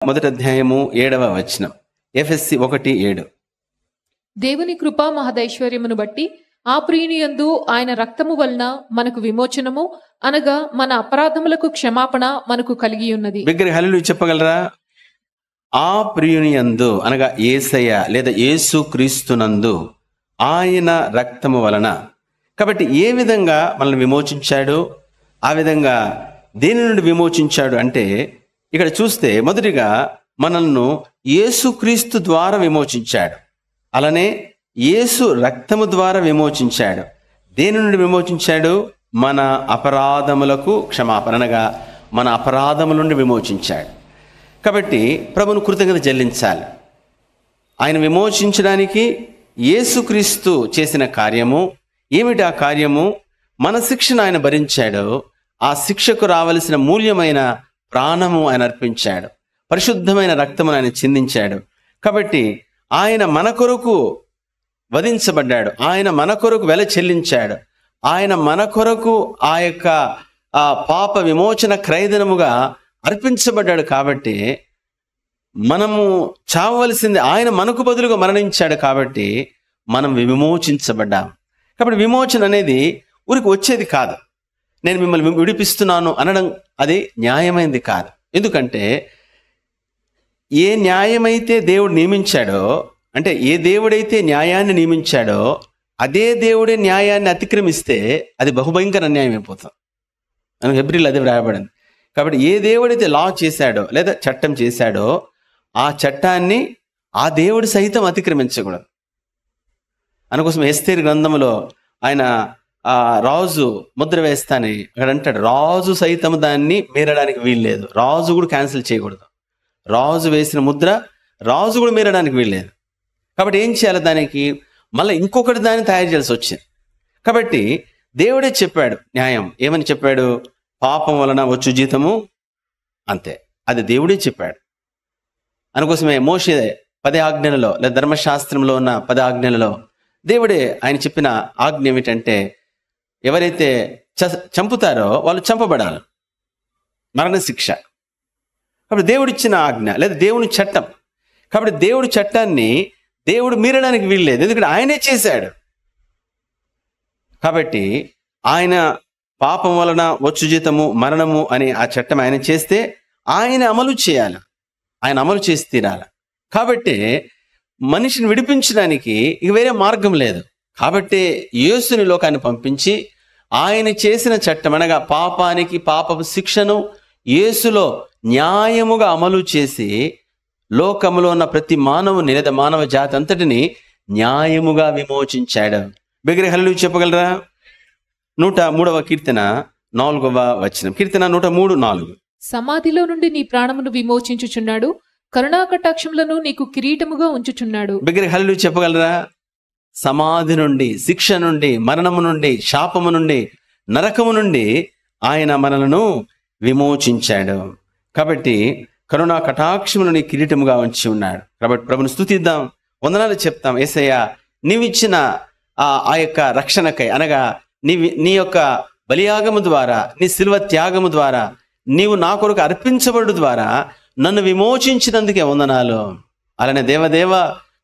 మొదటి అధ్యాయము 7వ వచనం. ఎఫెసీ 1:7. దేవుని కృపా మహదైశ్వర్యమును బట్టి ఆ ప్రియుని యందు ఆయన రక్తము వలన మనకు విమోచనము అనగా మన అపరాధములకు క్షమాపణ మనకు కలిగి ఉన్నది. బిగ్గరగా హల్లెలూయా చెప్పగలరా? ఆ ప్రియుని యందు అనగా యేసయ్య లేదా యేసు క్రీస్తునందు ఆయన రక్తము వలన. కాబట్టి ఏ విధంగా మనల్ని విమోచించాడు, ఆ విధంగా దేని నుండి విమోచించాడు అంటే ఇక్కడ చూస్తే మొదటిగా మనల్ని యేసుక్రీస్తు ద్వారా విమోచించాడు. అలానే యేసు రక్తము ద్వారా విమోచించాడు. దేని నుండి విమోచించాడు? మన అపరాధములకు క్షమాపణ అనగా మన అపరాధముల నుండి విమోచించాడు. కాబట్టి ప్రభువును కృతజ్ఞత చెల్లించాలి. ఆయన విమోచించడానికి యేసుక్రీస్తు చేసిన కార్యము ఏమిటి? ఆ కార్యము మన శిక్షను ఆయన భరించాడు. ఆ శిక్షకు రావలసిన మూల్యమైన ప్రాణము ఆయన అర్పించాడు. పరిశుద్ధమైన రక్తమును ఆయన చిందించాడు. కాబట్టి ఆయన మన కొరకు వధించబడ్డాడు. ఆయన మన కొరకు వెల చెల్లించాడు. ఆయన మన కొరకు ఆ యొక్క పాప విమోచన క్రయధనముగా అర్పించబడ్డాడు. కాబట్టి మనము చావవలసింది ఆయన మనకు బదులుగా మరణించాడు. కాబట్టి మనం విమోచించబడ్డాం. కాబట్టి విమోచన అనేది ఊరికి వచ్చేది కాదు. నేను మిమ్మల్ని విడిపిస్తున్నాను అనడం అది న్యాయమైనది కాదు. ఎందుకంటే ఏ న్యాయమైతే దేవుడు నియమించాడో, అంటే ఏ దేవుడైతే న్యాయాన్ని నియమించాడో అదే దేవుడే న్యాయాన్ని అతిక్రమిస్తే అది బహుభయంకర అన్యాయం అయిపోతుంది. మనకు హెబ్రీలో అదే వ్రాయబడింది. కాబట్టి ఏ దేవుడైతే లా చేశాడో లేదా చట్టం చేశాడో ఆ చట్టాన్ని ఆ దేవుడు సైతం అతిక్రమించకూడదు. అందుకోసం ఎస్తేరు గ్రంథంలో ఆయన రాజు ముద్ర వేస్తానే అక్కడ అంటాడు, రాజు సైతం దాన్ని మీరడానికి వీల్లేదు. రాజు కూడా క్యాన్సిల్ చేయకూడదు. రాజు వేసిన ముద్ర రాజు కూడా మీరడానికి వీల్లేదు. కాబట్టి ఏం చేయాలి? దానికి మళ్ళీ ఇంకొకటి దాన్ని తయారు చేయాల్సి వచ్చింది. కాబట్టి దేవుడే చెప్పాడు న్యాయం. ఏమని చెప్పాడు? పాపం వలన వచ్చు జీతము అంతే. అది దేవుడే చెప్పాడు. అందుకోసమే మోషే 10 ఆజ్ఞలలో లేదా ధర్మశాస్త్రంలో ఉన్న 10 ఆజ్ఞలలో దేవుడే ఆయన చెప్పిన ఆజ్ఞ ఏమిటంటే ఎవరైతే చంపుతారో వాళ్ళు చంపబడాలి, మరణశిక్ష. కాబట్టి దేవుడిచ్చిన ఆజ్ఞ లేదా దేవుని చట్టం. కాబట్టి దేవుడి చట్టాన్ని దేవుడు మీరడానికి వీల్లేదు, ఎందుకంటే ఆయనే చేశాడు. కాబట్టి ఆయన పాపం వలన వచ్చు జీతము మరణము అనే ఆ చట్టం ఆయన చేస్తే ఆయన అమలు చేయాలి, ఆయన అమలు చేసి తీరాలి. కాబట్టి మనిషిని విడిపించడానికి ఇక వేరే మార్గం లేదు. కాబట్టి యేసుని లోకాన్ని పంపించి ఆయన చేసిన చట్టం అనగా పాపానికి పాపపు శిక్షను యేసులో న్యాయముగా అమలు చేసి లోకములో ఉన్న ప్రతి మానవుని లేదా మానవ జాతి అంతటిని న్యాయముగా విమోచించాడు. బిగ్గరగా హల్లెలూయా చెప్పగలరా? 103వ కీర్తన 4వ వచనం. కీర్తన 103:4. సమాధిలో నుండి నీ ప్రాణమును విమోచించుచున్నాడు, కరుణా కటాక్షములను నీకు కిరీటముగా ఉంచుచున్నాడు. బిగ్గరగా హల్లెలూయా చెప్పగలరా? సమాధి నుండి, శిక్ష నుండి, మరణము నుండి, శాపము నుండి, నరకము నుండి ఆయన మనలను విమోచించాడు. కాబట్టి కరుణా కటాక్షములని కిరీటముగా ఉంచి ఉన్నాడు. కాబట్టి ప్రభుని స్తుతిద్దాం, వందనాలు చెప్తాం. యేసయ్య నీవిచ్చిన ఆ యొక్క రక్షణకై అనగా నీ యొక్క బలియాగము ద్వారా, నీ శిలువ త్యాగము ద్వారా, నీవు నా కొరకు అర్పించబడు ద్వారా నన్ను విమోచించినందుకే వందనాలు. అలానే దేవదేవ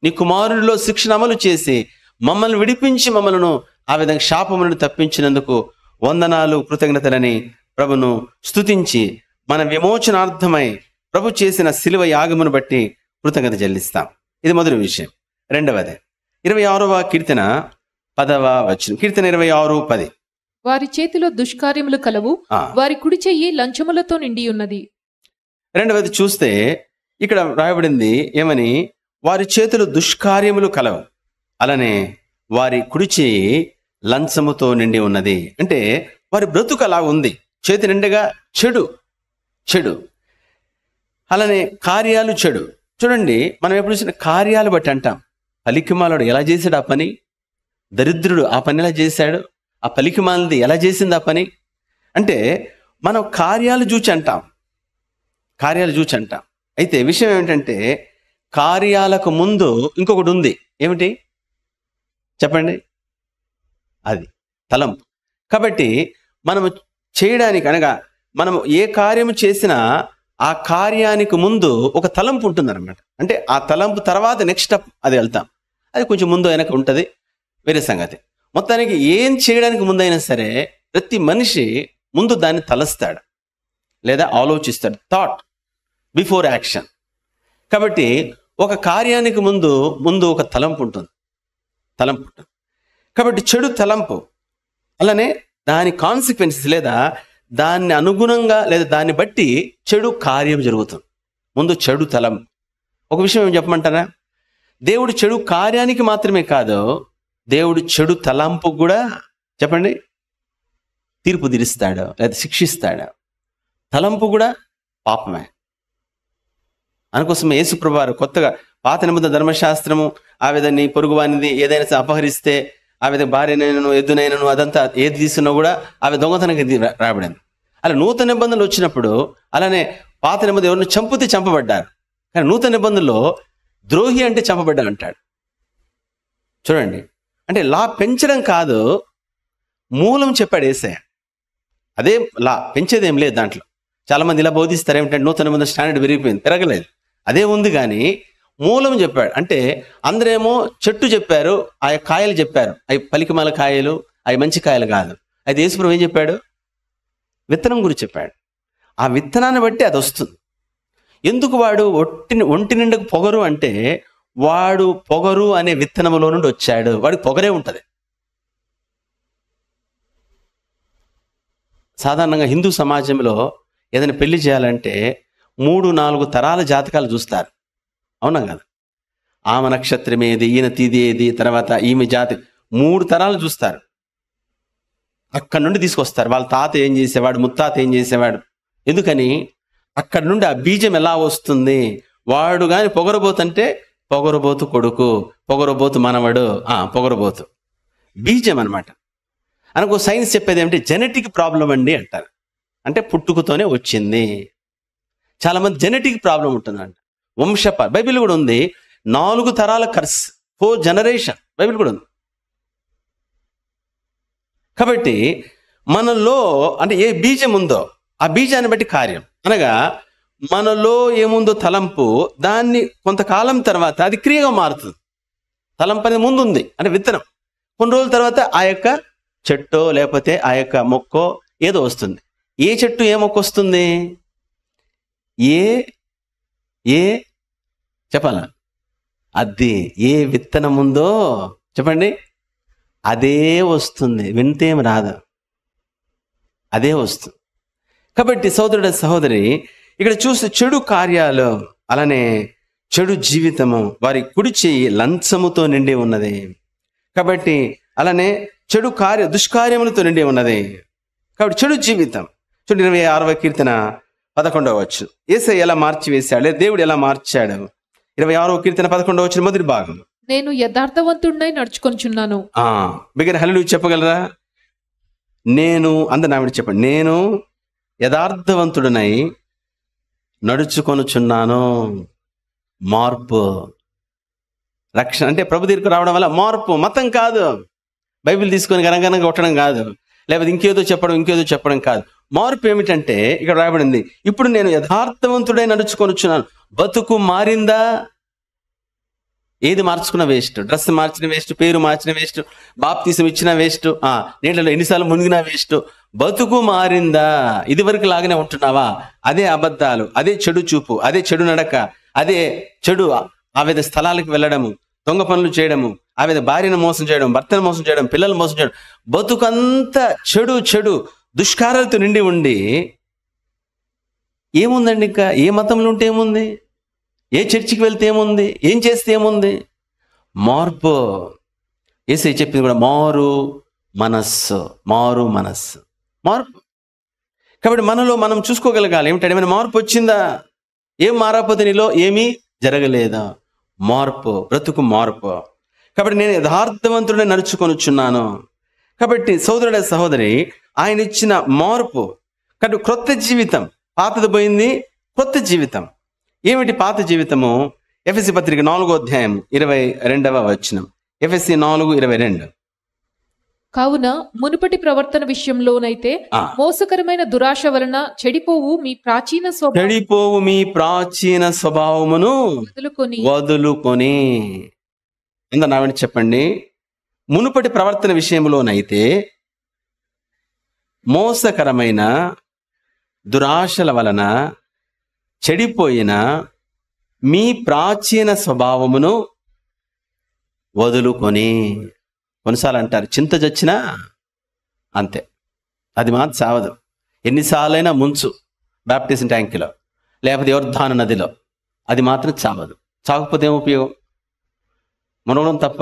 నీ కుమారుడిలో శిక్షణ అమలు చేసి మమ్మల్ని విడిపించి మమ్మల్ని ఆ విధంగా శాపము నుండి తప్పించినందుకు వందనాలు, కృతజ్ఞతలని ప్రభును స్తుతించి మన విమోచనార్థమై ప్రభు చేసిన శిలువ యాగమును బట్టి కృతజ్ఞత చెల్లిస్తాం. ఇది మొదటి విషయం. రెండవది 26వ కీర్తన 10వ వచనం. కీర్తన 26:10. వారి చేతిలో దుష్కార్యములు కలవు, వారి కుడి చెయ్యి లంచములతో నిండి ఉన్నది. రెండవది చూస్తే ఇక్కడ రాయబడింది ఏమని? వారి చేతులు దుష్కార్యములు కలవు, అలానే వారి కుడి చెయ్యి లంచముతో నిండి ఉన్నది. అంటే వారి బ్రతుకు అలా ఉంది, చేతి నిండగా చెడు చెడు, అలానే కార్యాలు చెడు. చూడండి, మనం ఎప్పుడు చూసిన కార్యాలు బట్టి అంటాం, పలికిమాలుడు ఎలా చేశాడు ఆ పని, దరిద్రుడు ఆ పని ఎలా చేశాడు, ఆ పలికిమాలది ఎలా చేసింది ఆ పని. అంటే మనం కార్యాలు చూచి అంటాం, కార్యాలు చూచి అంటాం. అయితే విషయం ఏమిటంటే కార్యాలకు ముందు ఇంకొకటి ఉంది. ఏమిటి చెప్పండి? అది తలంపు. కాబట్టి మనము చేయడానికి అనగా మనము ఏ కార్యము చేసినా ఆ కార్యానికి ముందు ఒక తలంపు ఉంటుందన్నమాట. అంటే ఆ తలంపు తర్వాత నెక్స్ట్ స్టెప్ అది వెళ్తాం. అది కొంచెం ముందు వెనక ఉంటుంది, వేరే సంగతి. మొత్తానికి ఏం చేయడానికి ముందైనా సరే ప్రతి మనిషి ముందు దాన్ని తలస్తాడు లేదా ఆలోచిస్తాడు. Thought before action. కాబట్టి ఒక కార్యానికి ముందు ఒక తలంపు ఉంటుంది. కాబట్టి చెడు తలంపు, అలానే దాని కాన్సిక్వెన్సెస్ లేదా దాన్ని అనుగుణంగా లేదా దాన్ని బట్టి చెడు కార్యం జరుగుతుంది. ముందు చెడు తలంపు. ఒక విషయం ఏం చెప్పమంటారా? దేవుడు చెడు కార్యానికి మాత్రమే కాదు, దేవుడు చెడు తలంపు కూడా చెప్పండి తీర్పు తీరుస్తాడు లేదా శిక్షిస్తాడు. తలంపు కూడా పాపమే. అందుకోసం యేసుప్రభువు వారు కొత్తగా పాత నిబంధన ధర్మశాస్త్రము ఆ విధంగా నీ పొరుగువానిది ఏదైనా అపహరిస్తే ఆ విధంగా భార్యనైనను ఎద్దునైనను అదంతా ఏది తీసుకున్నా కూడా అవి దొంగతనానికి రాబడింది. అలా నూతన నిబంధనలు వచ్చినప్పుడు అలానే పాత నిబంధన ఎవరిని చంపితే చంపబడ్డారు, కానీ నూతన నిబంధనలో ద్రోహి అంటే చంపబడ్డారు అంటాడు. చూడండి, అంటే లా పెంచడం కాదు, మూలం చెప్పాడు యేసయ్య. అదే లా, పెంచేదేం లేదు దాంట్లో. చాలా మంది ఇలా బోధిస్తారు ఏమిటంటే నూతన నిబంధన స్టాండర్డ్ పెరిగిపోయింది. పెరగలేదు, అదే ఉంది. కానీ మూలం చెప్పాడు. అంటే అందరేమో చెట్టు చెప్పారు, ఆ కాయలు చెప్పారు, అవి పలికిమాల కాయలు, అవి మంచి కాయలు కాదు. అయితే యేసుప్రభువు ఏం చెప్పాడు? విత్తనం గురించి చెప్పాడు. ఆ విత్తనాన్ని బట్టి అది వస్తుంది. ఎందుకు వాడు ఒంటి నిండకు పొగరు అంటే వాడు పొగరు అనే విత్తనములో నుండి వచ్చాడు. వాడికి పొగరే ఉంటుంది. సాధారణంగా హిందూ సమాజంలో ఏదైనా పెళ్లి చేయాలంటే 3-4 తరాల జాతకాలు చూస్తారు. అవునా కదా? ఆమె నక్షత్రం ఏది, ఈయన తిథి ఏది, తర్వాత ఈమె జాతి, 3 తరాలు చూస్తారు. అక్కడి నుండి తీసుకొస్తారు. వాళ్ళ తాత ఏం చేసేవాడు, ముత్తాత ఏం చేసేవాడు. ఎందుకని? అక్కడి నుండి ఆ బీజం ఎలా వస్తుంది. వాడు కానీ పొగరబోతంటే పొగరబోతు కొడుకు, పొగరబోతు మనవడు, పొగరబోతు బీజం అనమాట. అనుకో సైన్స్ చెప్పేది ఏమిటి? జెనెటిక్ ప్రాబ్లం అండి అంటారు. అంటే పుట్టుకతోనే వచ్చింది. చాలా మంది జెనెటిక్ ప్రాబ్లం ఉంటుందంట, బైబిల్ కూడా ఉంది. 4 తరాల కర్స్, 4 జనరేషన్, బైబిల్ కూడా ఉంది. కాబట్టి మనలో అంటే ఏ బీజం ఉందో ఆ బీజాన్ని బట్టి కార్యం. అనగా మనలో ఏముందో తలంపు, దాన్ని కొంతకాలం తర్వాత అది క్రియగా మారుతుంది. తలంపు అనేది ముందుంది అంటే విత్తనం. కొన్ని రోజుల తర్వాత ఆ యొక్క చెట్టో లేకపోతే ఆ యొక్క మొక్కో ఏదో వస్తుంది. ఏ చెట్టు ఏ మొక్క వస్తుంది? ఏ చెప్పాలా? అది ఏ విత్తనం ఉందో చెప్పండి, అదే వస్తుంది. వింతేం రాదు, అదే వస్తుంది. కాబట్టి సోదరుడు సహోదరి, ఇక్కడ చూస్తే చెడు కార్యాలు అలానే చెడు జీవితము వారి కుడి చెయ్యి లంచముతో నిండి ఉన్నది. కాబట్టి అలానే చెడు దుష్కార్యములతో నిండి ఉన్నది. కాబట్టి చెడు జీవితం. చూడండి 26వ కీర్తన 11వ వచనం. యేసయ్య ఎలా మార్చివేశాడు, లేదా దేవుడు ఎలా మార్చాడు? 26వ కీర్తన 11వ వచనం మొదటి భాగం. నేను యథార్థవంతుడినై నడుచుకొనుచున్నాను. బిగ్గర హల్లెలూయా చెప్పగలరా? నేను ఆవిడ చెప్పండి, నేను యథార్థవంతుడినై నడుచుకొనుచున్నాను. మార్పు, రక్షణ అంటే ప్రభు దగ్గరికి రావడం వల్ల మార్పు. మతం కాదు, బైబిల్ తీసుకొని గనగనగా కొట్టడం కాదు, లేకపోతే ఇంకేదో చెప్పడం కాదు. మార్పు ఏమిటంటే ఇక్కడ రాయబడింది, ఇప్పుడు నేను యథార్థవంతుడై నడుచుకొనుచున్నాను. బతుకు మారిందా? ఏది మార్చుకున్న వేస్ట్, డ్రెస్ మార్చిన వేస్ట్, పేరు మార్చిన వేస్ట్, బాప్తీసం ఇచ్చిన వేస్ట్, నీళ్ళలో ఎన్నిసార్లు మునిగినా వేస్ట్. బతుకు మారిందా? ఇది వరకు లాగానే ఉంటున్నావా? అదే అబద్ధాలు, అదే చెడు చూపు, అదే చెడు నడక, అదే చెడు ఆ విధ స్థలాలకు వెళ్ళడము, దొంగ పనులు చేయడము, ఆ విధ భార్యను మోసం చేయడం, భర్తను మోసం చేయడం, పిల్లలు మోసం చేయడం, బతుకంతా చెడు దుష్కారాలతో నిండి ఉండి ఏముందండి? ఇంకా ఏ మతంలో ఉంటే ఏముంది? ఏ చర్చికి వెళ్తే ఏముంది? ఏం చేస్తే ఏముంది? మార్పు. యేసయ్య చెప్పింది కూడా మారు మనస్సు. మార్పు. కాబట్టి మనలో మనం చూసుకోగలగాలి. ఏమిటంటే ఏమైనా మార్పు వచ్చిందా? ఏం మారకపోతే నీలో ఏమీ జరగలేదా? మార్పు, బ్రతుకు మార్పు. కాబట్టి నేను యథార్థవంతుడే నడుచుకొనుచున్నాను. కాబట్టి సోదరుడ సహోదరి, ఆయన ఇచ్చిన మార్పు. కాబట్టి క్రొత్త జీవితం, పాతది పోయింది, క్రొత్త జీవితం. ఏమిటి పాత జీవితము? ఎఫెసీ పత్రిక 4వ అధ్యాయం 22వ వచనం. ఎఫెసీ 4:22. కావున మునుపటి ప్రవర్తన విషయంలోనైతే ఆ. మోసకరమైన దురాశ వలన చెడిపోవు మీ ప్రాచీన స్వభావం చెడిపోవు మీ ప్రాచీన స్వభావమును వదులుకొని. అందరు నా వెంట చెప్పండి. మునుపటి ప్రవర్తన విషయంలోనైతే మోసకరమైన దురాశల వలన చెడిపోయిన మీ ప్రాచీన స్వభావమును వదులుకొని. కొన్నిసార్లు అంటారు చింత చచ్చినా అంతే, అది మాత్రం సావదు. ఎన్నిసార్లైనా ముంచు బాప్టిజం ట్యాంకులో లేకపోతే యోర్దాను నదిలో, అది మాత్రం చావదు. చావకపోతే ఏం ఉపయోగం? మనవడం తప్ప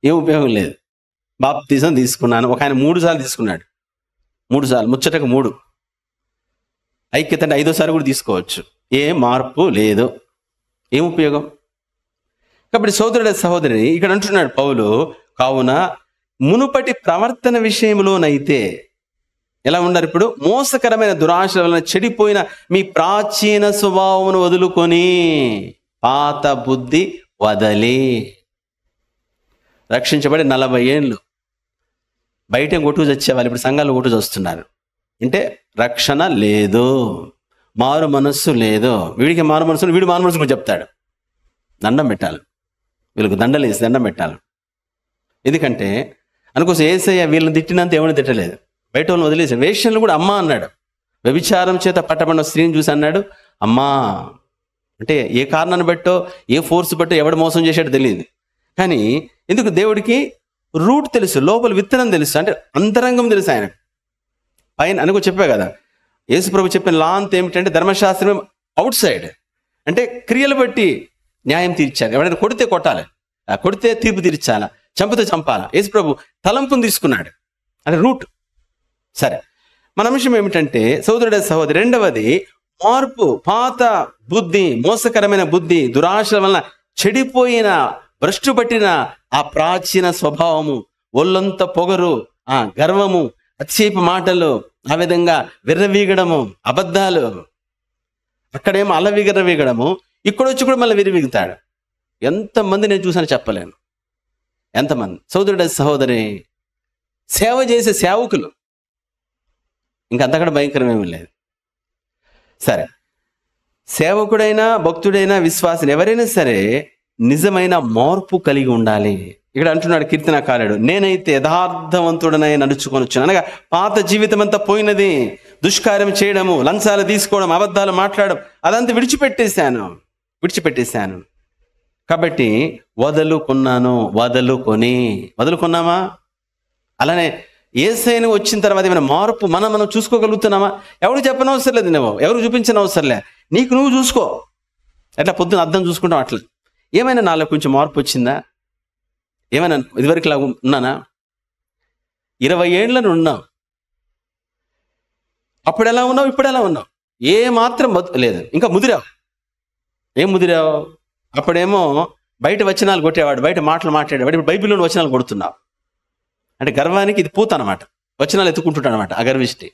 ఏం ఉపయోగం లేదు. బాప్టిజం తీసుకున్నాను, ఒక ఆయన 3 సార్లు తీసుకున్నాడు. 3 సార్లు, ముచ్చటకు 3. ఐక్యత అంటే 5వ సారి కూడా తీసుకోవచ్చు. ఏ మార్పు లేదు, ఏం ఉపయోగం? కాబట్టి సోదరుడ సహోదరి ఇక్కడ అంటున్నాడు పౌలు, కావున మునుపటి ప్రవర్తన విషయంలోనైతే ఎలా ఉన్నారు? ఇప్పుడు మోసకరమైన దురాశల వలన చెడిపోయిన మీ ప్రాచీన స్వభావమును వదులుకొని పాత బుద్ధి వదలి. రక్షించబడి 40 ఏళ్ళు బయట కొట్టుకు చచ్చేవాళ్ళు ఇప్పుడు సంఘాలు కొట్టుకు వస్తున్నారు. అంటే రక్షణ లేదు, మారు మనస్సు లేదు. వీడికి మారు మనస్సు, వీడు మారు మనస్సు చెప్తాడు. దండం పెట్టాలి, వీళ్ళకి దండలు వేసి దండం పెట్టాలి. ఎందుకంటే అనుకోసం యేసయ్య వీళ్ళని తిట్టినంత ఎవరిని తిట్టలేదు, బయట వాళ్ళని వదిలేసాడు. వేశ్యలను కూడా అమ్మా అన్నాడు. వ్యభిచారం చేత పట్టబడిన స్త్రీని చూసి అన్నాడు అమ్మా. అంటే ఏ కారణాన్ని బట్టో ఏ ఫోర్స్ బట్టో ఎవడు మోసం చేశాడో తెలియదు. కానీ ఎందుకు దేవుడికి రూట్ తెలుసు, లోపల విత్తనం తెలుసు, అంటే అంతరంగం తెలుసు ఆయన. పైన అనుకో చెప్పా కదా, యేసు ప్రభు చెప్పిన లా అంతా ఏమిటంటే ధర్మశాస్త్రం అవుట్ సైడ్, అంటే క్రియలు బట్టి న్యాయం తీర్చాలి. ఎవరైనా కొడితే కొట్టాలి, కొడితే తీర్పు తీర్చాలా, చంపితే చంపాలా. యేసు ప్రభు తలంపును తీసుకున్నాడు, అంటే రూట్. సరే, మన అంశం ఏమిటంటే సోదరుడ సహోదరి, రెండవది మార్పు. పాత బుద్ధి, మోసకరమైన బుద్ధి, దురాశల వలన చెడిపోయిన భ్రష్టు పట్టిన ఆ ప్రాచీన స్వభావము, ఒళ్ళంత పొగరు, ఆ గర్వము, అతిశయపు మాటలు, ఆ విధంగా విర్రవీగడము, అబద్ధాలు. అక్కడేమో అలవిగరవీగడము, ఇక్కడొచ్చి కూడా మళ్ళీ విరివిగుతాడు. ఎంతమంది నేను చూసాను చెప్పలేను, ఎంతమంది. సోదరుడ సహోదరి, సేవ చేసే సేవకులు ఇంకంతకన్నా భయంకరమేమీ లేదు. సరే, సేవకుడైనా భక్తుడైనా విశ్వాసం ఎవరైనా సరే నిజమైన మార్పు కలిగి ఉండాలి. ఇక్కడ అంటున్నాడు కీర్తనకారుడు, నేనైతే యథార్థవంతుడనై నడుచుకొని వచ్చాను. అనగా పాత జీవితం అంతా పోయినది. దుష్కార్యం చేయడము, లంచాలు తీసుకోవడం, అబద్ధాలు మాట్లాడడం, అదంతా విడిచిపెట్టేశాను. కాబట్టి వదులుకున్నామా? అలానే యేసయ్యను వచ్చిన తర్వాత ఏమైనా మార్పు మనం చూసుకోగలుగుతున్నామా? ఎవరు చెప్పనవసరం లేదు, నువ్వు ఎవరు చూపించిన అవసరం లే, నీకు నువ్వు చూసుకో. ఎట్లా పొద్దున అర్థం చూసుకుంటాం అట్లా. ఏమైనా నాలో కొంచెం మార్పు వచ్చిందా? ఏమైనా ఇదివరకు ఇలా ఉన్నానా? 20 ఏళ్ళను ఉన్నాం, అప్పుడు ఎలా ఉన్నావు, ఇప్పుడు ఎలా ఉన్నావు? ఏ మాత్రం లేదు. ఇంకా ముదిరావు. ఏం ముదిరావు? అప్పుడేమో బయట వచనాలు కొట్టేవాడు, బయట మాటలు మాట్లాడేవాడు. ఇప్పుడు బైబిల్లోని వచనాలు కొడుతున్నావు. అంటే గర్వానికి ఇది పూత అనమాట. వచనాలు ఎత్తుకుంటుంటాడు అనమాట, అగర్విష్టి.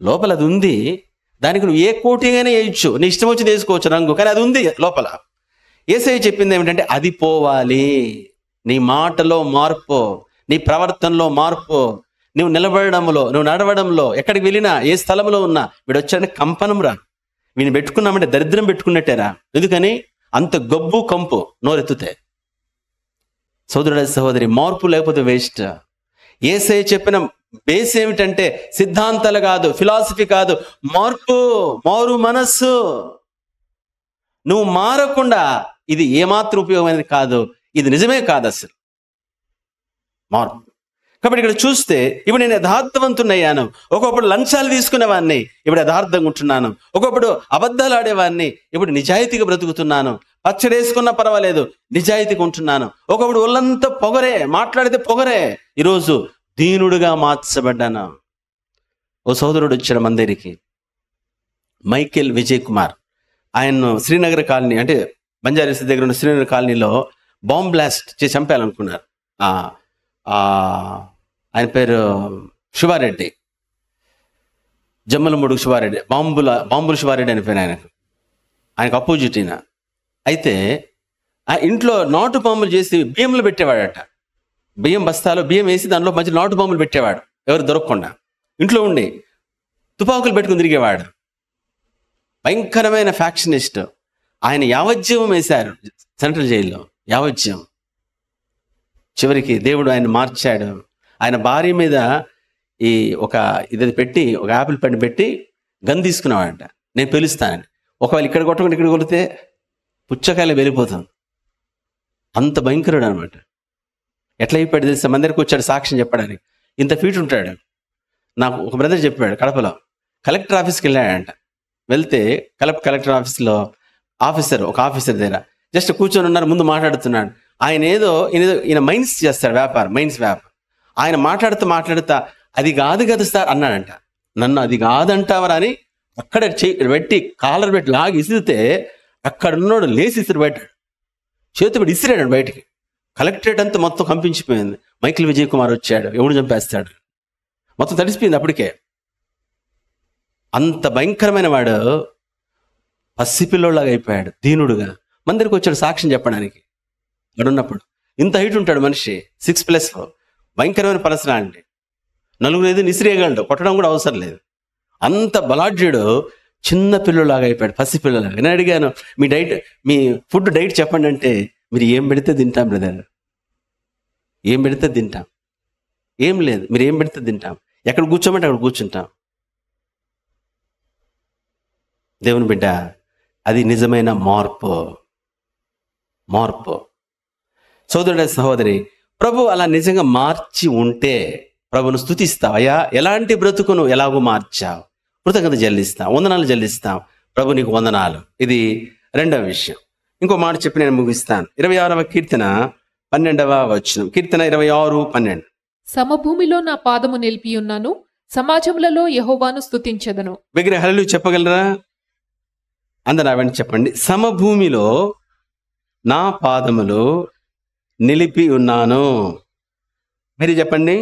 లోపల అది ఉంది. దానికి నువ్వు ఏ కోటిగానే వేయచ్చు, నీ ఇష్టం వచ్చి వేసుకోవచ్చు రంగు, కానీ అది ఉంది లోపల. యేసయ్య చెప్పింది ఏమిటంటే అది పోవాలి. నీ మాటలో మార్పు, నీ ప్రవర్తనలో మార్పు, నువ్వు నిలబడడంలో, నువ్వు నడవడంలో, ఎక్కడికి వెళ్ళినా, ఏ స్థలంలో ఉన్నా వీడు వచ్చాడని కంపనం రా. వీడిని పెట్టుకున్నామంటే దరిద్రం పెట్టుకున్నట్టేరా. ఎందుకని? అంత గబ్బు కంపు నోరెత్తుతే. సోదరుడ సహోదరి, మార్పు లేకపోతే వేస్ట్. యేసయ్య చెప్పిన బేస్ ఏమిటంటే సిద్ధాంతాలు కాదు, ఫిలాసఫీ కాదు, మారు మనస్సు. నువ్వు మారకుండా ఇది ఏమాత్రం ఉపయోగమైనది కాదు, ఇది నిజమే కాదు అసలు మార్పు. కాబట్టి ఇక్కడ చూస్తే ఇప్పుడు నేను యథార్థవంతున్నయ్యాను. ఒకప్పుడు లంచాలు తీసుకునేవాడిని, ఇప్పుడు యథార్థంగా ఉంటున్నాను. ఒకప్పుడు అబద్ధాలు ఆడేవాడిని, ఇప్పుడు నిజాయితీగా బ్రతుకుతున్నాను. పచ్చడి వేసుకున్నా పర్వాలేదు, నిజాయితీగా ఉంటున్నాను. ఒకప్పుడు ఒళ్ళంతా పొగరే, మాట్లాడితే పొగరే, ఈరోజు దీనుడుగా మార్చబడ్డాను. ఓ సోదరుడు వచ్చాడు మన దగ్గరికి, మైకేల్ విజయ్ కుమార్. ఆయన్ను శ్రీనగర్ కాలనీ, అంటే బంజారీస్ దగ్గర ఉన్న శ్రీనగర్ కాలనీలో బాంబ్ బ్లాస్ట్ చేసి చంపేయాలనుకున్నారు. ఆయన పేరు శివారెడ్డి, జమ్మలమూడు శివారెడ్డి, బాంబుల శివారెడ్డి అని పేరు ఆయనకు అపోజిట్ అయిన. అయితే ఆ ఇంట్లో నాటు బాంబులు చేసి బియ్యంలో పెట్టేవాడట. బియ్యం బస్తాలో బియ్యం వేసి దానిలో మధ్య నాటు బాంబులు పెట్టేవాడు, ఎవరు దొరకకుండా. ఇంట్లో ఉండి తుపాకులు పెట్టుకుని తిరిగేవాడు. భయంకరమైన ఫ్యాక్షనిస్ట్. ఆయన యావజ్జీవం వేశారు సెంట్రల్ జైల్లో, యావజ్జీవం. చివరికి దేవుడు ఆయన మార్చాడు. ఆయన భార్య మీద ఇది పెట్టి, ఒక యాపిల్ పండు పెట్టి గన్ తీసుకున్నావాడంట, నేను పిలుస్తానని. ఒకవేళ ఇక్కడ కొట్టకుండా ఇక్కడ కొడితే పుచ్చకాయలు వెళ్ళిపోతుంది. అంత భయంకరుడు అనమాట. ఎట్లా అయిపోయాడు తెలుసా? మన దగ్గరకు వచ్చాడు సాక్ష్యం చెప్పడానికి. ఇంత ఫీట్ ఉంటాడు. నాకు ఒక బ్రదర్ చెప్పాడు, కడపలో కలెక్టర్ ఆఫీస్కి వెళ్ళాడంట. వెళ్తే కలెక్టర్ ఆఫీస్లో ఒక ఆఫీసర్ దగ్గర జస్ట్ కూర్చొని ఉన్నారు, ముందు మాట్లాడుతున్నాడు. ఈయన మైన్స్ చేస్తాడు, మైన్స్ వ్యాపారం. ఆయన మాట్లాడుతా అది కాదు కదా సార్ అన్నాడంట. నన్ను అది కాదంటావరా అని అక్కడ పెట్టి కాలర్ పెట్టి లాగి ఇసిరితే అక్కడ ఉన్నాడు లేచి ఇసిరి పెట్టాడు, చేతి పెట్టి ఇసిరాడు బయటికి. కలెక్టరేట్ అంతా మొత్తం కంపించిపోయింది. మైకిల్ విజయ్ కుమార్ వచ్చాడు, ఎవడు చంపేస్తాడు, మొత్తం తడిసిపోయింది. అప్పటికే అంత భయంకరమైన వాడు పసిపిల్లోలాగా అయిపోయాడు, దీనుడుగా. మన దగ్గరికి వచ్చాడు సాక్ష్యం చెప్పడానికి. వాడు ఉన్నప్పుడు ఇంత హైట్ ఉంటాడు మనిషి, 6+4, భయంకరమైన పర్సనాలిటీ. నలుగురు ఏదో నిసిరేయగలడు, కొట్టడం కూడా అవసరం లేదు. అంత బలాఢ్యుడు చిన్న పిల్లలాగా అయిపోయాడు, పసిపిల్లలాగా. నేను అడిగాను, మీ ఫుడ్ డైట్ చెప్పండి అంటే, మీరు ఏం పెడితే తింటాం బ్రదర్, ఏం పెడితే తింటాం, ఏం లేదు, మీరు ఏం పెడితే తింటాం, ఎక్కడ కూర్చోమంటే అక్కడ కూర్చుంటాం. దేవుని బిడ్డ, అది నిజమైన మార్పు. సోదరుడ సహోదరి, ప్రభు అలా నిజంగా మార్చి ఉంటే ప్రభును స్తుతిస్తావు. అయ్యా ఎలాంటి బ్రతుకును ఎలాగో మార్చావు, కృతజ్ఞత చెల్లిస్తాం, వందనాలు చెల్లిస్తాం. ప్రభు నీకు వందనాలు. ఇది రెండవ విషయం. ఇంకో మాట చెప్పి నేను ముగిస్తాను. 26వ కీర్తన 12వ వచనం. కీర్తన 26:12. సమభూమిలో నా పాదము నిలిపి ఉన్నాను, సమాజములలో యెహోవాను స్తుతించెదను. విగ్రహాలు చెప్పగలరా? అందరూ అవన్నీ చెప్పండి. సమభూమిలో నా పాదములు నిలిపి ఉన్నాను. మీరు చెప్పండి.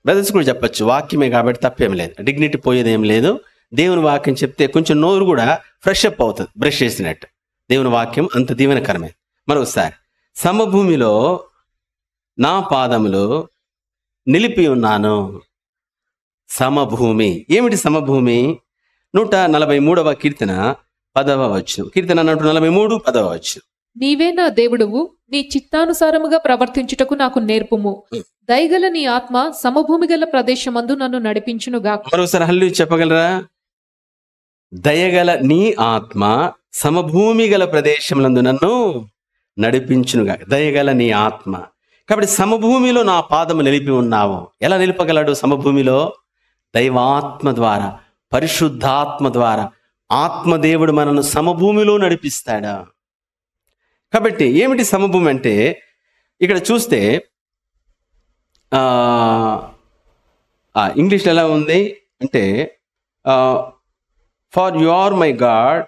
బ్రదర్స్ కూడా చెప్పచ్చు, వాక్యమే కాబట్టి తప్పేం లేదు, డిగ్నిటీ పోయేదేం లేదు. దేవుని వాక్యం చెప్తే కొంచెం నోరు కూడా ఫ్రెష్ అప్ అవుతుంది, బ్రష్ చేసినట్టు. దేవుని వాక్యం అంత దీవెనకరమే. మరొకసారి, సమభూమిలో నా పాదములు నిలిపి ఉన్నాను. సమభూమి ఏమిటి? సమభూమి 143వ కీర్తన 10వ వచనం. కీర్తన 143, 10వ వచనం. నీవే నా దేవుడువు, నీ చిత్తానుసారముగా ప్రవర్తించుటకు నాకు నేర్పుము. దయగల నీ ఆత్మ సమభూమి గల ప్రదేశమందు నన్ను నడిపించునుగా. మరోసారి హల్లెలూయా చెప్పగలరా? దయగల నీ ఆత్మ సమభూమి గల ప్రదేశములందు నన్ను నడిపించునుగా. దయగల నీ ఆత్మ. కాబట్టి సమభూమిలో నా పాదము నిలిపి ఉన్నావు. ఎలా నిలపగలడు? సమభూమిలో దైవాత్మ ద్వారా, పరిశుద్ధాత్మ ద్వారా. ఆత్మదేవుడు మనను సమభూమిలో నడిపిస్తాడా? కాబట్టి ఏమిటి సమభూమి అంటే, ఇక్కడ చూస్తే ఇంగ్లీష్లో ఎలా ఉంది అంటే, for you are my God,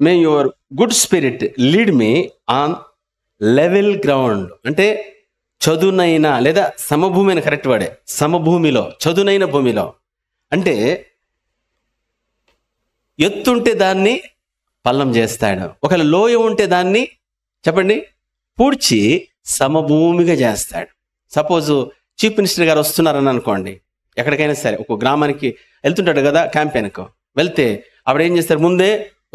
may your good spirit lead me on level ground. అంటే చదునైన లేదా సమభూమి అని కరెక్ట్ వాడే. సమభూమిలో, చదునైన భూమిలో అంటే ఎత్తుంటే దాన్ని పల్లం చేస్తాడు. ఒకవేళ లోయ ఉంటే దాన్ని చెప్పండి పూడ్చి సమభూమిగా చేస్తాడు. సపోజ్ చీఫ్ మినిస్టర్ గారు వస్తున్నారని అనుకోండి, ఎక్కడికైనా సరే ఒక గ్రామానికి వెళ్తుంటాడు కదా, క్యాంపెయిన్కు వెళ్తే అప్పుడు ఏం చేస్తారు? ముందే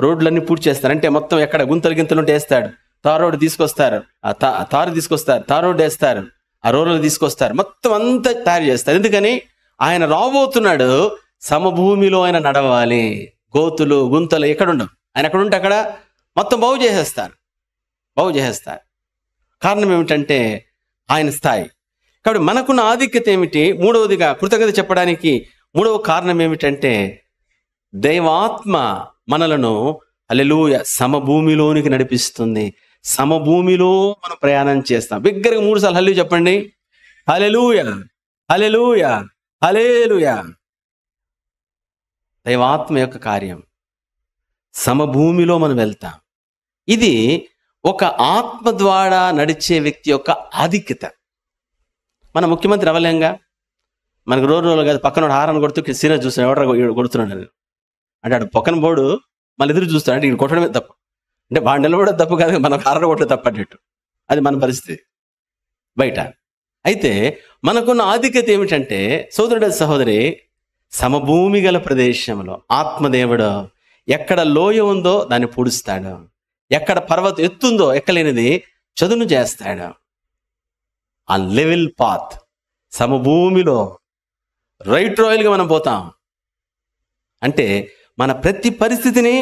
రోడ్లన్నీ పూర్తి చేస్తారు. అంటే మొత్తం ఎక్కడ గుంతలు ఉంటే వేస్తాడు. తార్ రోడ్డు తీసుకొస్తారు, తారు తీసుకొస్తారు, తార్ రోడ్డు వేస్తారు, ఆ రోడ్లు తీసుకొస్తారు, మొత్తం అంతా తయారు చేస్తారు. ఎందుకని? ఆయన రాబోతున్నాడు, సమభూమిలో ఆయన నడవాలి. గోతులు గుంతలు ఎక్కడుండవు. ఆయన ఎక్కడుంటే అక్కడ మొత్తం బాగు చేసేస్తారు. కారణం ఏమిటంటే ఆయన స్థాయి. కాబట్టి మనకున్న ఆధిక్యత ఏమిటి? మూడవదిగా కృతజ్ఞత చెప్పడానికి మూడవ కారణం ఏమిటంటే, దైవాత్మ మనలను హల్లెలూయా సమభూమిలోనికి నడిపిస్తుంది. సమభూమిలో మనం ప్రయాణం చేస్తాం. బిగ్గరగా 3 సార్లు హల్లెలూయా చెప్పండి. హల్లెలూయా, హల్లెలూయా, హల్లెలూయా. దైవాత్మ యొక్క కార్యం, సమభూమిలో మనం వెళ్తాం. ఇది ఒక ఆత్మ ద్వారా నడిచే వ్యక్తి యొక్క ఆధిక్యత. మన ముఖ్యమంత్రి అవలేంగా, మనకు రోజు కాదు, పక్కన హారని కొడుతూ సీనియర్ చూస్తాడు, ఎవడ కొడుతున్నాడు అంటే ఆడు పక్కన బోర్డు మళ్ళీ ఎదురు చూస్తాడు, అంటే ఇక్కడ కొట్టడమే తప్ప. అంటే వాడు నిలబడే తప్పు కాదు, మనం కారణ కొట్టే తప్పట్టేట్టు. అది మన పరిస్థితి బయట. అయితే మనకున్న ఆధిక్యత ఏమిటంటే సోదరుడ సహోదరి, సమభూమి గల ప్రదేశంలో ఆత్మదేవుడు ఎక్కడ లోయ ఉందో దాన్ని పూడుస్తాడు, ఎక్కడ పర్వతం ఎత్తుందో ఎక్కలేనిది చదును చేస్తాడు. ఆ లెవెల్ పాత్, సమభూమిలో రైట్ రాయల్గా మనం పోతాం. అంటే మన ప్రతి పరిస్థితిని,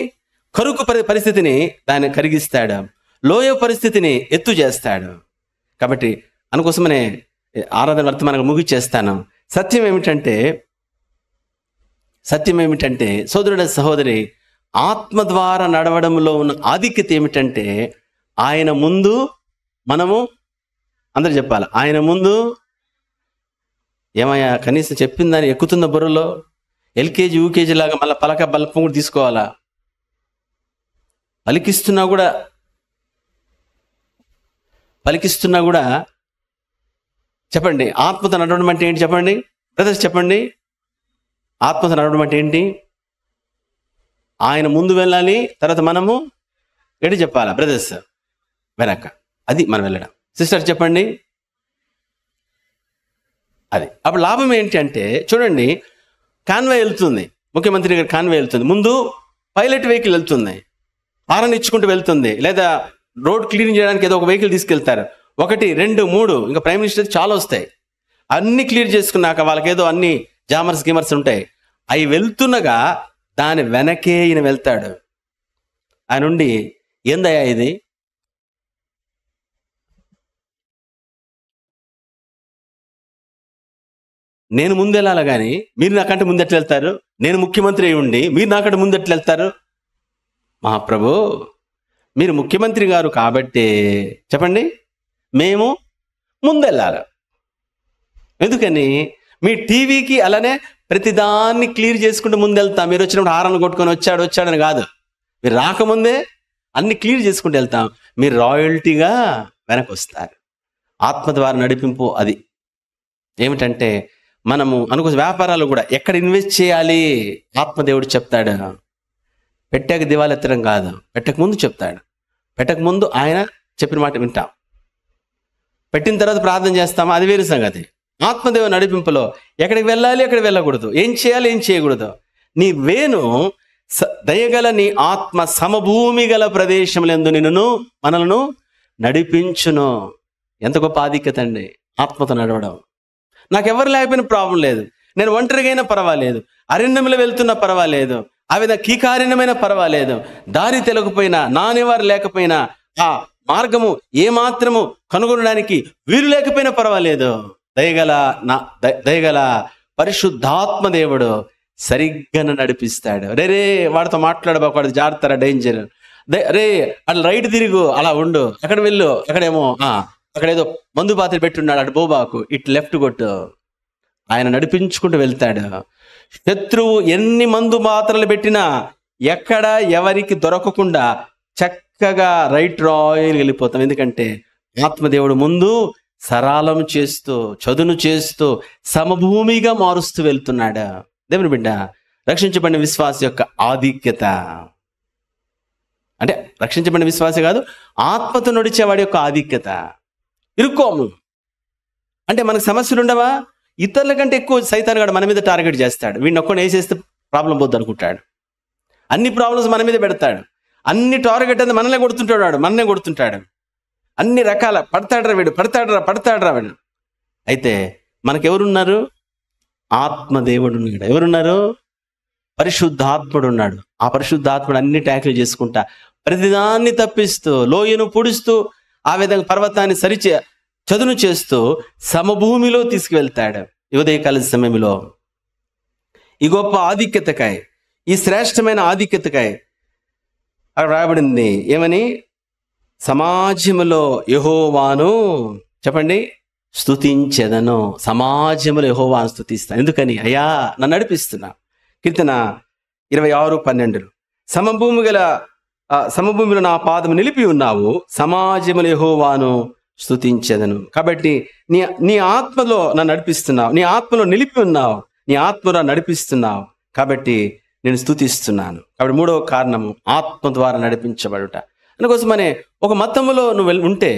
కరుకు పరిస్థితిని దాన్ని కరిగిస్తాడు, లోయ పరిస్థితిని ఎత్తు చేస్తాడు. కాబట్టి అందుకోసమనే ఆరాధన వర్తమానంగా ముగిచేస్తాను. సత్యం ఏమిటంటే సోదరుడ సహోదరి, ఆత్మ ద్వారా నడవడంలో ఉన్న ఆధిక్యత ఏమిటంటే ఆయన ముందు మనము అందరు చెప్పాలి. ఆయన ముందు ఏమయ్యా కనీసం చెప్పిన దాన్ని ఎక్కుతున్న బుర్రలో ఎల్కేజీ యూకేజీ లాగా మళ్ళీ పలక బల్పం కూడా తీసుకోవాలా? పలికిస్తున్నా కూడా చెప్పండి, ఆత్మతో నడవడం అంటే ఏంటి చెప్పండి బ్రదర్స్, చెప్పండి. ఆత్మతో నడవడం అంటే ఏంటి? ఆయన ముందు వెళ్ళాలి, తర్వాత మనము ఏంటి చెప్పాలా బ్రదర్స్? వెనక. అది మనం వెళ్ళడం. సిస్టర్ చెప్పండి. అది అప్పుడు లాభం ఏంటి అంటే చూడండి, కాన్వే వెళ్తుంది, ముఖ్యమంత్రి గారి కాన్వే వెళ్తుంది, ముందు పైలట్ వెహికల్ వెళ్తుంది, హారన్ ఇచ్చుకుంటూ వెళ్తుంది, లేదా రోడ్ క్లీన్ చేయడానికి ఏదో ఒక వెహికల్ తీసుకెళ్తారు, 1, 2, 3 ఇంకా ప్రైమ్ మినిస్టర్ చాలా వస్తాయి. అన్ని క్లియర్ చేసుకున్నాక వాళ్ళకి ఏదో అన్ని జామర్స్ గీమర్స్ ఉంటాయి, అవి వెళ్తుండగా దాని వెనకే ఈయన వెళ్తాడు. ఆయన నుండి ఏందయ్యా ఇది, నేను ముందెళ్ళాలి కానీ మీరు నాకంటే ముందెట్లు వెళ్తారు? నేను ముఖ్యమంత్రి అయి ఉండి మీరు నాకంటే ముందెట్లు వెళ్తారు? మహాప్రభు, మీరు ముఖ్యమంత్రి గారు కాబట్టి చెప్పండి మేము ముందెళ్ళాలి. ఎందుకని? మీ టీవీకి అలానే ప్రతిదాన్ని క్లియర్ చేసుకుంటూ ముందెళ్తాం. మీరు వచ్చినప్పుడు హారన్ కొట్టుకొని వచ్చాడని కాదు, మీరు రాకముందే అన్ని క్లియర్ చేసుకుంటూ వెళ్తాం. మీరు రాయల్టీగా వెనక్కి వస్తారు. ఆత్మ ద్వారా నడిపింపు అది. ఏమిటంటే మనము అనుకో వ్యాపారాలు కూడా ఎక్కడ ఇన్వెస్ట్ చేయాలి ఆత్మదేవుడు చెప్తాడు. పెట్టాక దివాలెత్తడం కాదు, పెట్టక ముందు చెప్తాడు. పెట్టక ముందు ఆయన చెప్పిన మాట వింటాం, పెట్టిన తర్వాత ప్రార్థన చేస్తామా, అది వేరే సంగతి. ఆత్మదేవుని నడిపింపులో ఎక్కడికి వెళ్ళాలి, ఎక్కడికి వెళ్ళకూడదు, ఏం చేయాలి, ఏం చేయకూడదు, నీ వేణు దయగల నీ ఆత్మ సమభూమి గల ప్రదేశములందు మనలను నడిపించును. ఎంత గొప్ప ఆధిక్యత అండి ఆత్మతో నడవడం. నాకెవరు లేకపోయినా ప్రాబ్లం లేదు, నేను ఒంటరిగా అయినా పర్వాలేదు, అరణ్యంలో వెళ్తున్నా పర్వాలేదు, ఆ విధంగా కీకారణ్యమైన పర్వాలేదు, దారి తెలియకపోయినా, నానేవారు లేకపోయినా, ఆ మార్గము ఏమాత్రము కనుగొనడానికి వీలు లేకపోయినా పర్వాలేదు, దయగల పరిశుద్ధాత్మ దేవుడు సరిగ్గా నడిపిస్తాడు. రే వాడితో మాట్లాడబాడు, జాగ్రత్త, డేంజర్, రే అట్లా రైట్ తిరుగు, అలా ఉండు, అక్కడ వెళ్ళు, అక్కడేమో అక్కడేదో మందు పాత్ర పెట్టున్నాడు, అటు బోబాకు, ఇటు లెఫ్ట్ కొట్టు. ఆయన నడిపించుకుంటూ వెళ్తాడు. శత్రువు ఎన్ని మందు మాత్రలు పెట్టినా ఎక్కడ ఎవరికి దొరకకుండా చక్కగా రైట్ రాయల్ వెళ్ళిపోతాం. ఎందుకంటే ఆత్మదేవుడు ముందు సరళం చేస్తూ, చదును చేస్తూ, సమభూమిగా మారుస్తూ వెళ్తున్నాడు. దేవుని బిడ్డ, రక్షించబడిన విశ్వాస యొక్క ఆధిక్యత అంటే రక్షించబడిన విశ్వాసే కాదు, ఆత్మతో నడిచేవాడి యొక్క ఆధిక్యత. ఇరుక్కోము అంటే మనకు సమస్యలు ఉండవా? ఇతరుల కంటే ఎక్కువ సైతాన్ గాడు మన మీద టార్గెట్ చేస్తాడు. వీడిని ఒక్కడిని వేసేస్తే ప్రాబ్లం పోద్దు అనుకుంటాడు. అన్ని ప్రాబ్లమ్స్ మన మీద పెడతాడు, అన్ని టార్గెట్ అంతా మననే కొడుతుంటాడు. అన్ని రకాల పడతాడ్రా వీడు. అయితే మనకెవరున్నారు? ఆత్మదేవుడు ఉన్నాడు. ఎవరున్నారు? పరిశుద్ధాత్ముడు ఉన్నాడు. ఆ పరిశుద్ధాత్ముడు అన్ని ట్యాకిల్ చేసుకుంటా, ప్రతిదాన్ని తప్పిస్తూ, లోయను పొడుస్తూ, ఆ విధంగా పర్వతాన్ని చదును చేస్తూ సమభూమిలో తీసుకువెళ్తాడు. ఉదయకాల సమయంలో ఈ గొప్ప ఆధిక్యతకాయ, ఈ శ్రేష్టమైన ఆధిక్యతకాయ అక్కడ రాయబడింది ఏమని? సమాజములో యెహోవాను చెప్పండి స్తుతించెదను. సమాజములో యెహోవాను స్తుతిస్తాను. ఎందుకని? అయ్యా నన్ను నడిపిస్తున్నా. కీర్తన 26:12 సమభూమిలో నా పాదము నిలిపి ఉన్నావు, సమాజములో యెహోవాను స్తుతించెదను. కాబట్టి నీ ఆత్మలో నన్ను నడిపిస్తున్నావు, నీ ఆత్మలో నిలిపి ఉన్నావు, నీ ఆత్మలో నడిపిస్తున్నావు, కాబట్టి నేను స్తుతిస్తున్నాను. కాబట్టి 3వ కారణము ఆత్మ ద్వారా నడిపించబడుట. అందుకోసమనే ఒక మతములో నువ్వు ఉంటే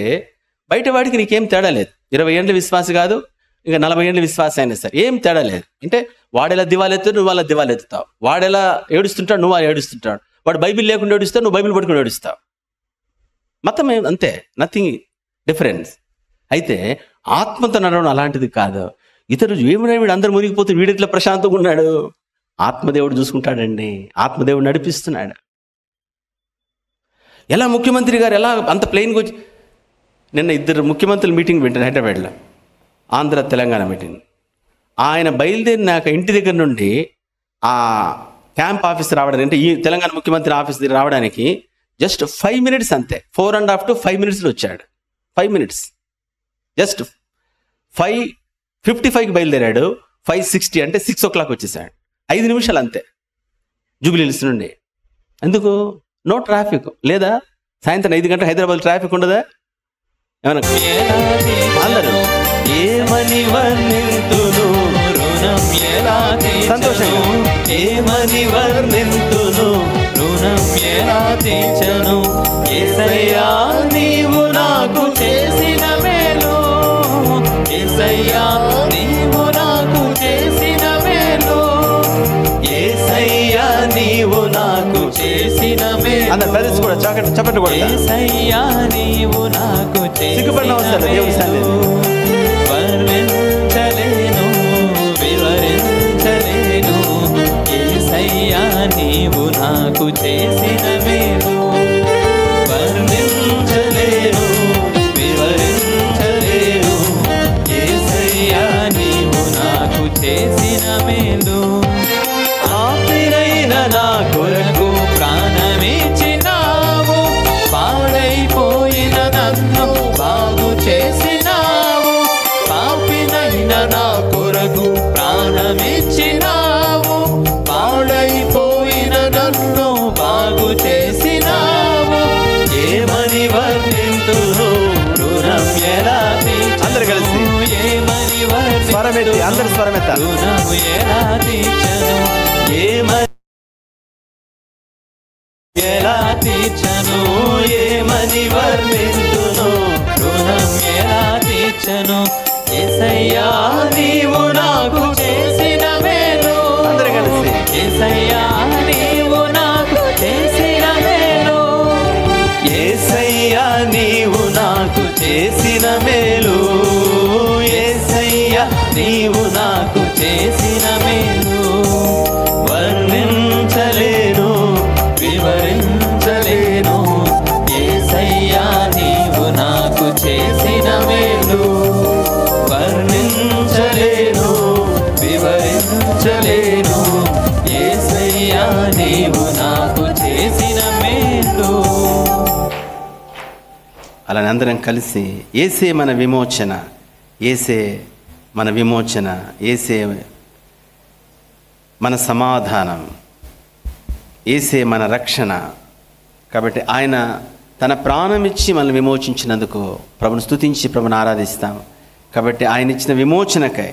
బయట వాడికి నీకేం తేడా లేదు. 20 ఏండ్ల విశ్వాసి కాదు, ఇంకా 40 ఏండ్ల విశ్వాసి అయినా సరే ఏం తేడా లేదు. అంటే వాడెలా దివాలెత్తాడు, నువ్వు అలా దివాలెత్తుతావు. వాడెలా ఏడుస్తుంటాడు, నువ్వు అలా ఏడుస్తుంటాడు. వాడు బైబిల్ లేకుండా ఏడుస్తావు, నువ్వు బైబిల్ పట్టుకుని ఏడుస్తావు. మతం అంతే, నథింగ్ డిఫరెన్స్. అయితే ఆత్మతో నడవడం అలాంటిది కాదు. ఇతరులు ఏమైనా వీడు అందరు మునిగిపోతే వీడిట్లా ప్రశాంతంగా ఉన్నాడు. ఆత్మదేవుడు చూసుకుంటాడండి, ఆత్మదేవుడు నడిపిస్తున్నాడు. ఎలా ముఖ్యమంత్రి గారు ఎలా అంత ప్లెయిన్గా వచ్చి, నిన్న 2 ముఖ్యమంత్రుల మీటింగ్ వింటాను హైదరాబాద్లో, ఆంధ్ర తెలంగాణ మీటింగ్. ఆయన బయలుదేరినాక ఇంటి దగ్గర నుండి ఆ క్యాంప్ ఆఫీస్ రావడానికి, అంటే ఈ తెలంగాణ ముఖ్యమంత్రి ఆఫీస్ దగ్గర రావడానికి జస్ట్ 5 minutes అంతే. 4.5 to 5 minutes వచ్చాడు. 5 minutes, జస్ట్ 5:55కి బయలుదేరాడు. 5:60 అంటే 6 o'clock వచ్చేసాడు. 5 నిమిషాలు అంతే జూబ్లీ హిల్స్ నుండి. ఎందుకు? No traffic. లేదా సాయంత్రం 5 గంటల హైదరాబాద్ ట్రాఫిక్ ఉండదా? ఏమన్నా అందరూ ఏమని వర్ణింతును రుణం ఎలా సంతోషంగా ఏమని వర్ణింతును రుణం ఎలా తీర్చను యేసయ్యా నీవు నాకు చేసిన మేలు యేసయ్యా నీవు నాకు చేసిన మేలు యేసయ్యా నీవు నాకు చేసిన మేలు. అందరూ బ్రదర్స్ కూడా చప్పట్లు కొడతారు. యేసయ్యా నీవు నాకు చేసిన మేలు వర్ణించలేను వివరించలేను యేసయ్యా నీవు నాకు చేసిన మేలు వర్ణించలేను వివరించలేను యేసయ్యా నీవు నాకు చేసిన మేలు. ఆపిరైన నా కొరకు ప్రాణమిచ్చినావు పాడైపోయిన నన్ను బాగు చేసినావు పాపినైన నా కొరకు ప్రాణమిచ్చినావు పాడైపోయిన నన్ను బాగు చేసినావు ఏమని వర్ణింతును రుణం ఎలా అందరు కలిసి ఏమని వర్ణింతును అందరు స్వరమెత్త రుణం ఎలా తీర్చను ఏమని ఎలా తీర్చను ఏమని వర్ణింతును రుణం ఎలా తీర్చను యేసయ్యా నీవు నాకు చేసిన మేలు అందరూ కలిసి యేసయ్యా నీవు నాకు చేసిన మేలు యేసయ్యా నీవు నాకు చేసిన మేలు యేసయ్యా నీవు నాకు చేసిన మేలు వర్ణించలేను వివరించలేను యేసయ్యా నీవు నాకు చేసిన మేలు వర్ణించలేను వివరించలేను యేసయ్యా నీవు నాకు చేసిన మేలు. అలా అందరం కలిసి యేసే మన విమోచన, యేసే మన విమోచన, యేసే మన సమాధానం, యేసే మన రక్షణ. కాబట్టి ఆయన తన ప్రాణం ఇచ్చి మనల్ని విమోచించినందుకు ప్రభుని స్తుతించి ప్రభుని ఆరాధిస్తాం. కాబట్టి ఆయన ఇచ్చిన విమోచనకై,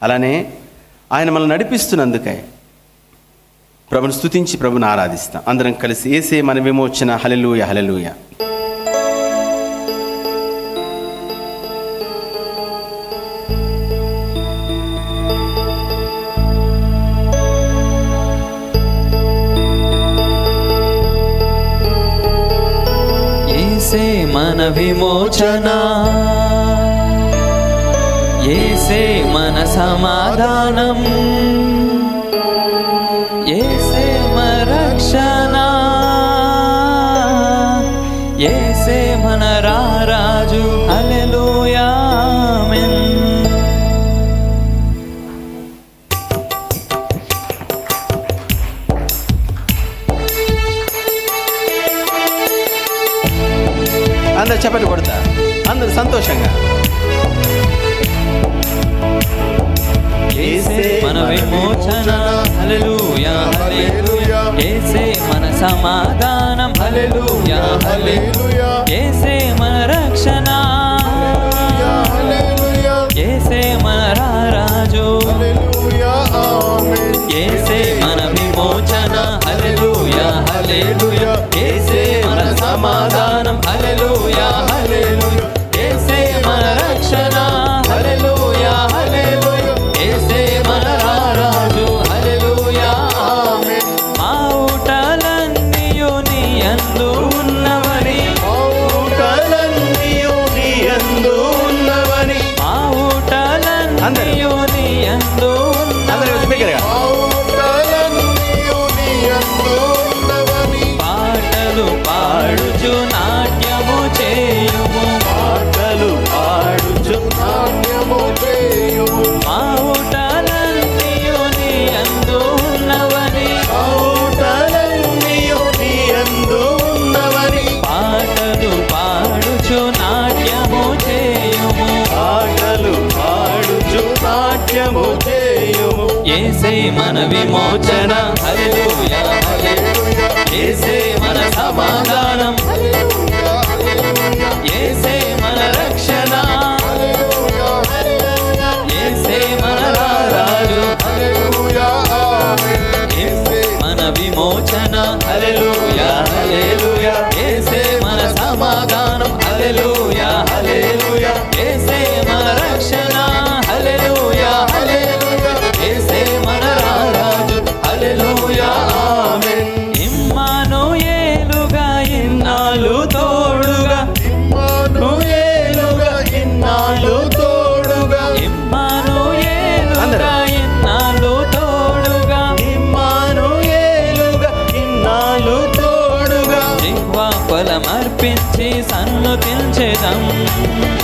అలానే ఆయన మనల్ని నడిపిస్తున్నందుకై ప్రభుని స్తుతించి ప్రభుని ఆరాధిస్తాం. అందరం కలిసి యేసే మన విమోచన, హల్లెలూయా హల్లెలూయా. యేసే మన విమోచన, యేసే మన సమాధానం, యేసే మన రక్షణ, యేసే మన రారాజు. హల్లెలూయా ఆమేన్. అందరు చప్పట్లు కొడతారు, అందరు సంతోషంగా. యేసే మన విమోచన, హల్లెలూయా హల్లెలూయా. యేసే మన సమాధానం, హల్లెలూయా హల్లెలూయా. యేసే మన రక్షణ, హల్లెలూయా హల్లెలూయా. యేసే మన రారాజు, హల్లెలూయా ఆమేన్. యేసే మన విమోచన, హల్లెలూయా హల్లెలూయా. యేసే మన సమాధానం, యేసే మన విమోచన హల్లెలూయా హల్లెలూయా యేసే మన సమాధానం హల్లెలూయా హల్లెలూయా యేసే మన రక్షణ హల్లెలూయా హల్లెలూయా యేసే మన రాజు హల్లెలూయా ఆమేన్ యేసే మన విమోచన హల్లెలూయా హల్లెలూయా యేసే మన సమాధానం హల్లెలూయా హల్లెలూయా యేసే మన రక్షణ హల్లెలూయా హల్లెలూయా యేసే మన రాజు హల్లెలూయా ఆమేన్ ఇమ్మానుయేలుగా ఇన్నాళ్ళు తోడుగా ఇమ్మానుయేలుగా ఇన్నాళ్ళు తోడుగా ఇమ్మానుయేలుగా ఇన్నాళ్ళు తోడుగా ఇమ్మానుయేలుగా ఇన్నాళ్ళు తోడుగా జిహ్వా ఫలమర్పించి సన్నుతించెదం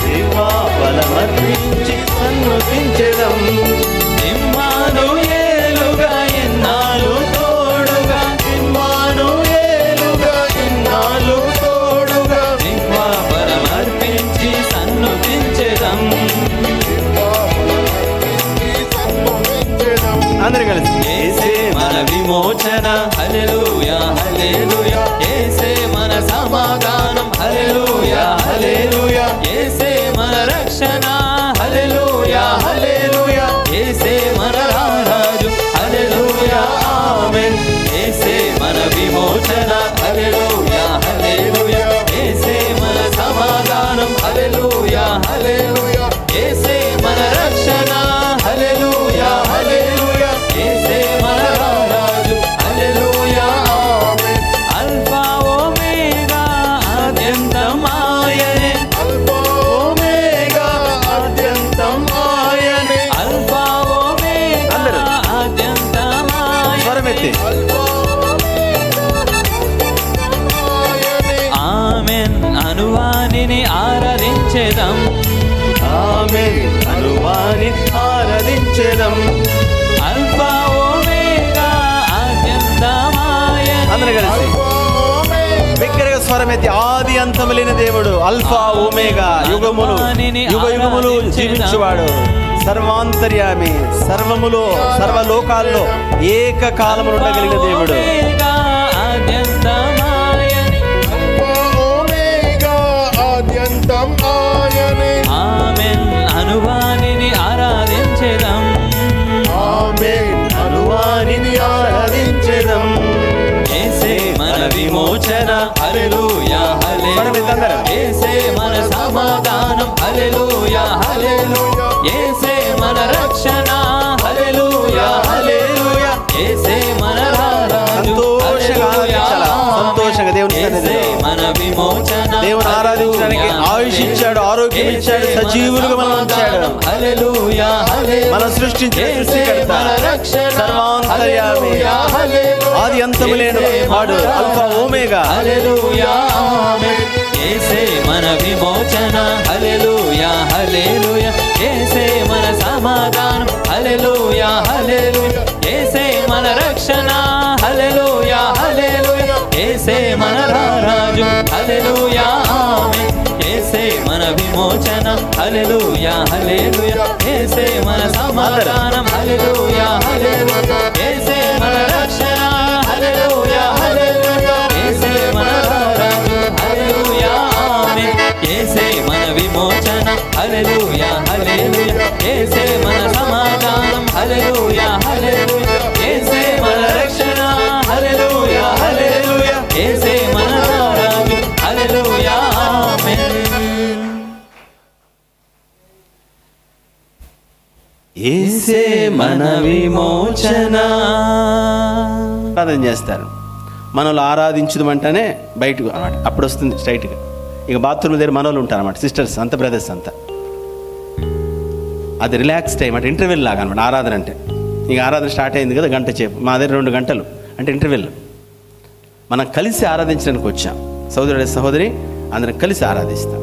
జిహ్వా ఫలమర్పించి సన్నుతించెదం ఇమ్మానుయేలుగా ఇన్నాళ్ళు తోడుగా ఇమ్మానుయేలుగా ఇన్నాళ్ళు తోడుగా జిహ్వా ఫలమర్పించి సన్నుతించెదం అందరూ కలిసి యేసే మన విమోచన హల్లెలూయా హల్లెలూయా యేసే మన సమాధానం హల్లెలూయా హల్లెలూయా యేసే మన రక్షణ హల్లెలూయా హల్లెలూయా యేసే మన రాజు హల్లెలూయా ఆమేన్ యేసే మన విమోచన హల్లెలూయా హల్లెలూయా యేసే మన సమాధానం హల్లెలూయా హల్లెలూయా యేసే మన రక్షణ హల్లెలూయా హల్లెలూయా యేసే మన రాజు హల్లెలూయా ఆమేన్ అల్ఫా ఓమేగా ఆద్యంతం ఆయనే అల్ఫా ఓమేగా ఆద్యంతం ఆయనే అల్ఫా ఓమేగా అందరూ. ఆద్యంతం స్వరమెత్తి ఆమేన్ అనువానిని ఆరాధించెదం ఆమేన్ అనువాని ఆరాధించెదం అల్ఫా ఓమేగా ఆద్యంతం ఆయనే అందరూ కలిసి బిగ్గరగా స్వరమెత్తి ఆది అంతము లేని దేవుడు అల్ఫా ఓమేగా యుగములు యుగ యుగములు జీవించువాడు సర్వాంతర్యామి సర్వములో సర్వలోకాల్లో ఏకకాలములు ఉండగలిగిన దేవుడు ఓమేగా ఆద్యంతం ఆయనే ఆద్యంతం ఆయనే ఆమేన్ అనువానిని ఆరాధించెదం ఆమేన్ అనువానిని ఆరాధించెదం యేసే మన విమోచన హల్లెలూయా హల్లెలూయా యేసే మన సమాధానం హల్లెలూయా హల్లెలూయా యేసే మన రక్షణ హల్లెలూయా హల్లెలూయా యేసే మన రాజు సంతోషంగా ఆరాధించాలా? సంతోషంగా దేవుని యేసే సన్నిధిలో మన విమోచన దేవుని ఆరాధించడానికి ఆయుష్ ఇచ్చాడు, ఆరోగ్యం ఇచ్చాడు, సజీవులుగా మనం ఉంచాడు. హల్లెలూయా హల్లెలూయా మనం సృష్టించిన సృష్టికర్త సర్వాంతర్యామి ఆది అంతము లేని వాడు అల్ఫా ఓమేగా హల్లెలూయా ఆమేన్ యేసే మన విమోచన హల్లెలూయా హల్లెలూయా యేసే మన సమాధానం హల్లెలూయా హల్లెలూయా యేసే మన రక్షణ హల్లెలూయా హల్లెలూయా యేసే మన రాజు హల్లెలూయా ఆమేన్ యేసే మన విమోచన హల్లెలూయా హల్లెలూయా యేసే మన సమాధానం హల్లెలూయా హల్లెలూయా యేసే మన రక్షణ హల్లెలూయా హల్లెలూయా యేసే మన రాజు హల్లెలూయా ఆమేన్ యేసే మన విమోచన హల్లెలూయా హల్లెలూయా యేసే మన సమాధానం హల్లెలూయా హల్లెలూయా యేసే మన రక్షణ హల్లెలూయా హల్లెలూయా యేసే మన రాజు హల్లెలూయా ఆమేన్ యేసే మన విమోచన ప్రార్థన చేస్తారు. మనల్ని ఆరాధించడం అంటేనే బయటకు అనమాట, అప్పుడు వస్తుంది స్ట్రైట్గా. ఇక బాత్రూమ్ దగ్గర మనోళ్ళు ఉంటారు అనమాట, సిస్టర్స్ అంత బ్రదర్స్ అంతా. అది రిలాక్స్ టైం అంటే ఇంటర్వెల్ లాగా అనమాట ఆరాధన అంటే. ఇక ఆరాధన స్టార్ట్ అయింది కదా, గంట సేపు, మా దగ్గర 2 గంటలు అంటే ఇంటర్వెల్. మనం కలిసి ఆరాధించడానికి వచ్చాం. సోదరుడు సహోదరి అందరం కలిసి ఆరాధిస్తాం.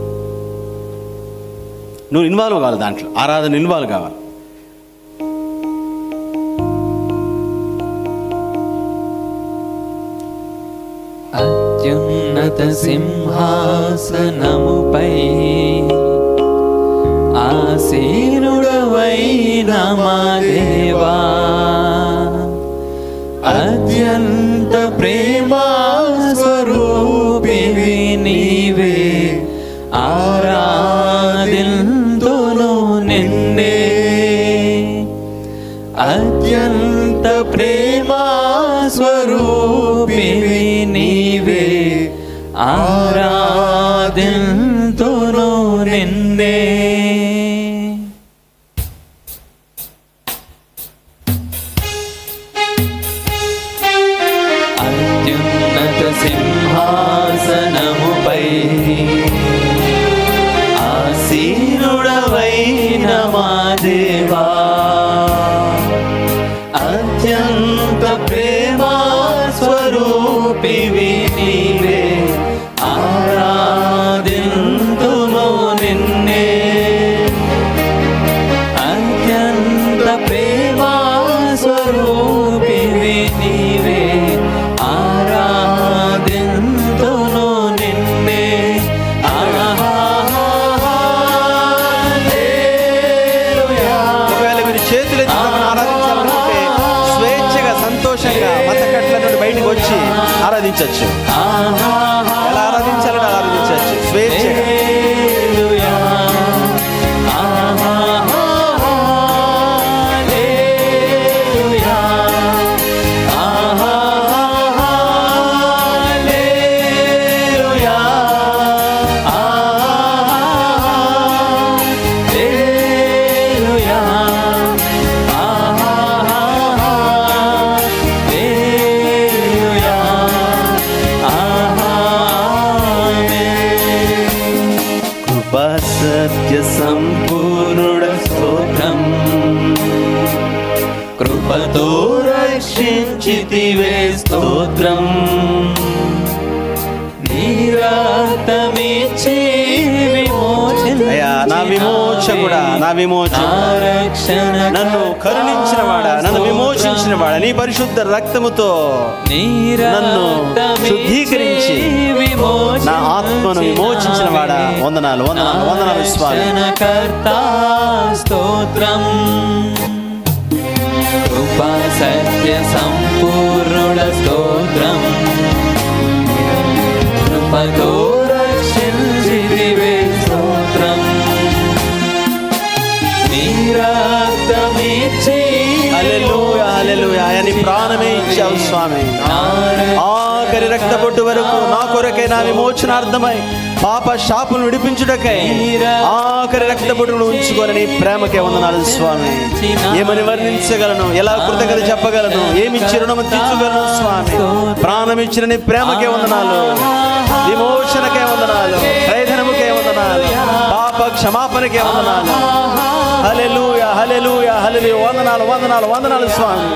నువ్వు ఇన్వాల్వ్ కావాలి దాంట్లో, ఆరాధన ఇన్వాల్వ్ కావాలి. అత్యున్నత సింహాసనముపై ఆసీనుడవైన మా దేవా, అత్యంత ప్రేమా స్వరూపివి నీవే, ఆరాధింతును నిన్నే. అత్యంత ప్రేమా స్వరూపివి నీవే, ఆరాధింతును నిన్నే. అత్యున్నత సింహాసనముపై ఆసీనుడవైన మా దేవా, అత్యంత ప్రేమా స్వరూపివి నీవే, ఆరాధింతును నిన్నే. అత్యంత ప్రేమా స్వరూపివి నీవే, ఆరాధింతును నిన్నే. ఒకవేళ మీరు చేతులు ఎత్తి ప్రభువుని ఆరాధించాలనుకుంటే స్వేచ్ఛగా సంతోషంగా మతకట్ల నుండి బయటకు వచ్చి ఆరాధించవచ్చు. ఎలా ఆరాధించాలని ఆరాధించవచ్చు స్వేచ్ఛగా. సత్య సంపూర్ణుడ స్తోత్రం, కృపతో రక్షించితివే స్తోత్రం. నీ రక్తమిచ్చి అయ్యా నా విమోచకుడా, నా విమోచకుడా, నన్ను కరుణించిన వాడా, నన్ను విమోచించిన వాడా, నీ పరిశుద్ధ రక్తముతో నన్ను శుద్ధీకరించి నా ఆత్మను విమోచించిన వాడా, వందనాలు వందనాలు వందనాలు స్వామి. స్తోత్రం, కృపా సత్య సంపూర్ణుడ స్తోత్రం, కృపతో రక్షించితివే స్తోత్రం. నీ రక్తమిచ్చి హల్లెలూయా హల్లెలూయా. నీ ప్రాణమే ఇచ్చావు స్వామి. ఆఖరి రక్త బొట్టు వరకు నా కొరకై, నా విమోచనార్థమై, పాప శాపను విడిపించుటకై ఆఖరి రక్త బొట్టును ఉంచుకొని నీ ప్రేమకే వందనాలు స్వామి. ఏమని వర్ణించగలను, ఎలా కృతజ్ఞత చెప్పగలను, ఏమిచ్చి రుణము తీర్చగలను స్వామి. ప్రాణం ఇచ్చిన నీ ప్రేమకే వందనాలు, విమోచనకే వందనాలు, ప్రయోజనముకే వందనాలు, పాప క్షమాపణకే వందనాలు. హల్లెలూయా హల్లెలూయా హల్లెలూయా. వందనాలు వందనాలు వందనాలు స్వామి.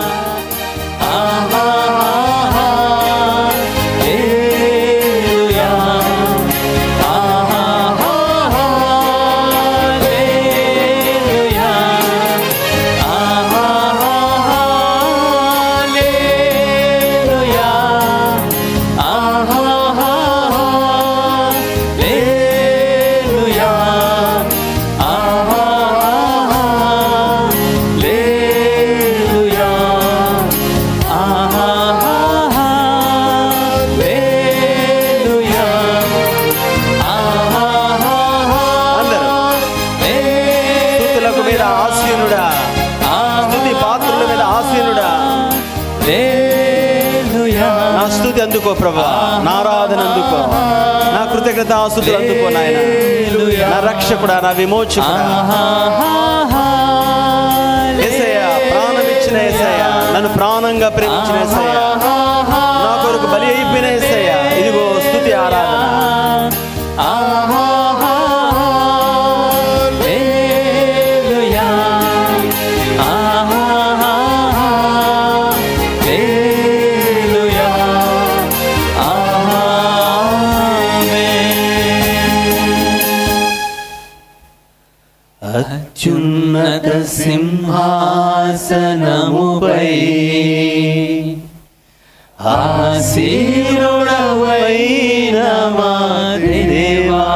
అందుకో ప్రభా, నా ఆరాధన అందుకో, నా కృతజ్ఞత ఆస్తుతులు అందుకో నాయన. నా రక్షకుడా, నా విమోచకుడా, యేసయ్యా, ప్రాణమిచ్చిన యేసయ్యా, నన్ను ప్రాణంగా ప్రేమించిన యేసయ్యా, నా కొరకు బలి అయిపోయిన యేసయ్యా, ఇదిగో స్తుతి ఆరాధన. అత్యున్నత సింహాసనముపై ఆసీనుడవైన మా దేవా,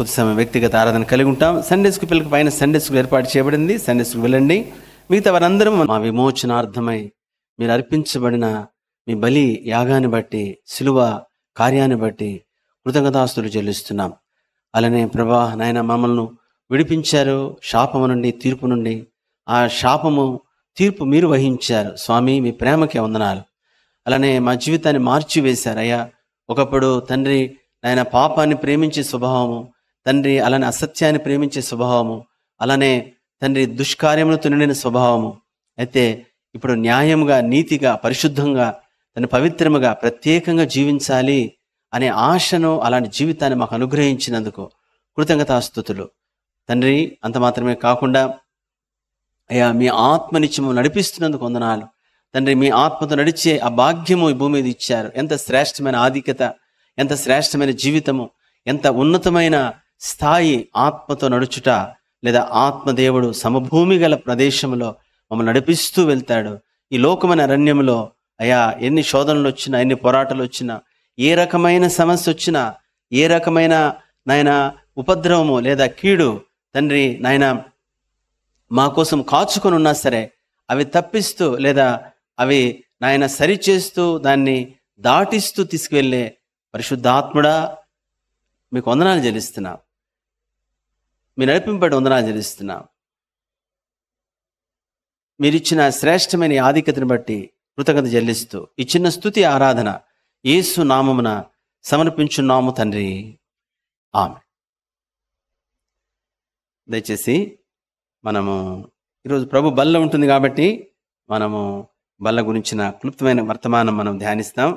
కొద్ది సమయం వ్యక్తిగత ఆరాధన కలిగి ఉంటాం. సండే స్కూల్ పిల్లలకి పైన సండే స్కూల్ ఏర్పాటు చేయబడింది. సండే స్కూల్ వెళ్ళండి. మిగతా వారందరం మా విమోచనార్థమై మీరు అర్పించబడిన మీ బలి యాగాన్ని బట్టి, శిలువ కార్యాన్ని బట్టి కృతజ్ఞతాస్తుతులు చెల్లిస్తున్నాం. అలానే ప్రభా నాయన మమ్మల్ని విడిపించారు శాపము నుండి, తీర్పు నుండి. ఆ శాపము తీర్పు మీరు వహించారు స్వామి, మీ ప్రేమకే వందనాలు. అలానే మా జీవితాన్ని మార్చివేశారు అయ్యా. ఒకప్పుడు తండ్రి నాయన పాపాన్ని ప్రేమించే స్వభావము, తండ్రి అలానే అసత్యాన్ని ప్రేమించే స్వభావము, అలానే తండ్రి దుష్కార్యములతో నిండిన స్వభావము. అయితే ఇప్పుడు న్యాయముగా, నీతిగా, పరిశుద్ధంగా, తన పవిత్రముగా, ప్రత్యేకంగా జీవించాలి అనే ఆశను, అలాంటి జీవితాన్ని మాకు అనుగ్రహించినందుకు కృతజ్ఞతాస్తుతులు తండ్రి. అంత మాత్రమే కాకుండా అయ్యా మీ ఆత్మనిత్యము నడిపిస్తున్నందుకు వందనాలు తండ్రి. మీ ఆత్మతో నడిచే ఆ భాగ్యము ఈ భూమి మీద ఇచ్చారు. ఎంత శ్రేష్టమైన ఆధిక్యత, ఎంత శ్రేష్టమైన జీవితము, ఎంత ఉన్నతమైన స్థాయి ఆత్మతో నడుచుట. లేదా ఆత్మదేవుడు సమభూమి గల ప్రదేశంలో మమ్మల్ని నడిపిస్తూ వెళ్తాడు. ఈ లోకమైన అరణ్యంలో అయ్యా ఎన్ని శోధనలు వచ్చినా, ఎన్ని పోరాటాలు వచ్చినా, ఏ రకమైన సమస్య వచ్చినా, ఏ రకమైన నాయన ఉపద్రవము లేదా కీడు తండ్రి నాయన మా కోసం కాచుకొని ఉన్నా సరే అవి తప్పిస్తూ లేదా అవి నాయన సరిచేస్తూ దాన్ని దాటిస్తూ తీసుకువెళ్ళే పరిశుద్ధాత్ముడా మీకు వందనాలు చెల్లిస్తున్నాం. మీ నడిపింపటి వందనాలు చెల్లిస్తున్నాం. మీరిచ్చిన శ్రేష్టమైన ఆధిక్యతను బట్టి కృతజ్ఞత చెల్లిస్తూ ఈ చిన్న స్తుతి ఆరాధన యేసు నామమున సమర్పించున్నాము తండ్రి. ఆమె. దయచేసి మనము ఈరోజు ప్రభు బల్ల ఉంటుంది కాబట్టి మనము బల్ల గురించిన క్లుప్తమైన వర్తమానం మనం ధ్యానిస్తాం.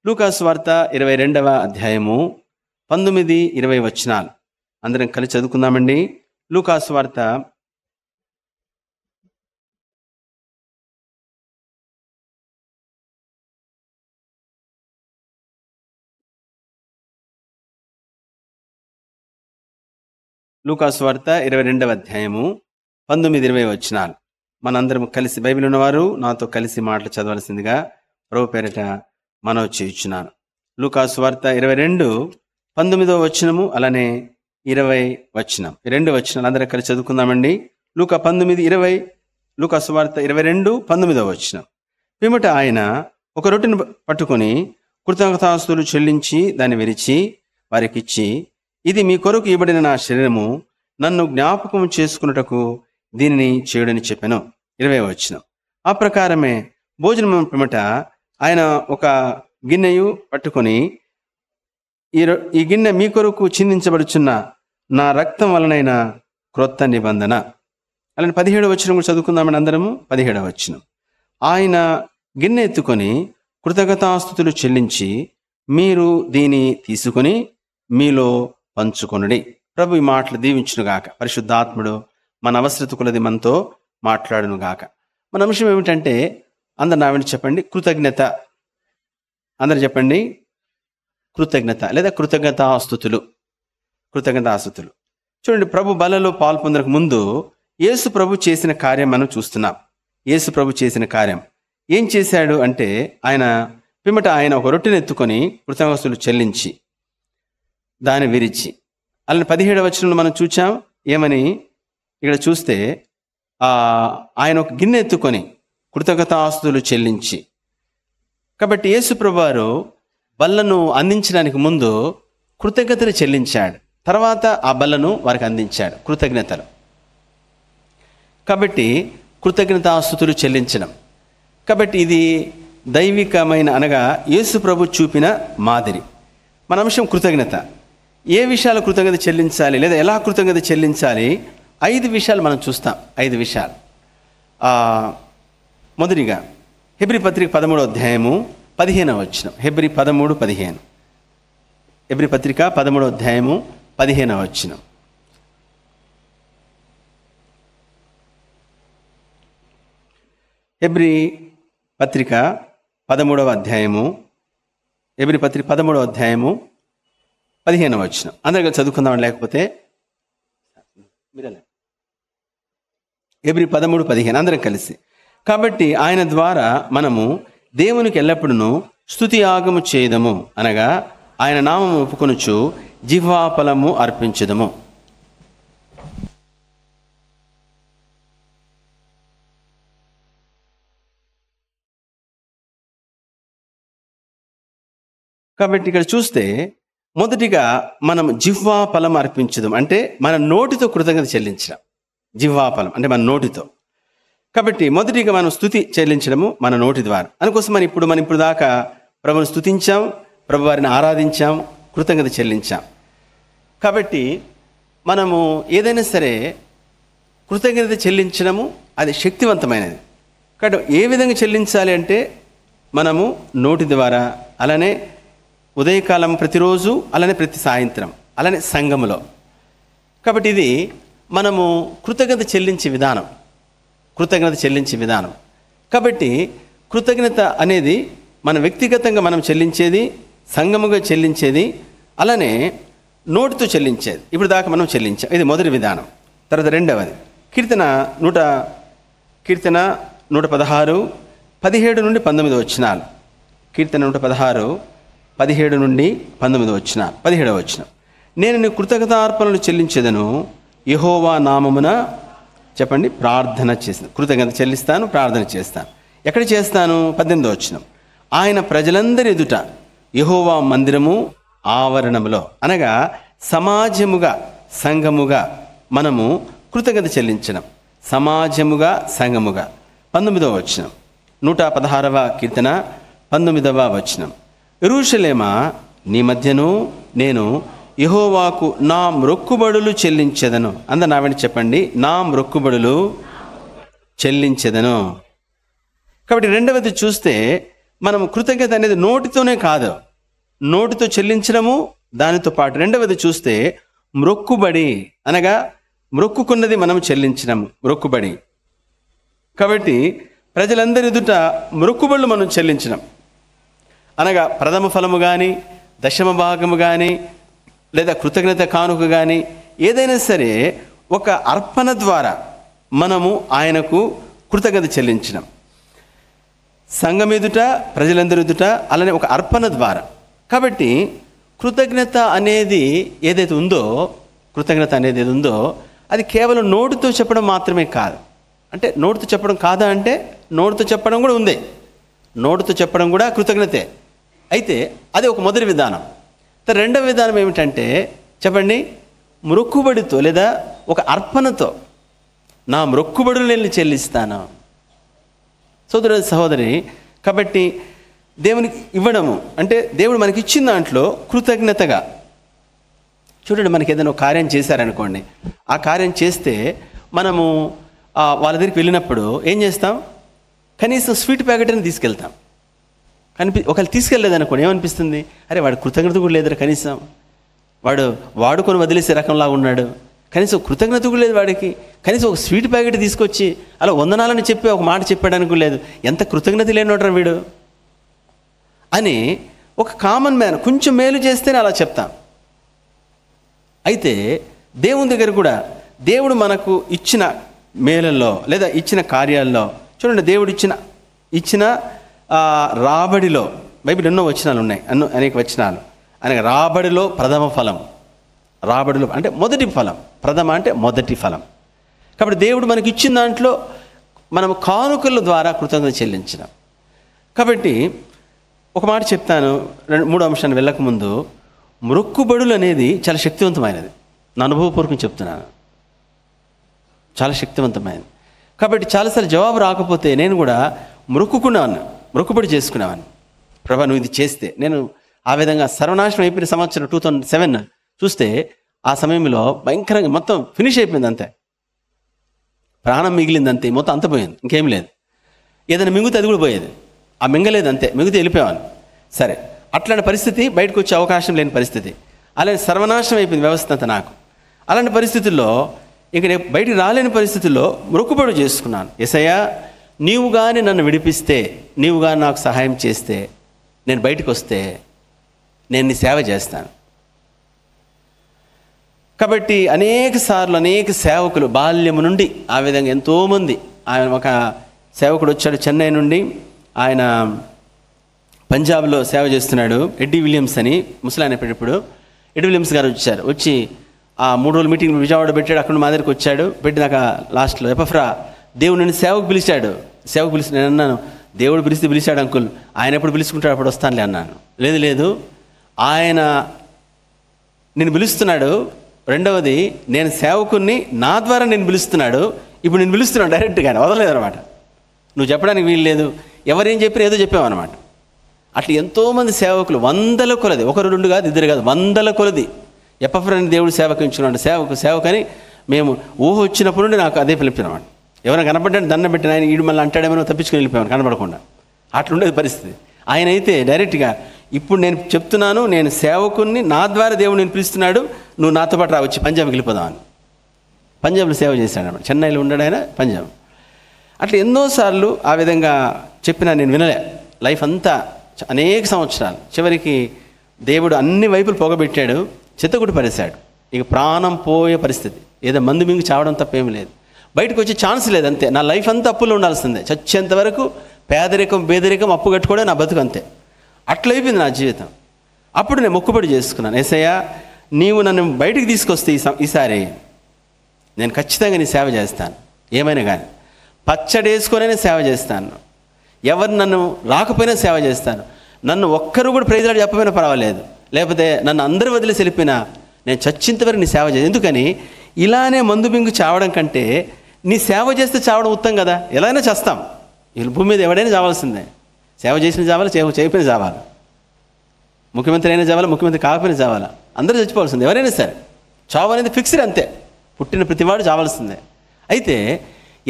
లూకాసు వార్త 22వ అధ్యాయము 19-20 వచనాలు అందరం కలిసి చదువుకుందామండి. లూకాసు వార్త 22వ అధ్యాయము 19-20 వచనాలు. మనందరం కలిసి బైబిల్ ఉన్నవారు నాతో కలిసి మాటలు చదవాల్సిందిగా ప్రభు పేరిట మనవి చేయుచున్నాను. లూకాసు వార్త 22:19 వచనము అలానే 20 వచనం, ఈ 2 వచనాలు అందరం కలిసి చదువుకుందామండి. లూకా 19:20, లూకాసు వార్త 22:19 వచనం. పిమ్మట ఆయన ఒక రొట్టెను పట్టుకొని కృతజ్ఞతాస్తుతులు చెల్లించి దాన్ని విరిచి వారికిచ్చి, ఇది మీ కొరకు ఇవ్వబడిన నా శరీరము, నన్ను జ్ఞాపకం చేసుకున్నటకు దీనిని చేయుడని చెప్పాను. 20 వచనం. ఆ ప్రకారమే భోజనం పిమ్మట ఆయన ఒక గిన్నెయు పట్టుకొని, ఈ గిన్నె మీ కొరకు చిందించబడుచున్న నా రక్తం వలనైన క్రొత్త నిబంధన. అలానే 17 వచనం కూడా చదువుకుందామని అందరము. 17 వచనం. ఆయన గిన్నె ఎత్తుకొని కృతజ్ఞతాస్తుతులు చెల్లించి, మీరు దీని తీసుకొని మీలో పంచుకొనుడి. ప్రభు ఈ మాటలు దీవించునుగాక. పరిశుద్ధాత్ముడు మన అవసరత కొలది మనతో మాట్లాడునుగాక. మన అంశం ఏమిటంటే, అందరు నా వెంట చెప్పండి, కృతజ్ఞత. అందరు చెప్పండి, కృతజ్ఞత లేదా కృతజ్ఞతాస్తుతులు. కృతజ్ఞతాస్తుతులు. చూడండి, ప్రభు బలలో పాల్పొందక ముందు యేసు ప్రభు చేసిన కార్యం మనం చూస్తున్నాం. యేసు ప్రభు చేసిన కార్యం ఏం చేశాడు అంటే, పిమ్మట ఆయన ఒక రొట్టెను ఎత్తుకొని కృతజ్ఞతలు చెల్లించి దాన్ని విరిచి, అలానే 17 వచనంలో మనం చూచాం ఏమని. ఇక్కడ చూస్తే ఆయన ఒక గిన్నె ఎత్తుకొని కృతజ్ఞతాస్తుతులు చెల్లించి. కాబట్టి యేసు ప్రభువారు బల్లను అందించడానికి ముందు కృతజ్ఞతలు చెల్లించాడు, తర్వాత ఆ బల్లను వారికి అందించాడు, కృతజ్ఞతలు. కాబట్టి కృతజ్ఞతాస్తుతులు చెల్లించడం, కాబట్టి ఇది దైవికమైన అనగా యేసు ప్రభు చూపిన మాదిరి. మన అంశం కృతజ్ఞత. ఏ విషయాలు కృతజ్ఞత చెల్లించాలి లేదా ఎలా కృతజ్ఞత చెల్లించాలి, 5 విషయాలు మనం చూస్తాం. 5 విషయాలు. మొదటిగా హెబ్రీ పత్రిక 13వ అధ్యాయము 15వ వచనం. హెబ్రీ 13:15. హెబ్రీ పత్రిక 13వ అధ్యాయము 15వ వచనం. హెబ్రీ పత్రిక 13వ అధ్యాయము, హెబ్రీ పత్రిక 13వ అధ్యాయము 15వ వచనం. అందరికీ చదువుకుందామని, లేకపోతే హెబ్రీ 13:15 అందరం కలిసి. కాబట్టి ఆయన ద్వారా మనము దేవునికి ఎల్లప్పుడూ స్తుతి యాగము చేయదము, అనగా ఆయన నామము ఒప్పుకొనుచు జిహ్వాఫలము అర్పించుదము. కాబట్టి ఇక్కడ చూస్తే మొదటిగా మనం జిహ్వాఫలం అర్పించడం అంటే మన నోటితో కృతజ్ఞత చెల్లించడం. జిహ్వాఫలం అంటే మన నోటితో. కాబట్టి మొదటిగా మనం స్తుతి చెల్లించడము మన నోటి ద్వారా. అందుకోసం మనం ఇప్పుడు దాకా ప్రభువుని స్తుతించాం, ప్రభు వారిని ఆరాధించాం, కృతజ్ఞత చెల్లించాం. కాబట్టి మనము ఏదైనా సరే కృతజ్ఞత చెల్లించడము అది శక్తివంతమైనది. కాబట్టి ఏ విధంగా చెల్లించాలి అంటే మనము నోటి ద్వారా, అలానే ఉదయకాలం ప్రతిరోజు, అలానే ప్రతి సాయంత్రం, అలానే సంఘములో. కాబట్టి ఇది మనము కృతజ్ఞత చెల్లించే విధానం. కాబట్టి కృతజ్ఞత అనేది మన వ్యక్తిగతంగా మనం చెల్లించేది, సంఘముగా చెల్లించేది, అలానే నోటితో చెల్లించేది. ఇప్పుడు దాకా మనం చెల్లించాం. ఇది మొదటి విధానం. తర్వాత రెండవది కీర్తన 116 17 నుండి 19 వచనాలు. కీర్తన 116 17 నుండి 19 వచనాలు. 17వ వచనం, నేను నీ కృతజ్ఞతార్పణలు చెల్లించేదను, యెహోవా నామమున చెప్పండి ప్రార్థన చేస్తాను. కృతజ్ఞత చెల్లిస్తాను, ప్రార్థన చేస్తాను. ఎక్కడ చేస్తాను? 18వ వచనం, ఆయన ప్రజలందరి ఎదుట యెహోవా మందిరము ఆవరణములో. అనగా సమాజముగా, సంఘముగా మనము కృతజ్ఞత చెల్లించడం. సమాజముగా, సంఘముగా. 19వ వచనం, 116వ కీర్తన 19వ వచనం, యెరూషలేమా నీ మధ్యను నేను యెహోవాకు నా మ్రొక్కుబడులు చెల్లించెదను. అందరు నా వెంట చెప్పండి, నా మ్రొక్కుబడులు చెల్లించెదను. కాబట్టి రెండవది చూస్తే మనం కృతజ్ఞత అనేది నోటితోనే కాదు, నోటితో చెల్లించడము, దానితో పాటు రెండవది చూస్తే మ్రొక్కుబడి, అనగా మ్రొక్కుకున్నది మనం చెల్లించడం, మ్రొక్కుబడి. కాబట్టి ప్రజలందరి ఎదుట మ్రొక్కుబడులు మనం చెల్లించడం అనగా ప్రథమ ఫలము కానీ, దశమ భాగము కానీ, లేదా కృతజ్ఞత కానుక కానీ, ఏదైనా సరే ఒక అర్పణ ద్వారా మనము ఆయనకు కృతజ్ఞత చెల్లించడం. సంఘం ఎదుట, ప్రజలందరి ఎదుట, అలానే ఒక అర్పణ ద్వారా. కాబట్టి కృతజ్ఞత అనేది ఏదైతే ఉందో, అది కేవలం నోటితో చెప్పడం మాత్రమే కాదు. అంటే నోటితో చెప్పడం కాదా అంటే నోటితో చెప్పడం కూడా ఉంది, నోటితో చెప్పడం కూడా కృతజ్ఞతే. అయితే అది ఒక మొదటి విధానం. రెండవ విధానం ఏమిటంటే చెప్పండి, మ్రొక్కుబడితో లేదా ఒక అర్పణతో నా మ్రొక్కుబడులు నేను చెల్లిస్తాను. సహోదరి, కాబట్టి దేవునికి ఇవ్వడము అంటే దేవుడు మనకి ఇచ్చిన దాంట్లో కృతజ్ఞతగా. చూడండి, మనకి ఏదైనా ఒక కార్యం చేశారనుకోండి, ఆ కార్యం చేస్తే మనము వాళ్ళ దగ్గరికి వెళ్ళినప్పుడు ఏం చేస్తాం? కనీసం స్వీట్ ప్యాకెట్ అని తీసుకెళ్తాం. ఒకవేళ తీసుకెళ్ళలేదనుకోండి, ఏమనిపిస్తుంది? అరే వాడు కృతజ్ఞత కూడా లేదురా, కనీసం వాడు వాడుకొని వదిలేసే రకంలాగా ఉన్నాడు, కనీసం కృతజ్ఞత కూడా లేదు వాడికి, కనీసం ఒక స్వీట్ ప్యాకెట్ తీసుకొచ్చి అలా వందనాలని చెప్పి ఒక మాట చెప్పడానికి లేదు, ఎంత కృతజ్ఞత లేనోడ్రా వీడు అని ఒక కామన్ మ్యాన్ కొంచెం మేలు చేస్తేనే అలా చెప్తాం. అయితే దేవుని దగ్గర కూడా దేవుడు మనకు ఇచ్చిన మేళల్లో లేదా ఇచ్చిన కార్యాల్లో చూడండి, దేవుడు ఇచ్చిన రాబడిలో బైబిల్ ఎన్నో వచనాలు ఉన్నాయి, అనేక వచనాలు. అనగా రాబడిలో ప్రథమ ఫలం, రాబడిలో అంటే మొదటి ఫలం, ప్రథమ అంటే మొదటి ఫలం. కాబట్టి దేవుడు మనకి ఇచ్చిన దాంట్లో మనం కానుకల ద్వారా కృతజ్ఞత చెల్లించడం. కాబట్టి ఒక మాట చెప్తాను, మూడో అంశాన్ని వెళ్ళకముందు, మ్రొక్కుబడులు అనేది చాలా శక్తివంతమైనది. నా అనుభవపూర్వకం చెప్తున్నాను, చాలా శక్తివంతమైనది. కాబట్టి చాలాసార్లు జవాబు రాకపోతే నేను కూడా మొక్కుబడి చేసుకునేవాడిని. ప్రభా నువ్వు ఇది చేస్తే, నేను ఆ విధంగా సర్వనాశనం అయిపోయిన సంవత్సరం 2007 చూస్తే ఆ సమయంలో భయంకరంగా మొత్తం ఫినిష్ అయిపోయింది, అంతే ప్రాణం మిగిలింది, అంతే మొత్తం అంత పోయింది, ఇంకేం లేదు. ఏదైనా మింగితే అది కూడా పోయేది, ఆ మింగలేదు, అంతే మిగితే వెళ్ళిపోయాను. సరే, అట్లాంటి పరిస్థితి, బయటకు వచ్చే అవకాశం లేని పరిస్థితి, అలాంటి సర్వనాశనం అయిపోయింది వ్యవస్థ అంతా నాకు. అలాంటి పరిస్థితుల్లో ఇంక నేను బయటికి రాలేని పరిస్థితుల్లో మొక్కుబడి చేసుకున్నాను. యేసయ్యా నీవు కానీ నన్ను విడిపిస్తే, నీవు కానీ నాకు సహాయం చేస్తే, నేను బయటకు వస్తే నేను నీ సేవ చేస్తాను. కాబట్టి అనేక సార్లు అనేక సేవకులు బాల్యము నుండి ఆ విధంగా ఎంతోమంది, ఆయన ఒక సేవకుడు వచ్చాడు చెన్నై నుండి, ఆయన పంజాబ్లో సేవ చేస్తున్నాడు, ఎడ్డీ విలియమ్స్ అని ముసలాయన. ఇప్పుడు ఎడ్ విలియమ్స్ గారు వచ్చారు. వచ్చి ఆ 3 రోజుల మీటింగ్ విజయవాడ పెట్టాడు. అక్కడ మా దగ్గరికి వచ్చాడు. పెట్టినాక లాస్ట్లో ఎపఫ్రా దేవుడు నిన్ను సేవకు పిలిచాడు. నేను అన్నాను, దేవుడు పిలిచాడు అంకుల్, ఆయన ఎప్పుడు పిలుచుకుంటాడు అప్పుడు వస్తానులే అన్నాను. లేదు ఆయన నేను పిలుస్తున్నాడు. రెండవది నేను సేవకుని, నా ద్వారా నేను పిలుస్తున్నాడు. ఇప్పుడు నేను పిలుస్తున్నాను డైరెక్ట్గానే, వదలలేదనమాట. నువ్వు చెప్పడానికి వీలు లేదు, ఎవరేం చెప్పినా ఏదో చెప్పావన్నమాట. అట్లా ఎంతోమంది సేవకులు, 100 కొలది, 1 2 కాదు 2 కాదు, 100 కొలది ఎపఫ్రాని దేవుడు సేవకించుకున్నాడు. సేవకని మేము ఊహ వచ్చినప్పుడు నుండి నాకు అదే పిలిపినమాట. ఎవరైనా కనపడ్డాడు దండం పెట్టిన ఆయన ఈడు మళ్ళీ అంటాడేమో తప్పించుకుని వెళ్ళిపోయాను కనపడకుండా. అట్లుండేది పరిస్థితి. ఆయన అయితే డైరెక్ట్గా ఇప్పుడు నేను చెప్తున్నాను, నేను సేవకుని, నా ద్వారా దేవుడు నేను పిలుస్తున్నాడు, నువ్వు నాతో పాటు రావచ్చు, పంజాబ్కి వెళ్ళిపోదామని. పంజాబ్లో సేవ చేశాడు అన్నమాట. చెన్నైలో ఉన్నాడు ఆయన, పంజాబ్. అట్లా ఎన్నోసార్లు ఆ విధంగా చెప్పినా నేను వినలే. లైఫ్ అంతా అనేక సంవత్సరాలు. చివరికి దేవుడు అన్ని వైపులు పొగబెట్టాడు, చెత్తగుడి పడేశాడు. ఇక ప్రాణం పోయే పరిస్థితి, ఏదో మందు మింగి చావడం తప్పేమీ లేదు. బయటకు వచ్చే ఛాన్స్ లేదు, అంతే. నా లైఫ్ అంతా అప్పులో ఉండాల్సిందే, చచ్చేంత వరకు పేదరికం అప్పు కట్టుకోవడం నా బతుకు, అంతే. అట్లయిపోయింది నా జీవితం. అప్పుడు నేను మొక్కుబడి చేసుకున్నాను, యేసయ్య నీవు నన్ను బయటికి తీసుకొస్తే ఈసారి నేను ఖచ్చితంగా నీ సేవ చేస్తాను, ఏమైనా కానీ పచ్చడి వేసుకొనే సేవ చేస్తాను, ఎవరు నన్ను రాకపోయినా సేవ చేస్తాను, నన్ను ఒక్కరు కూడా ప్రైజ్లాడి చెప్పకపోయినా పర్వాలేదు, లేకపోతే నన్ను అందరూ వదిలేసి వెళ్ళిపోయినా నేను చచ్చేంత వరకు నీ సేవ చేస్తాను. ఎందుకని ఇలానే మందు బింగు చావడం కంటే నీ సేవ చేస్తే చావడం ఉత్తమం కదా. ఎలాగైనా చేస్తాం, ఈ భూమి మీద ఎవడైనా చావాల్సిందే. సేవ చేసిన చావాలి, చేయకపోయినా చావాలి. ముఖ్యమంత్రి అయినా చావాలి, ముఖ్యమంత్రి కాకపోయినా చావాలి, అందరూ చచ్చిపోవాల్సిందే. ఎవరైనా సరే చావు అనేది ఫిక్స్డ్, అంతే. పుట్టిన ప్రతివాడు చావాల్సిందే. అయితే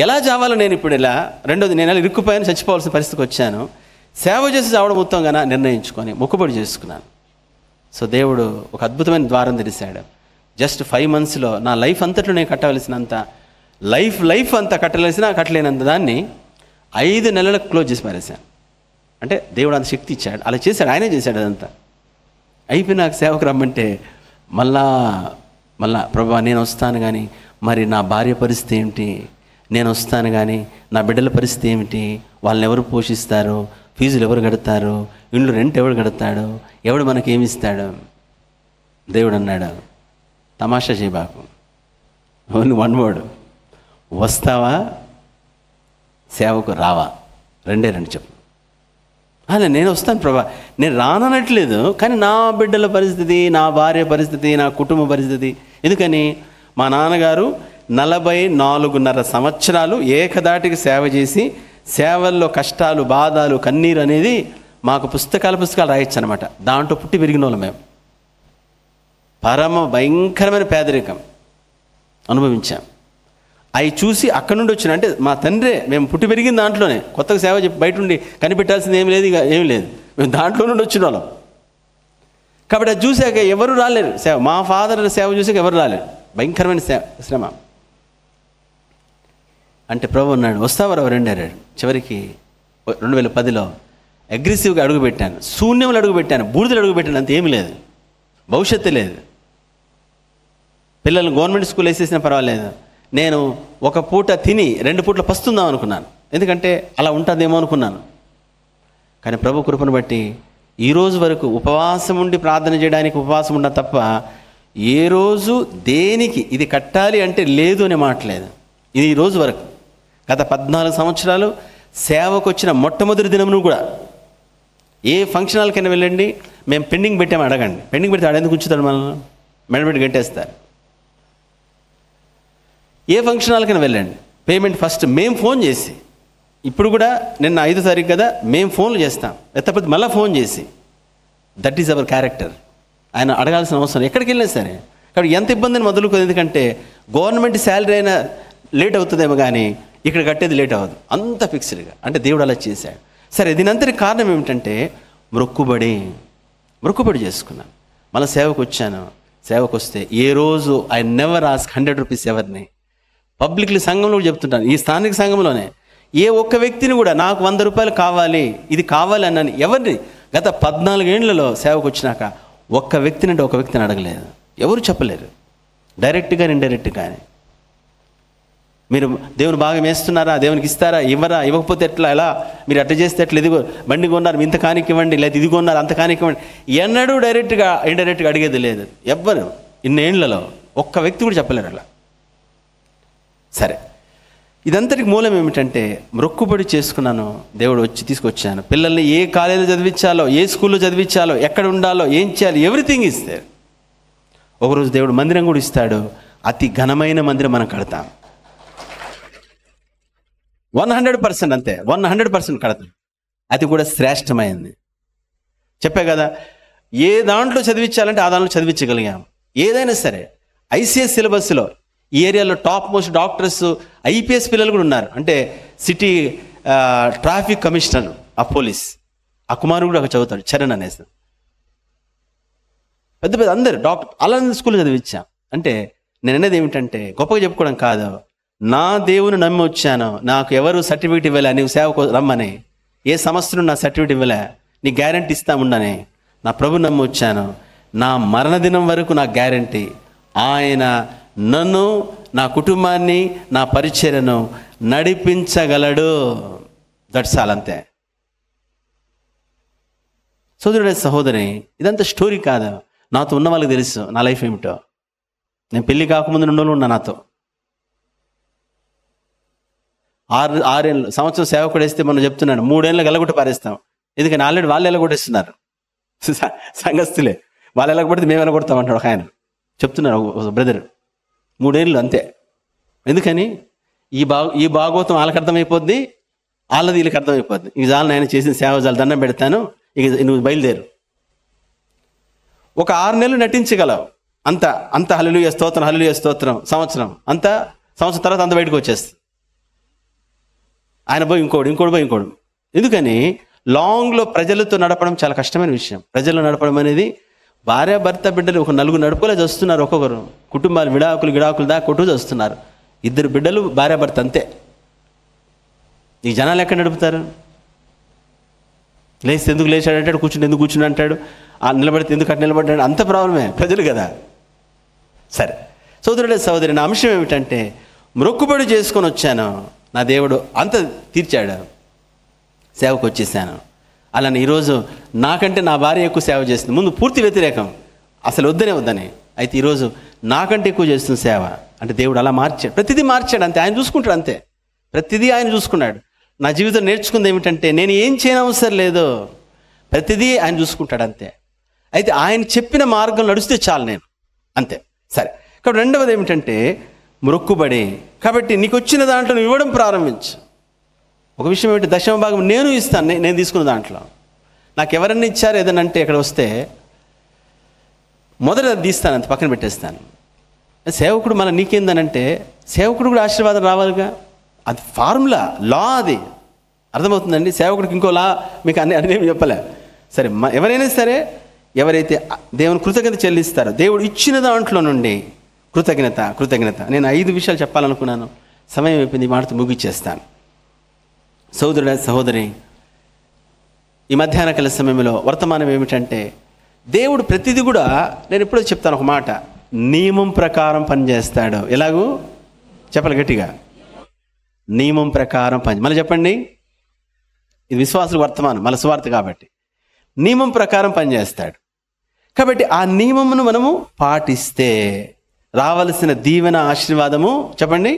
ఎలా చావాలో నేను ఇప్పుడు ఇలా రెండోది, నేను ఇలా ఇరుక్కుపోయాను, చచ్చిపోవాల్సిన పరిస్థితికి వచ్చాను. సేవ చేసి చావడం ఉత్తమంగా నిర్ణయించుకొని మొక్కుబడి చేసుకున్నాను. సో దేవుడు ఒక అద్భుతమైన ద్వారం తెరిచాడు. జస్ట్ 5 monthsలో నా లైఫ్ అంతట్లో నేను కట్టవలసినంత లైఫ్ అంతా కట్టలేనంత దాన్ని 5 నెలలకు క్లోజ్ చేసి పారేశాను. అంటే దేవుడు అంత శక్తి ఇచ్చాడు, అలా చేశాడు, ఆయనే చేశాడు అదంతా. అయిపోయి నాకు సేవకు రమ్మంటే మళ్ళా ప్రభా నేను వస్తాను, కానీ మరి నా భార్య పరిస్థితి ఏమిటి, నేను వస్తాను కానీ నా బిడ్డల పరిస్థితి ఏమిటి, వాళ్ళని ఎవరు పోషిస్తారు, ఫీజులు ఎవరు కడతారు, ఇండ్లు రెంట్ ఎవరు కడతాడు, ఎవడు మనకేమిస్తాడు. దేవుడు అన్నాడు, తమాషా చేయబాకు, ఓన్లీ 1 word, వస్తావా సేవకు రావా, 2 చెప్పు. అలా నేను వస్తాను ప్రభా, నేను రానట్లేదు, కానీ నా బిడ్డల పరిస్థితి, నా భార్య పరిస్థితి, నా కుటుంబ పరిస్థితి. ఎందుకని మా నాన్నగారు 44.5 సంవత్సరాలు ఏకదాటికి సేవ చేసి, సేవల్లో కష్టాలు, బాధలు, కన్నీరు అనేది మాకు పుస్తకాలు రాయొచ్చు అనమాట. దాంట్లో పుట్టి పెరిగిన వాళ్ళు మేము. పరమ భయంకరమైన పేదరికం అనుభవించాం. అవి చూసి అక్కడి నుండి వచ్చిన, అంటే మా తండ్రే, మేము పుట్టి పెరిగిన దాంట్లోనే, కొత్తగా సేవ చెప్పి బయట ఉండి కనిపెట్టాల్సింది ఏం లేదు, ఇక ఏమి లేదు, మేము దాంట్లో నుండి వచ్చిన వాళ్ళం. కాబట్టి అది చూసాక ఎవరు రాలేరు సేవ, మా ఫాదర్ సేవ చూసాక ఎవరు రాలేరు. భయంకరమైన శ్రమ. అంటే ప్రభు అన్నాడు, వస్తావరా 2 అన్నాడు. చివరికి 2010లో అగ్రెసివ్గా అడుగుపెట్టాను, శూన్యంలో అడుగుపెట్టాను, బూడిదలు అడుగుపెట్టాను, అంత ఏమీ లేదు, భవిష్యత్తు లేదు. పిల్లల్ని గవర్నమెంట్ స్కూల్ వేసేసినా పర్వాలేదు, నేను ఒక పూట తిని 2 పూటలు పస్తుందాం అనుకున్నాను, ఎందుకంటే అలా ఉంటుందేమో అనుకున్నాను. కానీ ప్రభు కృపను బట్టి ఈరోజు వరకు ఉపవాసం ఉండి ప్రార్థన చేయడానికి ఉపవాసం ఉండ తప్ప ఏ రోజు దేనికి ఇది కట్టాలి అంటే లేదు అనే మాటలేదు. ఇది ఈ రోజు వరకు గత 14 సంవత్సరాలు సేవకు వచ్చిన మొట్టమొదటి దినమును కూడా ఏ ఫంక్షన్ హాల్కైనా వెళ్ళండి, మేము పెండింగ్ పెట్టాము అడగండి, పెండింగ్ పెడితే ఆడెందుకు ఉంచుతాడు, మనల్ని మెడబెట్టి గంటేస్తారు. ఏ ఫంక్షన్ హాల్కైనా వెళ్ళండి, పేమెంట్ ఫస్ట్ మేము ఫోన్ చేసి, ఇప్పుడు కూడా నిన్న 5వ తారీఖు కదా, మేము ఫోన్లు చేస్తాం, ఎత్తకపోతే మళ్ళీ ఫోన్ చేసి. That is our character. ఆయన అడగాల్సిన అవసరం ఎక్కడికి వెళ్ళినా సరే. కాబట్టి ఎంత ఇబ్బందిని మొదలుకోదు, ఎందుకంటే గవర్నమెంట్ శాలరీ అయినా లేట్ అవుతుందేమో కానీ ఇక్కడ కట్టేది లేట్ అవ్వదు, అంత ఫిక్స్డ్గా. అంటే దేవుడు అలా చేశాడు. సరే, దీనంతటి కారణం ఏమిటంటే మొక్కుబడి చేసుకున్నాను. మళ్ళీ సేవకు వచ్చాను. సేవకు వస్తే ఏ రోజు ఐ నెవర్ ఆస్క్ 100 రూపీస్ ఎవరిని. పబ్లిక్లీ సంఘంలో చెప్తుంటాను, ఈ స్థానిక సంఘంలోనే ఏ ఒక్క వ్యక్తిని కూడా నాకు 100 రూపాయలు కావాలి, ఇది కావాలి అన్నాను ఎవరిని. గత 14 ఏళ్లలో సేవకు వచ్చినాక ఒక్క వ్యక్తిని అడగలేదు, ఎవరు చెప్పలేరు, డైరెక్ట్గా ఇండైరెక్ట్ కానీ. మీరు దేవుని బాగా వేస్తున్నారా, దేవునికి ఇస్తారా, ఇవ్వరా, ఇవ్వకపోతే ఎట్లా, ఎలా మీరు అట్లా చేస్తే ఎట్లా, ఇదిగో బండి కొన్నారు ఇంత కానికి ఇవ్వండి, లేదా ఇది కొన్నారు అంత కానికి ఇవ్వండి, ఎన్నడూ డైరెక్ట్గా ఇండైరెక్ట్గా అడిగేది లేదు. ఎవ్వరు ఇన్నేళ్లలో ఒక్క వ్యక్తి కూడా చెప్పలేరు అలా. సరే, ఇదంతటికి మూలం ఏమిటంటే మొక్కుబడి చేసుకున్నాను, దేవుడు వచ్చి తీసుకొచ్చాను. పిల్లల్ని ఏ కాలేజీలో చదివించాలో, ఏ స్కూల్లో చదివించాలో, ఎక్కడ ఉండాలో, ఏం చేయాలి, ఎవ్రీథింగ్ ఇస్తారు. ఒకరోజు దేవుడు మందిరం కూడా ఇస్తాడు. అతి ఘనమైన మందిరం మనం కడతాం. 100% అంతే, 100% కడతాం. అది కూడా శ్రేష్టమైంది. చెప్పే కదా, ఏ దాంట్లో చదివించాలంటే ఆ దాంట్లో చదివించగలిగాం. ఏదైనా సరే ఐసీఎస్ సిలబస్లో ఈ ఏరియాలో టాప్ మోస్ట్ డాక్టర్స్, ఐపీఎస్ పిల్లలు కూడా ఉన్నారు. అంటే సిటీ ట్రాఫిక్ కమిషనర్ ఆ పోలీస్, ఆ కుమారుడు కూడా అక్కడ చదువుతాడు, చరణ్ అనేసి. పెద్ద పెద్ద అందరు డాక్టర్ అలాంటి స్కూల్ చదివించాం. అంటే నేను అనేది ఏమిటంటే గొప్పగా చెప్పుకోవడం కాదు, నా దేవుని నమ్మి వచ్చాను, నాకు ఎవరు సర్టిఫికేట్ ఇవ్వలే, నీవు సేవకు రమ్మని, ఏ సంస్థను నా సర్టిఫికేట్ ఇవ్వలే, నీ గ్యారంటీ ఇస్తా ఉండని, నా ప్రభు నమ్మి వచ్చాను, నా మరణదినం వరకు నా గ్యారంటీ, ఆయన నన్ను, నా కుటుంబాన్ని, నా పరిచర్యను నడిపించగలడు. దట్స్ ఆల్, అంతే. సోదరుడే సహోదరి, ఇదంతా స్టోరీ కాదు. నాతో ఉన్న వాళ్ళకి తెలుసు నా లైఫ్ ఏమిటో. నేను పెళ్లి కాకముందు 2 రోజులు ఉన్నా నాతో. 6 ఏళ్ళు సంవత్సరం సేవ కూడా వేస్తే మనం చెప్తున్నాడు 3 ఏళ్ళకి ఎలగొట్టి పారేస్తాం. ఎందుకని ఆల్రెడీ వాళ్ళు ఎలగొట్టేస్తున్నారు, సంఘస్థులే. వాళ్ళు ఎలగొడితే మేము ఎలగొడతాం అంటాడు ఒక ఆయన. చెప్తున్నారు ఒక బ్రదర్, 3 ఏళ్ళు అంతే. ఎందుకని ఈ భాగవతం వాళ్ళకి అర్థమైపోద్ది, వాళ్ళది వీళ్ళకి అర్థమైపోద్ది. ఇక చాలు నేను చేసిన సేవ చాలు, దండం పెడతాను, ఇక నువ్వు బయలుదేరు. ఒక 6 నెలలు నటించగలవు, అంత హల్లెలూయా స్తోత్రం సంవత్సరం, సంవత్సరం తర్వాత అంత బయటకు వచ్చేస్తుంది. ఆయన పోయి ఇంకోడు. ఎందుకని లాంగ్లో ప్రజలతో నడపడం చాలా కష్టమైన విషయం. ప్రజలు నడపడం అనేది, భార్య భర్త బిడ్డలు ఒక 4 నడుపులే వస్తున్నారు. ఒక్కొక్కరు కుటుంబాలు విడాకులు దాకా కొట్టు వస్తున్నారు. 2 బిడ్డలు భార్య భర్త అంతే. ఈ జనాలు ఎక్కడ నడుపుతారు? లేస్తే ఎందుకు లేచాడు అంటాడు, కూర్చుని ఎందుకు కూర్చుని అంటాడు, నిలబడితే ఎందుకు అట్లా నిలబడ్డాడు, అంత ప్రాబ్లమే, ప్రజలు కదా. సరే సోదరుడే సహోదరి, నా అంశం ఏమిటంటే మొక్కుబడి చేసుకొని వచ్చాను, నా దేవుడు అంత తీర్చాడు, సేవకు వచ్చేసాను. అలానే ఈరోజు నాకంటే నా భార్య ఎక్కువ సేవ చేస్తుంది. ముందు పూర్తి వ్యతిరేకం, అసలు వద్దని. అయితే ఈరోజు నాకంటే ఎక్కువ చేస్తుంది సేవ. అంటే దేవుడు అలా మార్చాడు, ప్రతిదీ మార్చాడు, అంతే. ఆయన చూసుకుంటాడు, అంతే. ప్రతిదీ ఆయన చూసుకున్నాడు. నా జీవితం నేర్చుకుంది ఏమిటంటే నేను ఏం చేయని అవసరం లేదు, ప్రతిదీ ఆయన చూసుకుంటాడు, అంతే. అయితే ఆయన చెప్పిన మార్గం నడిస్తే చాలు నేను, అంతే. సరే, కాబట్టి రెండవది ఏమిటంటే మొక్కుబడి. కాబట్టి నీకు వచ్చిన దాంట్లో నువ్వు ఇవ్వడం ప్రారంభించు. ఒక విషయం ఏమిటి, 10వ భాగం నేను ఇస్తాను. నేను తీసుకున్న దాంట్లో నాకు ఎవరన్నా ఇచ్చారు ఏదన్నా అంటే ఇక్కడ వస్తే మొదట తీస్తాను, అంత పక్కన పెట్టేస్తాను. సేవకుడు మన నీకేందనంటే సేవకుడు కూడా ఆశీర్వాదం రావాలిగా, అది ఫార్ములా, లా, అది అర్థమవుతుందండి. సేవకుడికి ఇంకో లా మీకు అన్నీ చెప్పలే. సరే, ఎవరైనా సరే, ఎవరైతే దేవుని కృతజ్ఞత చెల్లిస్తారో, దేవుడు ఇచ్చిన దాంట్లో నుండి కృతజ్ఞత. నేను 5 విషయాలు చెప్పాలనుకున్నాను, సమయం అయిపోయింది, ఈ మాటతో ముగిచ్చేస్తాను. సోదరుడ సహోదరి, ఈ మధ్యాహ్న కాల సమయంలో వర్తమానం ఏమిటంటే దేవుడు ప్రతిదీ కూడా, నేను ఎప్పుడో చెప్తాను ఒక మాట, నియమం ప్రకారం పనిచేస్తాడు. ఎలాగూ చెప్పాలి గట్టిగా, నియమం ప్రకారం మళ్ళీ చెప్పండి, ఇది విశ్వాసుల వర్తమానం, మళ్ళీ సువార్త కాబట్టి. నియమం ప్రకారం పనిచేస్తాడు. కాబట్టి ఆ నియమమును మనము పాటిస్తే రావలసిన దీవెన ఆశీర్వాదము చెప్పండి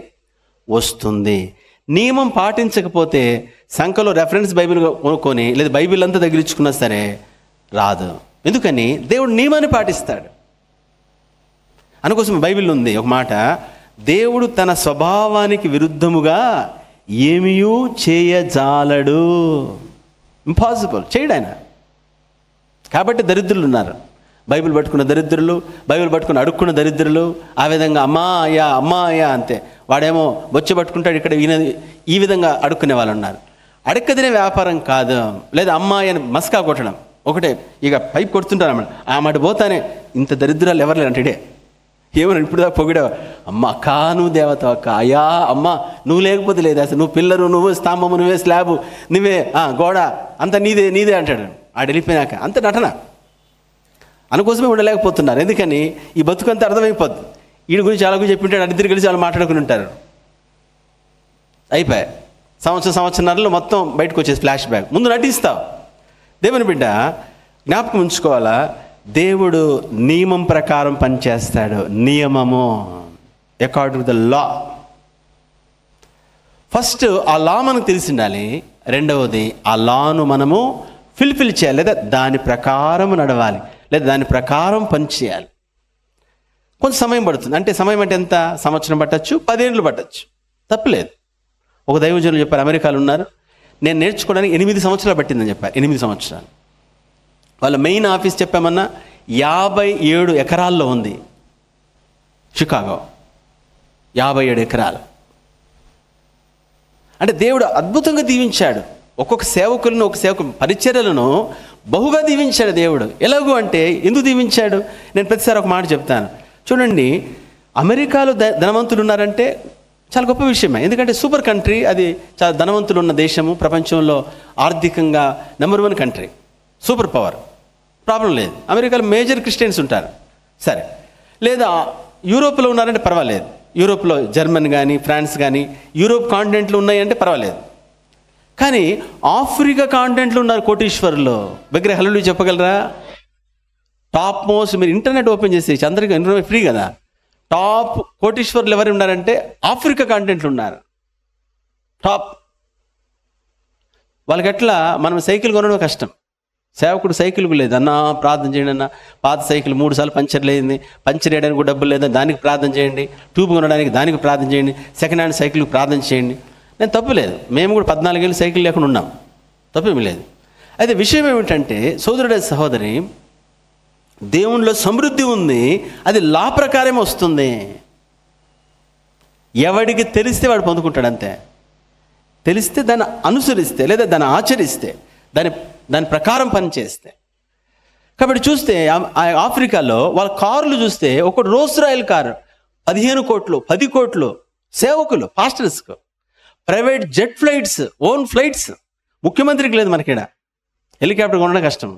వస్తుంది. నియమం పాటించకపోతే సంఖ్యలో రెఫరెన్స్ బైబిల్ కొనుక్కొని లేదా బైబిల్ అంతా తగిలించుకున్నా సరే రాదు. ఎందుకని? దేవుడు నియమాన్ని పాటిస్తాడు. అందుకోసం బైబిల్ ఉంది ఒక మాట, దేవుడు తన స్వభావానికి విరుద్ధముగా ఏమీయూ చేయజాలడు. ఇంపాసిబుల్, చేయడు ఆయన. కాబట్టి దరిద్రులు ఉన్నారు, బైబిల్ పట్టుకున్న దరిద్రులు, బైబిల్ పట్టుకుని అడుక్కున్న దరిద్రులు. ఆ విధంగా అమ్మా అయ్యా అంతే. వాడేమో బొచ్చ పట్టుకుంటాడు, ఇక్కడ ఈ విధంగా అడుక్కునే వాళ్ళు ఉన్నారు. అడక్కదినే వ్యాపారం కాదు, లేదా అమ్మాయి అని మస్కా కొట్టడం ఒకటే. ఇక పైపు కొడుతుంటారు అన్నమాట. ఆ మాట పోతానే ఇంత దరిద్రాలు ఎవరు లేరు అంటే ఏమన్నా ఇప్పుడు దాకా పొగిడావు, అమ్మ అక్క నువ్వు దేవత అక్క, అయ్యా అమ్మ నువ్వు లేకపోతే లేదు, అసలు నువ్వు పిల్లరు, నువ్వు స్తంభము, నువ్వే స్లాబు, నువ్వే గోడ, అంత నీదే అంటాడు. ఆడు వెళ్ళిపోయినాక అంత నటన. అందుకోసమే ఉండలేకపోతున్నారు. ఎందుకని? ఈ బతుకంతా అర్థమైపోద్ది. వీడి గురించి చాలా గురించి చెప్పింటాడు, అడిద్దరు కలిసి వాళ్ళు మాట్లాడుకుని ఉంటారు. అయిపోయాయి. సంవత్సరంన్నరలో మొత్తం బయటకు వచ్చేసి ఫ్లాష్ బ్యాక్. ముందు నటిస్తావు. దేవుని బిడ్డ జ్ఞాపకం ఉంచుకోవాలా, దేవుడు నియమం ప్రకారం పనిచేస్తాడు. నియమము according to the law. First ఆ లా మనకు తెలిసి ఉండాలి. రెండవది ఆ లాను మనము ఫిల్ఫిల్ చేయాలి, లేదా దాని ప్రకారం నడవాలి, లేదా దాని ప్రకారం పనిచేయాలి. కొంత సమయం పడుతుంది. అంటే సమయం అంటే ఎంత? సంవత్సరం పట్టచ్చు, 10 ఏళ్ళు పట్టచ్చు, తప్పులేదు. ఒక దైవజనులు చెప్పారు, అమెరికాలో ఉన్నారు, నేను నేర్చుకోవడానికి 8 సంవత్సరాలు పట్టిందని చెప్పారు. 8 సంవత్సరాలు. వాళ్ళ మెయిన్ ఆఫీస్ చెప్పామన్నా 57 ఎకరాల్లో ఉంది. షికాగో 57 ఎకరాలు. అంటే దేవుడు అద్భుతంగా దీవించాడు. ఒక్కొక్క సేవకులను, ఒక సేవకు పరిచర్యలను బహుగా దీవించాడు దేవుడు. ఎలాగూ అంటే ఎందుకు దీవించాడు? నేను ప్రతిసారి ఒక మాట చెప్తాను. చూడండి, అమెరికాలో ధనవంతులు ఉన్నారంటే చాలా గొప్ప విషయమే. ఎందుకంటే సూపర్ కంట్రీ, అది చాలా ధనవంతులు ఉన్న దేశము, ప్రపంచంలో ఆర్థికంగా number 1 country, super power, problem లేదు. అమెరికాలో మేజర్ క్రిస్టియన్స్ ఉంటారు, సరే. లేదా యూరోప్లో ఉన్నారంటే పర్వాలేదు. యూరోప్లో జర్మన్ కానీ, ఫ్రాన్స్ కానీ, యూరోప్ కాంటినెంట్లు ఉన్నాయంటే పర్వాలేదు. కానీ ఆఫ్రికా కాంటినెంట్లు ఉన్నారు కోటీశ్వరులు. దగ్గర హల్లేలూయా చెప్పగలరా? టాప్ మోస్ట్, మీరు ఇంటర్నెట్ ఓపెన్ చేసి అందరికీ ఇంటర్నెట్ ఫ్రీ కదా, టాప్ కోటీశ్వరులు ఎవరు ఉన్నారంటే ఆఫ్రికా కాంటినెంట్లు ఉన్నారు, టాప్. వాళ్ళకి ఎట్లా, మనం సైకిల్ కొనడం కష్టం, సేవకుడు సైకిల్ లేదు. అన్న ప్రార్థన చేయండి అన్న, పాత సైకిల్ 3 సార్లు పంచర్ లేదండి, పంచర్ వేయడానికి కూడా డబ్బులు లేదా, దానికి ప్రార్థన చేయండి. ట్యూబ్ కొనడానికి దానికి ప్రార్థన చేయండి. సెకండ్ హ్యాండ్ సైకిల్కి ప్రార్థన చేయండి. నేను తప్పు లేదు, మేము కూడా 14 ఏళ్ళు సైకిల్ లేకుండా ఉన్నాం, తప్పేమీ లేదు. అయితే విషయం ఏమిటంటే సోదరుడే సహోదరి, దేవునిలో సమృద్ధి ఉంది, అది లా ప్రకారం వస్తుంది. ఎవడికి తెలిస్తే వాడు పొందుకుంటాడు అంతే. తెలిస్తే దాన్ని అనుసరిస్తే, లేదా దాన్ని ఆచరిస్తే, దాని ప్రకారం పనిచేస్తే. కాబట్టి చూస్తే ఆఫ్రికాలో వాళ్ళ కార్లు చూస్తే, ఒకటి రోల్స్ రాయల్ కారు 15 కోట్లు, 10 కోట్లు, సేవకులు, పాస్టర్స్కు private jet flights, own flights. ముఖ్యమంత్రికి లేదు, మనకిడ హెలికాప్టర్ కొనడం కష్టం.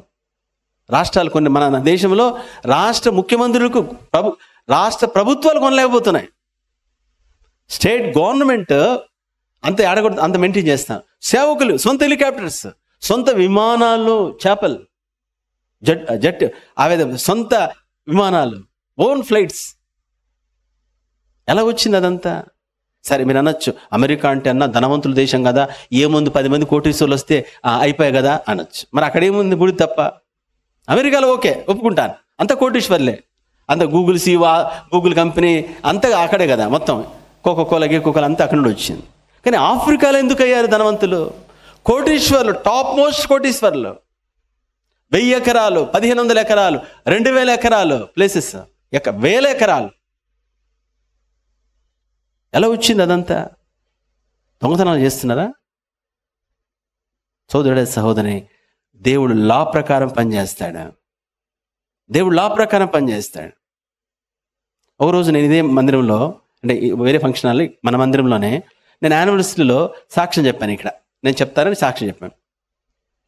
రాష్ట్రాలు కొన్ని, మన దేశంలో రాష్ట్ర ముఖ్యమంత్రులకు రాష్ట్ర ప్రభుత్వాలు కొనలేకపోతున్నాయి. స్టేట్ గవర్నమెంట్ అంత ఆడకూడదు, అంత మెయింటైన్ చేస్తాం. సేవకులు సొంత హెలికాప్టర్స్, సొంత విమానాలు, చేపల్ జెట్ ఆవేద సొంత విమానాలు, ఓన్ ఫ్లైట్స్. ఎలా వచ్చింది అదంతా? సరే మీరు అనొచ్చు, అమెరికా అంటే అన్న ధనవంతుల దేశం కదా, ఏముంది 10 మంది కోటీశ్వరులు వస్తే అయిపోయాయి కదా అనొచ్చు. మరి అక్కడ ఏముంది? గుడి తప్ప. అమెరికాలో ఓకే, ఒప్పుకుంటాను, అంత కోటీశ్వర్లే, అంత గూగుల్ కంపెనీ అంతా అక్కడే కదా, మొత్తం కోకోకోలా అంతా అక్కడ నుండి వచ్చింది. కానీ ఆఫ్రికాలో ఎందుకు అయ్యారు ధనవంతులు? కోటీశ్వర్లు, టాప్ మోస్ట్ కోటీశ్వర్లు. 1000 ఎకరాలు, 1500 ఎకరాలు, 2000 ఎకరాలు ప్లేసెస్, 1000 ఎకరాలు. ఎలా వచ్చింది అదంతా? దొంగతనాలు చేస్తున్నారా? సోదరుడే సహోదరి, దేవుడు లా ప్రకారం పనిచేస్తాడు. దేవుడు లా ప్రకారం పనిచేస్తాడు. ఒక రోజు నేను ఇదే మందిరంలో, అంటే వేరే ఫంక్షన్ హాల్, మన మందిరంలోనే నేను యానివర్సరీలో సాక్ష్యం చెప్పాను. ఇక్కడ నేను చెప్తానని సాక్ష్యం చెప్పాను.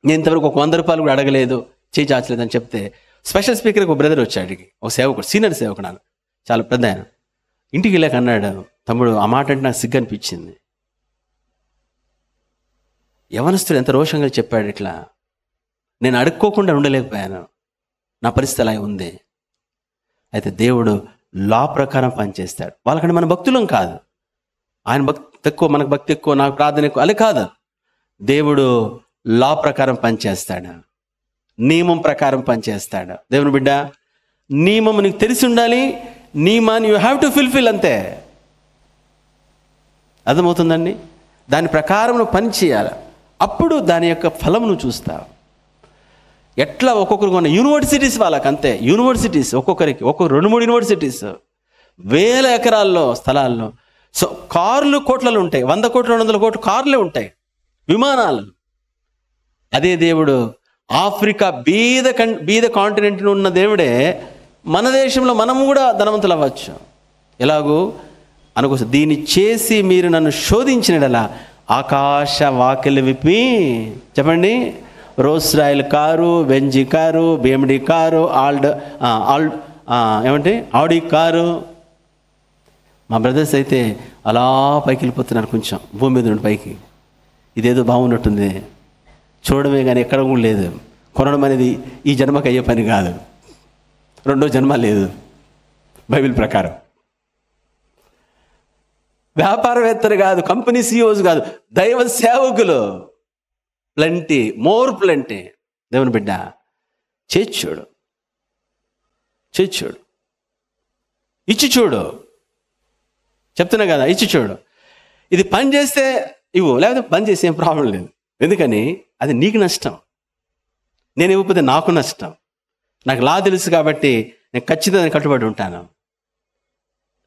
నేను ఇంతవరకు ఒక 100 రూపాయలు కూడా అడగలేదు, చేయి చాచలేదని చెప్తే స్పెషల్ స్పీకర్కి ఒక బ్రదర్ వచ్చాడు, ఒక సేవకుడు, సీనియర్ సేవకుడు, నాకు చాలా పెద్ద ఆయన. ఇంటికి వెళ్ళాక అన్నాడు, తమ్ముడు ఆ మాట అంటే నాకు సిగ్గు అనిపించింది. యవనస్తుడు ఎంత రోషంగా చెప్పాడు ఇట్లా. నేను అడుక్కోకుండా ఉండలేకపోయాను, నా పరిస్థితి అలా ఉంది. అయితే దేవుడు లా ప్రకారం పనిచేస్తాడు. వాళ్ళకంటే మన భక్తులం కాదు, ఆయన భక్తి ఎక్కువ, మనకు భక్తి ఎక్కువ, నాకు ప్రార్థన ఎక్కువ, అలా కాదు. దేవుడు లా ప్రకారం పనిచేస్తాడు, నియమం ప్రకారం పనిచేస్తాడు. దేవుని బిడ్డ, నియమం నీకు తెలిసి ఉండాలి, నియమాన్ని యూ హ్యావ్ టు ఫుల్ఫిల్, అంతే. అర్థమవుతుందండి? దాని ప్రకారం నువ్వు పని చేయాలి, అప్పుడు దాని యొక్క ఫలం నువ్వు చూస్తావు. ఎట్లా ఒక్కొక్కరికి ఉన్న యూనివర్సిటీస్ వాళ్ళకి అంతే, యూనివర్సిటీస్ ఒక్కొక్కరికి 2-3 యూనివర్సిటీస్, 1000 ఎకరాల్లో స్థలాల్లో. సో కార్లు కోట్లలో ఉంటాయి, 100 కోట్లు 200 కోట్లు కార్లే ఉంటాయి, విమానాలు. అదే దేవుడు ఆఫ్రికా బీద కాంటినెంట్ ఉన్న దేవుడే మన దేశంలో మనము కూడా ధనవంతులు అవ్వచ్చు. ఎలాగూ అనుకోసం, దీన్ని చేసి మీరు నన్ను శోధించినలా ఆకాశ వాకిలి విప్పి, చెప్పండి, Rolls Royce car, Benz car, BMW car, ఏమంటే ఆడి కారు. మా బ్రదర్స్ అయితే అలా పైకి వెళ్ళిపోతున్నాను, కొంచెం భూమి మీద నుండి పైకి. ఇదేదో బాగున్నట్టుంది, చూడడమే కానీ ఎక్కడ కూడా లేదు. కొనడం అనేది ఈ జన్మకు అయ్యే పని కాదు, రెండో జన్మ లేదు బైబిల్ ప్రకారం. వ్యాపారవేత్తలు కాదు, కంపెనీ సిఇఓస్ కాదు, దైవ సేవకులు. Plenty, more plenty. దేవుని బిడ్డ, చేసి చూడు, చేసి చూడు, ఇచ్చి చూడు. చెప్తున్నా కదా, ఇచ్చి చూడు. ఇది పని చేస్తే ఇవ్వు, లేకపోతే పని చేస్తే ఏం ప్రాబ్లం లేదు. ఎందుకని అది నీకు నష్టం, నేను ఇవ్వకపోతే నాకు నష్టం. నాకు లా తెలుసు కాబట్టి నేను ఖచ్చితంగా కట్టుబడి ఉంటాను.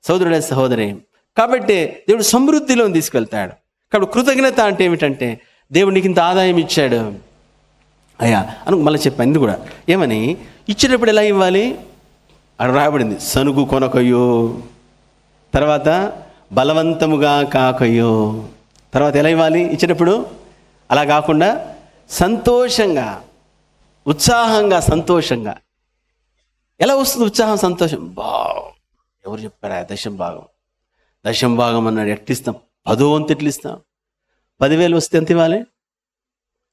సోదరుడే సహోదరి, కాబట్టి దేవుడు సమృద్ధిలో తీసుకెళ్తాడు. కాబట్టి కృతజ్ఞత అంటే ఏమిటంటే, దేవుడు నీకు ఇంత ఆదాయం ఇచ్చాడు అయ్యా అని మళ్ళీ చెప్పాను. ఇది కూడా ఏమని, ఇచ్చేటప్పుడు ఎలా ఇవ్వాలి అక్కడ రాయబడింది, సనుగు కొనకయ్యో, తర్వాత బలవంతముగా కాకయ్యో. తర్వాత ఎలా ఇవ్వాలి ఇచ్చేటప్పుడు? అలా కాకుండా సంతోషంగా, ఉత్సాహంగా, సంతోషంగా. ఎలా వస్తుంది ఉత్సాహం, సంతోషం? ఎవరు చెప్పారా దశం భాగం అన్నాడు. ఎట్లిస్తాం? 10వ వంతు ఎట్లు ఇస్తాం? 10,000 వస్తే ఎంత ఇవ్వాలి?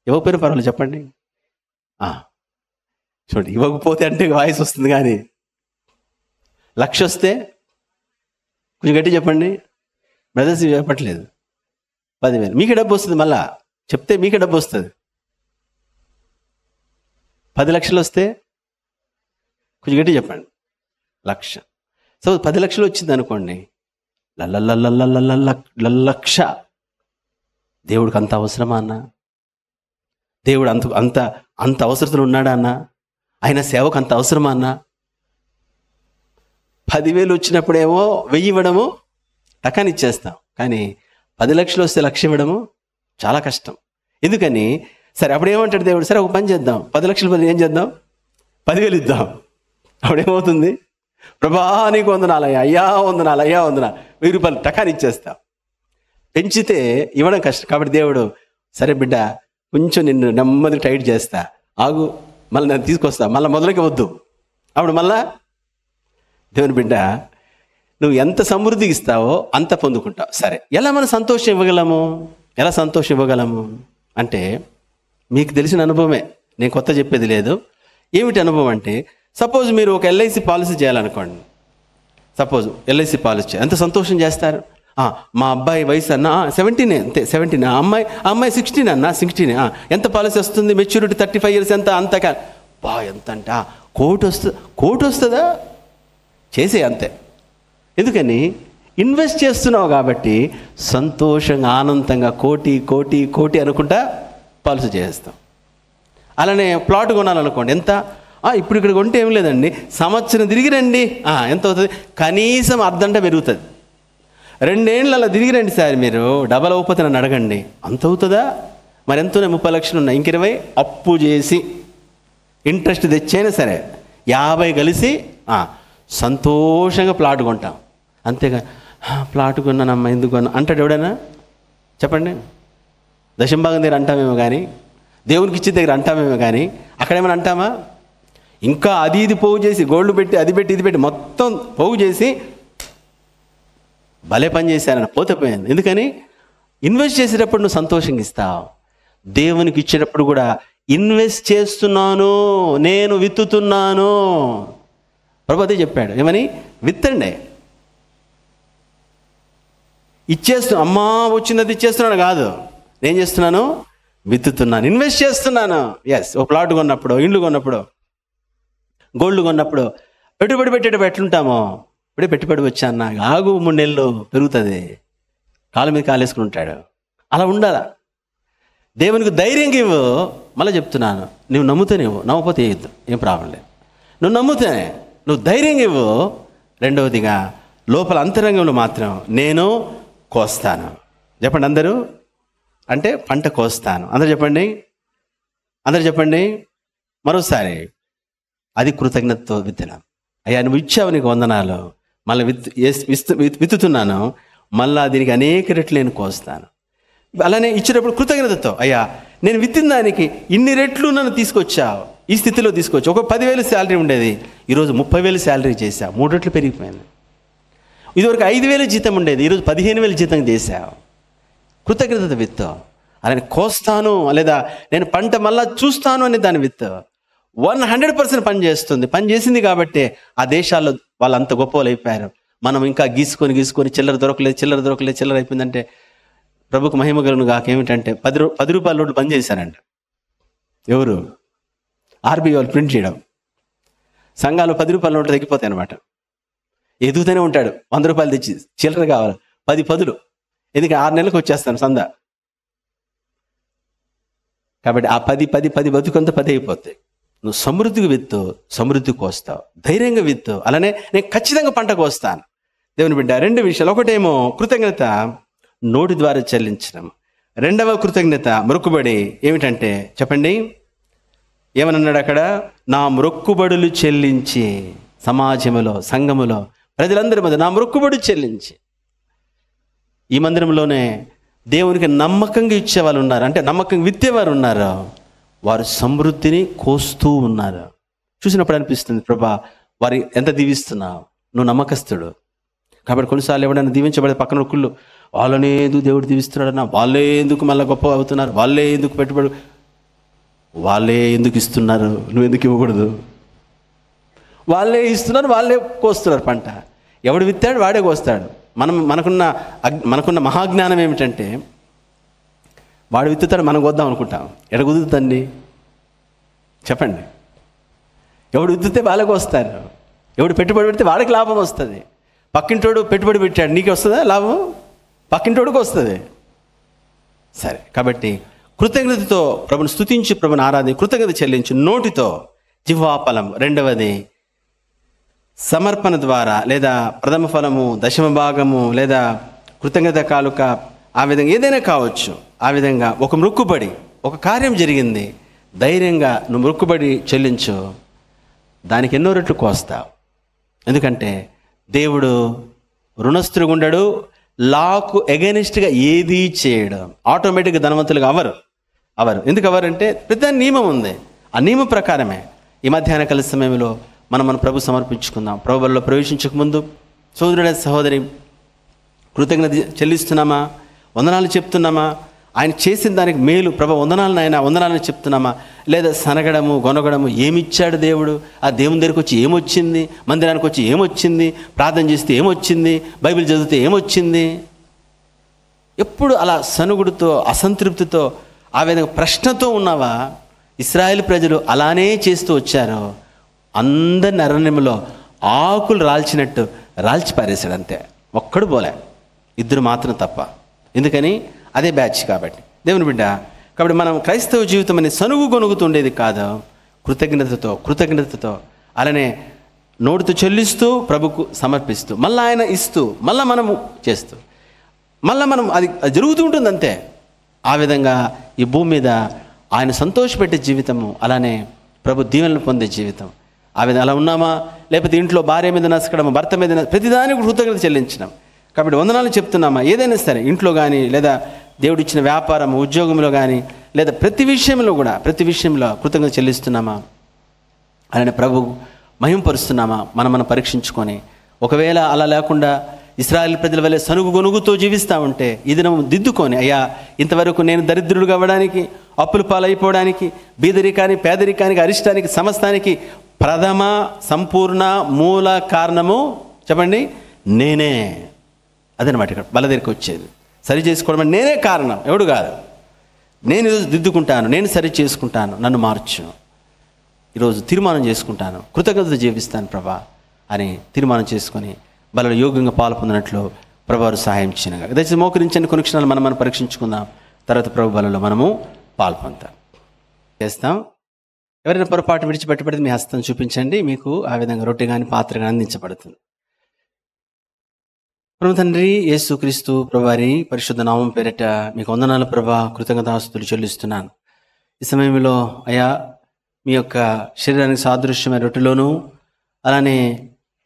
ఇవ్వకపోయినా పర్వాలేదు, చెప్పండి. చూడండి, ఇవ్వకపోతే అంటే వాయిస్ వస్తుంది, కానీ 1,00,000 వస్తే కొంచెం గట్టి చెప్పండి. బ్రదర్స్ చెప్పట్లేదు. 10,000 మీకే డబ్బు వస్తుంది. మళ్ళా చెప్తే మీకే డబ్బు వస్తుంది. 10 లక్షలు వస్తే కొంచెం గట్టి చెప్పండి. 1,00,000. సో 10 లక్షలు వచ్చింది అనుకోండి, లక్ష. దేవుడికి అంత అవసరమా అన్న? దేవుడు అంత అవసరతలు ఉన్నాడా అన్న? ఆయన సేవకు అంత అవసరమా అన్న? 10,000 వచ్చినప్పుడేమో 1,000 ఇవ్వడము టకాని ఇచ్చేస్తాం, కానీ 10 లక్షలు వస్తే 1,00,000 ఇవ్వడము చాలా కష్టం. ఎందుకని? సరే అప్పుడు ఏమంటాడు దేవుడు, సరే ఒక పని చేద్దాం, 10 లక్షల బదులు ఏం చేద్దాం, 10,000 ఇద్దాం. అప్పుడేమవుతుంది? ప్రభా నీకు వందనాలయ్యా, అయ్యా వందనాలు, అయ్యా వందనాలు, 1,000 రూపాయలు టకాని ఇచ్చేస్తాం. పెంచితే ఇవ్వడం కష్టం. కాబట్టి దేవుడు, సరే బిడ్డ కొంచెం నిన్ను నెమ్మది టైట్ చేస్తా, ఆగు, మళ్ళీ నేను తీసుకొస్తా, మళ్ళీ మొదలకి వద్దు. అప్పుడు మళ్ళా దేవుని బిడ్డ, నువ్వు ఎంత సమృద్ధికి ఇస్తావో అంత పొందుకుంటావు. సరే, ఎలా మనం సంతోషం ఇవ్వగలము? ఎలా సంతోషం ఇవ్వగలము అంటే, మీకు తెలిసిన అనుభవమే, నేను కొత్త చెప్పేది లేదు. ఏమిటి అనుభవం అంటే, సపోజ్ మీరు ఒక ఎల్ఐసి పాలసీ చేయాలనుకోండి. సపోజ్ ఎల్ఐసి పాలసీ ఎంత సంతోషం చేస్తారు. మా అబ్బాయి వయసు అన్న 17 అంతే, 17. ఆ అమ్మాయి 16 అన్న, 16. ఎంత పాలసీ వస్తుంది? మెచ్యూరిటీ 35 years ఎంత? అంతకా ఎంత అంట? కోటి వస్తుందా? చేసే అంతే. ఎందుకని? ఇన్వెస్ట్ చేస్తున్నావు కాబట్టి సంతోషంగా, ఆనందంగా కోటి కోటి కోటి అనుకుంటా పాలసీ చేస్తాం. అలానే ప్లాట్ కొనాలనుకోండి, ఎంత? ఇప్పుడు ఇక్కడ కొంటే ఏం లేదండి, సంవత్సరం తిరిగి రండి, ఎంత అవుతుంది? కనీసం అర్ధంట పెరుగుతుంది. 2 ఏళ్ళు అలా తిరిగి రండి సార్, మీరు డబల్ అయిపోతే నన్ను అడగండి, అంత అవుతుందా? మరి ఎంత ఉన్నాయి? 30 లక్షలు ఉన్నాయి, ఇంక 20 అప్పు చేసి ఇంట్రెస్ట్ తెచ్చైనా సరే 50 కలిసి సంతోషంగా ప్లాట్ కొంటాం. అంతేగా ప్లాట్ కొన్నానమ్మా, ఎందుకు కొన్నా అంటాడు ఎవడైనా? చెప్పండి. దశంభాగం దగ్గర అంటామేమో కానీ, దేవునికి ఇచ్చే దగ్గర అంటామేమో కానీ, అక్కడేమైనా అంటామా? ఇంకా ఇది పోగు చేసి, గోల్డ్ పెట్టి, అది పెట్టి, ఇది పెట్టి, మొత్తం పోగు చేసి భలే పని చేశారని పోతే పోయింది. ఎందుకని? ఇన్వెస్ట్ చేసేటప్పుడు నువ్వు సంతోషంగా ఇస్తావు. దేవునికి ఇచ్చేటప్పుడు కూడా ఇన్వెస్ట్ చేస్తున్నాను, నేను విత్తుతున్నాను. ప్రభు అదే చెప్పాడు, ఏమని? విత్తండి. ఇచ్చేస్తున్నా, అమ్మా వచ్చింది అది ఇచ్చేస్తున్నాను కాదు, నేను చేస్తున్నాను, విత్తుతున్నాను, ఇన్వెస్ట్ చేస్తున్నాను. ఓ ప్లాట్ కొన్నప్పుడు, ఇండ్లు కొన్నప్పుడు, గోల్డ్ కొన్నప్పుడు పెట్టుబడి పెట్టేటప్పుడు ఎట్లుంటామో, ఇప్పుడే పెట్టుబడి వచ్చాను, ఆగు 3 నెలలు పెరుగుతుంది, కాళ్ళ మీద కాలేసుకుని ఉంటాడు. అలా ఉండాలా. దేవునికి ధైర్యంగా ఇవ్వు. మళ్ళీ చెప్తున్నాను, నువ్వు నమ్ముతూనే ఇవ్వు, నమ్మకపోతే వేయద్దు, ఏం ప్రాబ్లం లేదు. నువ్వు నమ్ముతూనే, నువ్వు ధైర్యంగా ఇవ్వు. రెండవదిగా, లోపల అంతరంగంలో మాత్రం నేను కోస్తాను. చెప్పండి అందరూ, అంటే పంట కోస్తాను. అందరూ చెప్పండి, అందరూ చెప్పండి మరోసారి. అది కృతజ్ఞతతో విత్తనం. అయ్యా నువ్వు ఇచ్చావు, నీకు వందనాలు, మళ్ళీ విత్తుతున్నాను, మళ్ళా దీనికి అనేక రెట్లు నేను కోస్తాను. అలానే ఇచ్చేటప్పుడు కృతజ్ఞతతో, అయ్యా నేను విత్తిన దానికి ఇన్ని రెట్లు నన్ను తీసుకొచ్చావు, ఈ స్థితిలో తీసుకొచ్చి. ఒక 10,000 శాలరీ ఉండేది, ఈరోజు 30,000 శాలరీ చేశా, 3 రెట్లు పెరిగిపోయింది. ఇదివరకు 5,000 జీతం ఉండేది, ఈరోజు 15,000 జీతం చేశావు. కృతజ్ఞత విత్తు. అలానే కోస్తాను లేదా నేను పంట మళ్ళా చూస్తాను అని దాని విత్తు. 100% పని చేస్తుంది. పని చేసింది కాబట్టి ఆ దేశాల్లో వాళ్ళంత గొప్ప వాళ్ళు అయిపోయారు. మనం ఇంకా గీసుకొని చిల్లర దొరకలేదు అయిపోయిందంటే ప్రభుకు మహిమ కలుగును గాక. ఏమిటంటే 10 రూపాయల నోట్లు బంద్ చేశారంట. ఎవరు? ఆర్బీఐ వాళ్ళు ప్రింట్ చేయడం. సంఘాలు 10 రూపాయల నోట్లు తగ్గిపోతాయి అనమాట. ఎదుగుతూనే ఉంటాడు. 100 రూపాయలు తెచ్చి చిల్లర కావాలి 10 పదులు. ఎందుకంటే 6 నెలలకు వచ్చేస్తాను సంద. కాబట్టి ఆ 10 బతుకంత 10 అయిపోతాయి. నువ్వు సమృద్ధికి విత్తు, సమృద్ధికి కోస్తావు. ధైర్యంగా విత్తు. అలానే నేను ఖచ్చితంగా పంట కోస్తాను. దేవుని బిడ్డ, 2 విషయాలు. ఒకటేమో కృతజ్ఞత నోటి ద్వారా చెల్లించడం. 2వ కృతజ్ఞత మొక్కుబడి. ఏమిటంటే చెప్పండి, ఏమన్నాడు అక్కడ? నా మొక్కుబడులు చెల్లించి, సమాజంలో సంఘములో ప్రజలందరి మధ్య నా మొక్కుబడి చెల్లించి. ఈ మందిరంలోనే దేవునికి నమ్మకంగా ఇచ్చేవాళ్ళు ఉన్నారు, అంటే నమ్మకంగా విత్తేవారు ఉన్నారు. వారు సమృద్ధిని కోస్తూ ఉన్నారు. చూసినప్పుడు అనిపిస్తుంది, ప్రభా వారి ఎంత దీవిస్తున్నావు, నువ్వు నమ్మకస్తుడు. కాబట్టి కొన్నిసార్లు ఎవడైనా దీవించబడే పక్కన ఒక్కళ్ళు వాళ్ళనే ఎందుకు దేవుడు దీవిస్తున్నాడన్నా, వాళ్ళే ఎందుకు మళ్ళీ గొప్ప అవుతున్నారు, వాళ్ళే ఎందుకు పెట్టుబడి, వాళ్ళే ఎందుకు ఇస్తున్నారు, నువ్వు ఎందుకు ఇవ్వకూడదు? వాళ్ళే ఇస్తున్నారు, వాళ్ళే కోస్తున్నారు పంట. ఎవడు విత్తాడు వాడే కోస్తాడు. మనకున్న మహాజ్ఞానం ఏమిటంటే, వాడు విత్తుతాడు, మనం కోద్దాం అనుకుంటాం. ఎడ కుదురుతండి చెప్పండి? ఎవడు విత్తితే వాళ్ళకి వస్తారు. ఎవడు పెట్టుబడి పెడితే వాడికి లాభం వస్తుంది. పక్కింటోడు పెట్టుబడి పెట్టాడు, నీకు వస్తుందా లాభం? పక్కింటోడికి వస్తుంది. సరే, కాబట్టి కృతజ్ఞతతో ప్రభుని స్తుతించి, ప్రభుని ఆరాధి, కృతజ్ఞత చెల్లించి నోటితో జిహ్వాఫలం. 2వది సమర్పణ ద్వారా, లేదా ప్రథమ ఫలము, దశమ భాగము, లేదా కృతజ్ఞత కానుక, ఆ విధంగా ఏదైనా కావచ్చు. ఆ విధంగా ఒక మొక్కుబడి, ఒక కార్యం జరిగింది, ధైర్యంగా నువ్వు మొక్కుబడి చెల్లించు. దానికి ఎన్నో రెట్లు కోస్తావు. ఎందుకంటే దేవుడు రుణస్థుడిగా ఉండడు, లాకు ఎగెనిస్ట్గా ఏదీ చేయడం. ఆటోమేటిక్గా ధనవంతులుగా అవరు. ఎందుకు అవరంటే ప్రతి నియమం ఉంది. ఆ నియమం ప్రకారమే ఈ మధ్యాహ్న కాల సమయంలో మనం ప్రభు సమర్పించుకుందాం. ప్రభువులో ప్రవేశించక ముందు సోదరుడ సహోదరి, కృతజ్ఞత చెల్లిస్తున్నామా? వందనాలు చెప్తున్నామా? ఆయన చేసిన దానికి మేలు, ప్రభు వందనాలను, ఆయన వందనాలను చెప్తున్నామా? లేదా సనగడము, గొనగడము, ఏమిచ్చాడు దేవుడు, ఆ దేవుని దగ్గరికి వచ్చి ఏమొచ్చింది, మందిరానికి వచ్చి ఏమొచ్చింది, ప్రార్థన చేస్తే ఏమొచ్చింది, బైబిల్ చదివితే ఏమొచ్చింది? ఎప్పుడు అలా సనుగుడుతో, అసంతృప్తితో, ఆ విధంగా ప్రశ్నతో ఉన్నావా? ఇశ్రాయేలు ప్రజలు అలానే చేస్తూ వచ్చారు. అందరిని అరణ్యంలో ఆకులు రాల్చినట్టు రాల్చి పారేశాడు. అంతే, ఒక్కడు పోలే, 2 మాత్రం తప్ప. ఎందుకని? అదే బ్యాచ్ కాబట్టి. దేవుని బిడ్డ, కాబట్టి మనం క్రైస్తవ జీవితం అనేది సనుగు గొనుగుతూ ఉండేది కాదు, కృతజ్ఞతతో అలానే నోటితో చెల్లిస్తూ ప్రభుకు సమర్పిస్తూ, మళ్ళీ ఆయన ఇస్తూ, మళ్ళీ మనము చేస్తూ, మళ్ళీ మనం అది జరుగుతూ ఉంటుంది. అంతే. ఆ విధంగా ఈ భూమి మీద ఆయన సంతోషపెట్టే జీవితము, అలానే ప్రభు దీవెనలు పొందే జీవితం. ఆ విధంగా అలా ఉన్నామా? లేకపోతే ఇంట్లో భార్య మీద నసకడము, భర్త మీద ప్రతిదానికి కృతజ్ఞత చెల్లించడం. కాబట్టి వందనాలు చెప్తున్నామా? ఏదైనా సరే, ఇంట్లో కానీ, లేదా దేవుడిచ్చిన వ్యాపారం, ఉద్యోగంలో కానీ, లేదా ప్రతి విషయంలో కృతజ్ఞత చెల్లిస్తున్నామా? అలానే ప్రభు మహింపరుస్తున్నామా? మనం పరీక్షించుకొని, ఒకవేళ అలా లేకుండా ఇశ్రాయేలు ప్రజల వల్లే సనుగు గొనుగుతో జీవిస్తూ ఉంటే ఈ దినం దిద్దుకొని, అయ్యా ఇంతవరకు నేను దరిద్రుడుగా అవ్వడానికి, అప్పుల పాలైపోవడానికి, పేదరికానికి, అరిష్టానికి, సమస్తానికి ప్రథమ సంపూర్ణ మూల కారణము చెప్పండి, నేనే. అదనమాట ఇక్కడ బల దగ్గరికి వచ్చేది. సరి చేసుకోవడం నేనే కారణం, ఎవడు కాదు. నేను ఈరోజు దిద్దుకుంటాను, నేను సరి చేసుకుంటాను, నన్ను మార్చు. ఈరోజు తీర్మానం చేసుకుంటాను, కృతజ్ఞతతో జీవిస్తాను ప్రభా అని తీర్మానం చేసుకొని బలలో యోగ్యంగా పాలు పొందినట్లు ప్రభువారు సహాయం చేయగా. దయచేసి మోకరించండి. కొన్ని క్షణాలు మనం పరీక్షించుకుందాం. తర్వాత ప్రభు బలలో మనము పాలు పొందుతాం చేస్తాం. ఎవరైనా పొరపాటు విడిచిపెట్టబడితే మీ హస్తం చూపించండి, మీకు ఆ విధంగా రొట్టె కానీ పాత్ర కానీ అందించబడుతుంది. ప్రభు తండ్రి యేసుక్రీస్తు ప్రభువారి పరిశుద్ధ నామం పేరిట మీకు వందనాలు ప్రభా, కృతజ్ఞతాస్తుతులు చెల్లిస్తున్నాను. ఈ సమయంలో అయ్యా మీ యొక్క శరీరానికి సాదృశ్యమైన రొట్టెలోను, అలానే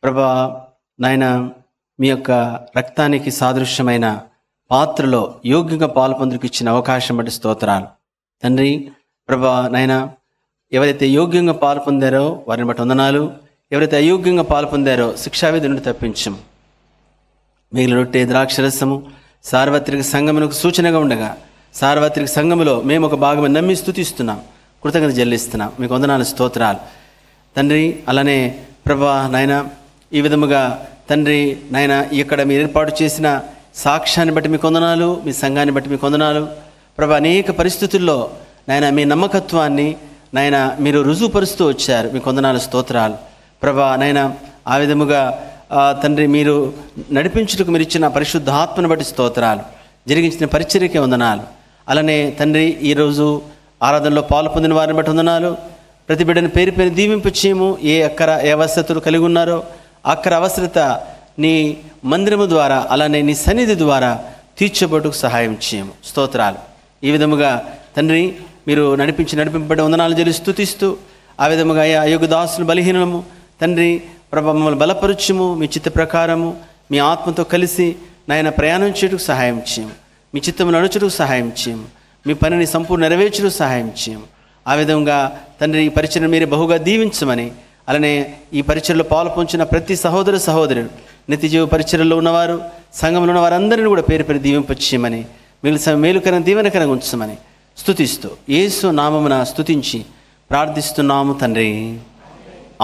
ప్రభా నాయన మీ యొక్క రక్తానికి సాదృశ్యమైన పాత్రలో యోగ్యంగా పాలు పొందుకు ఇచ్చిన అవకాశం బట్టి స్తోత్రాలు తండ్రి. ప్రభా నాయన ఎవరైతే యోగ్యంగా పాలు పొందారో వారిని బట్టి వందనాలు. ఎవరైతే అయోగ్యంగా పాలు పొందారో శిక్షావిధి నుండి తప్పించం. మిగిలిన రొట్టె ద్రాక్షరసము సార్వత్రిక సంఘమునకు సూచనగా ఉండగా సార్వత్రిక సంఘములో మేము ఒక భాగం నమ్మి స్తుతిస్తున్నాం, కృతజ్ఞత చెల్లిస్తున్నాం. మీకు వందనాలు, స్తోత్రాలు తండ్రి. అలానే ప్రభా నాయన, ఈ విధముగా తండ్రి నాయన ఇక్కడ మీరు ఏర్పాటు చేసిన సాక్ష్యాన్ని బట్టి మీకు వందనాలు, మీ సంఘాన్ని బట్టి మీకు వందనాలు ప్రభా. అనేక పరిస్థితుల్లో నాయన మీ నమ్మకత్వాన్ని నాయన మీరు రుజువుపరుస్తూ వచ్చారు, మీకు వందనాలు, స్తోత్రాలు ప్రభా నాయన. ఆ విధముగా తండ్రి మీరు నడిపించుటకు మీరు ఇచ్చిన పరిశుద్ధాత్మను బట్టి స్తోత్రాలు, జరిగించిన పరిచర్యకే వందనాలు. అలానే తండ్రి ఈరోజు ఆరాధనలో పాలు పొందిన వారిని బట్టి వందనాలు. ప్రతి బిడ్డను పేరు పేరు దీవింపు చేయము. ఏ అవసరతలు కలిగి ఉన్నారో అక్కర అవసరత నీ మందిరము ద్వారా అలానే నీ సన్నిధి ద్వారా తీర్చబడుటకు సహాయం చేయము, స్తోత్రాలు. ఈ విధముగా తండ్రి మీరు నడిపింపబడి వందనాలు చెల్లి స్తుతిస్తూ ఆ విధముగా అయోగ్య దాసులు బలహీనము తండ్రి ప్రభా మమ్మల్ని బలపరుచుము. మీ చిత్త ప్రకారము మీ ఆత్మతో కలిసి నాయన ప్రయాణం చేయటకు సహాయం చేయము, మీ చిత్తము నడుచుటకు సహాయం చేయము, మీ పనిని సంపూర్ణ నెరవేర్చుటకు సహాయం చేయము. ఆ విధంగా తండ్రి ఈ పరిచయం మీరే బహుగా దీవించమని, అలానే ఈ పరిచయలో పాలు పొంచిన ప్రతి సహోదరుడు నిత్యజీవ పరిచయలో ఉన్నవారు సంఘంలో ఉన్న వారందరినీ కూడా పేరు పేరు దీవింపచేయమని, మిగిలిన మేలుకరం దీవెనకరంగా ఉంచమని స్తుతిస్తూ యేసు నామమున స్తుతించి ప్రార్థిస్తున్నాము తండ్రి,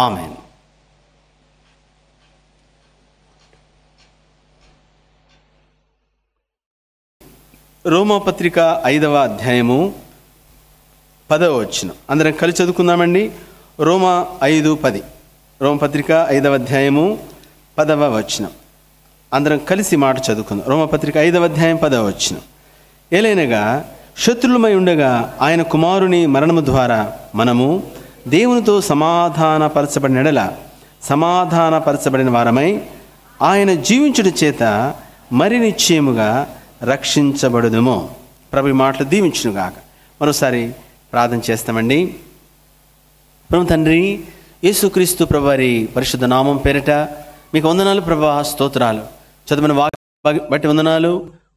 ఆమేన్. రోమాపత్రిక 5వ అధ్యాయము 10వ వచనం అందరం కలిసి చదువుకుందామండి. రోమా 5:10 రోమపత్రిక 5వ అధ్యాయము 10వ వచనం అందరం కలిసి మాట చదువుకుందాం. రోమపత్రిక 5వ అధ్యాయం 10వ వచనం. ఏలైనగా శత్రులమై ఉండగా ఆయన కుమారుని మరణము ద్వారా మనము దేవునితో సమాధానపరచబడిన వారమై ఆయన జీవించుట చేత మరి నిశ్చయముగా రక్షించబడుదుము. ప్రభు మాటలు దీవించునుగాక. మరోసారి ప్రార్థన చేస్తామండి. ప్రభు తండ్రి యేసుక్రీస్తు ప్రభు వారి పరిశుద్ధ నామం పేరిట మీకు వందనాలు ప్రభా, స్తోత్రాలు. చదివిన వాక్య బట్టి వందనాలు.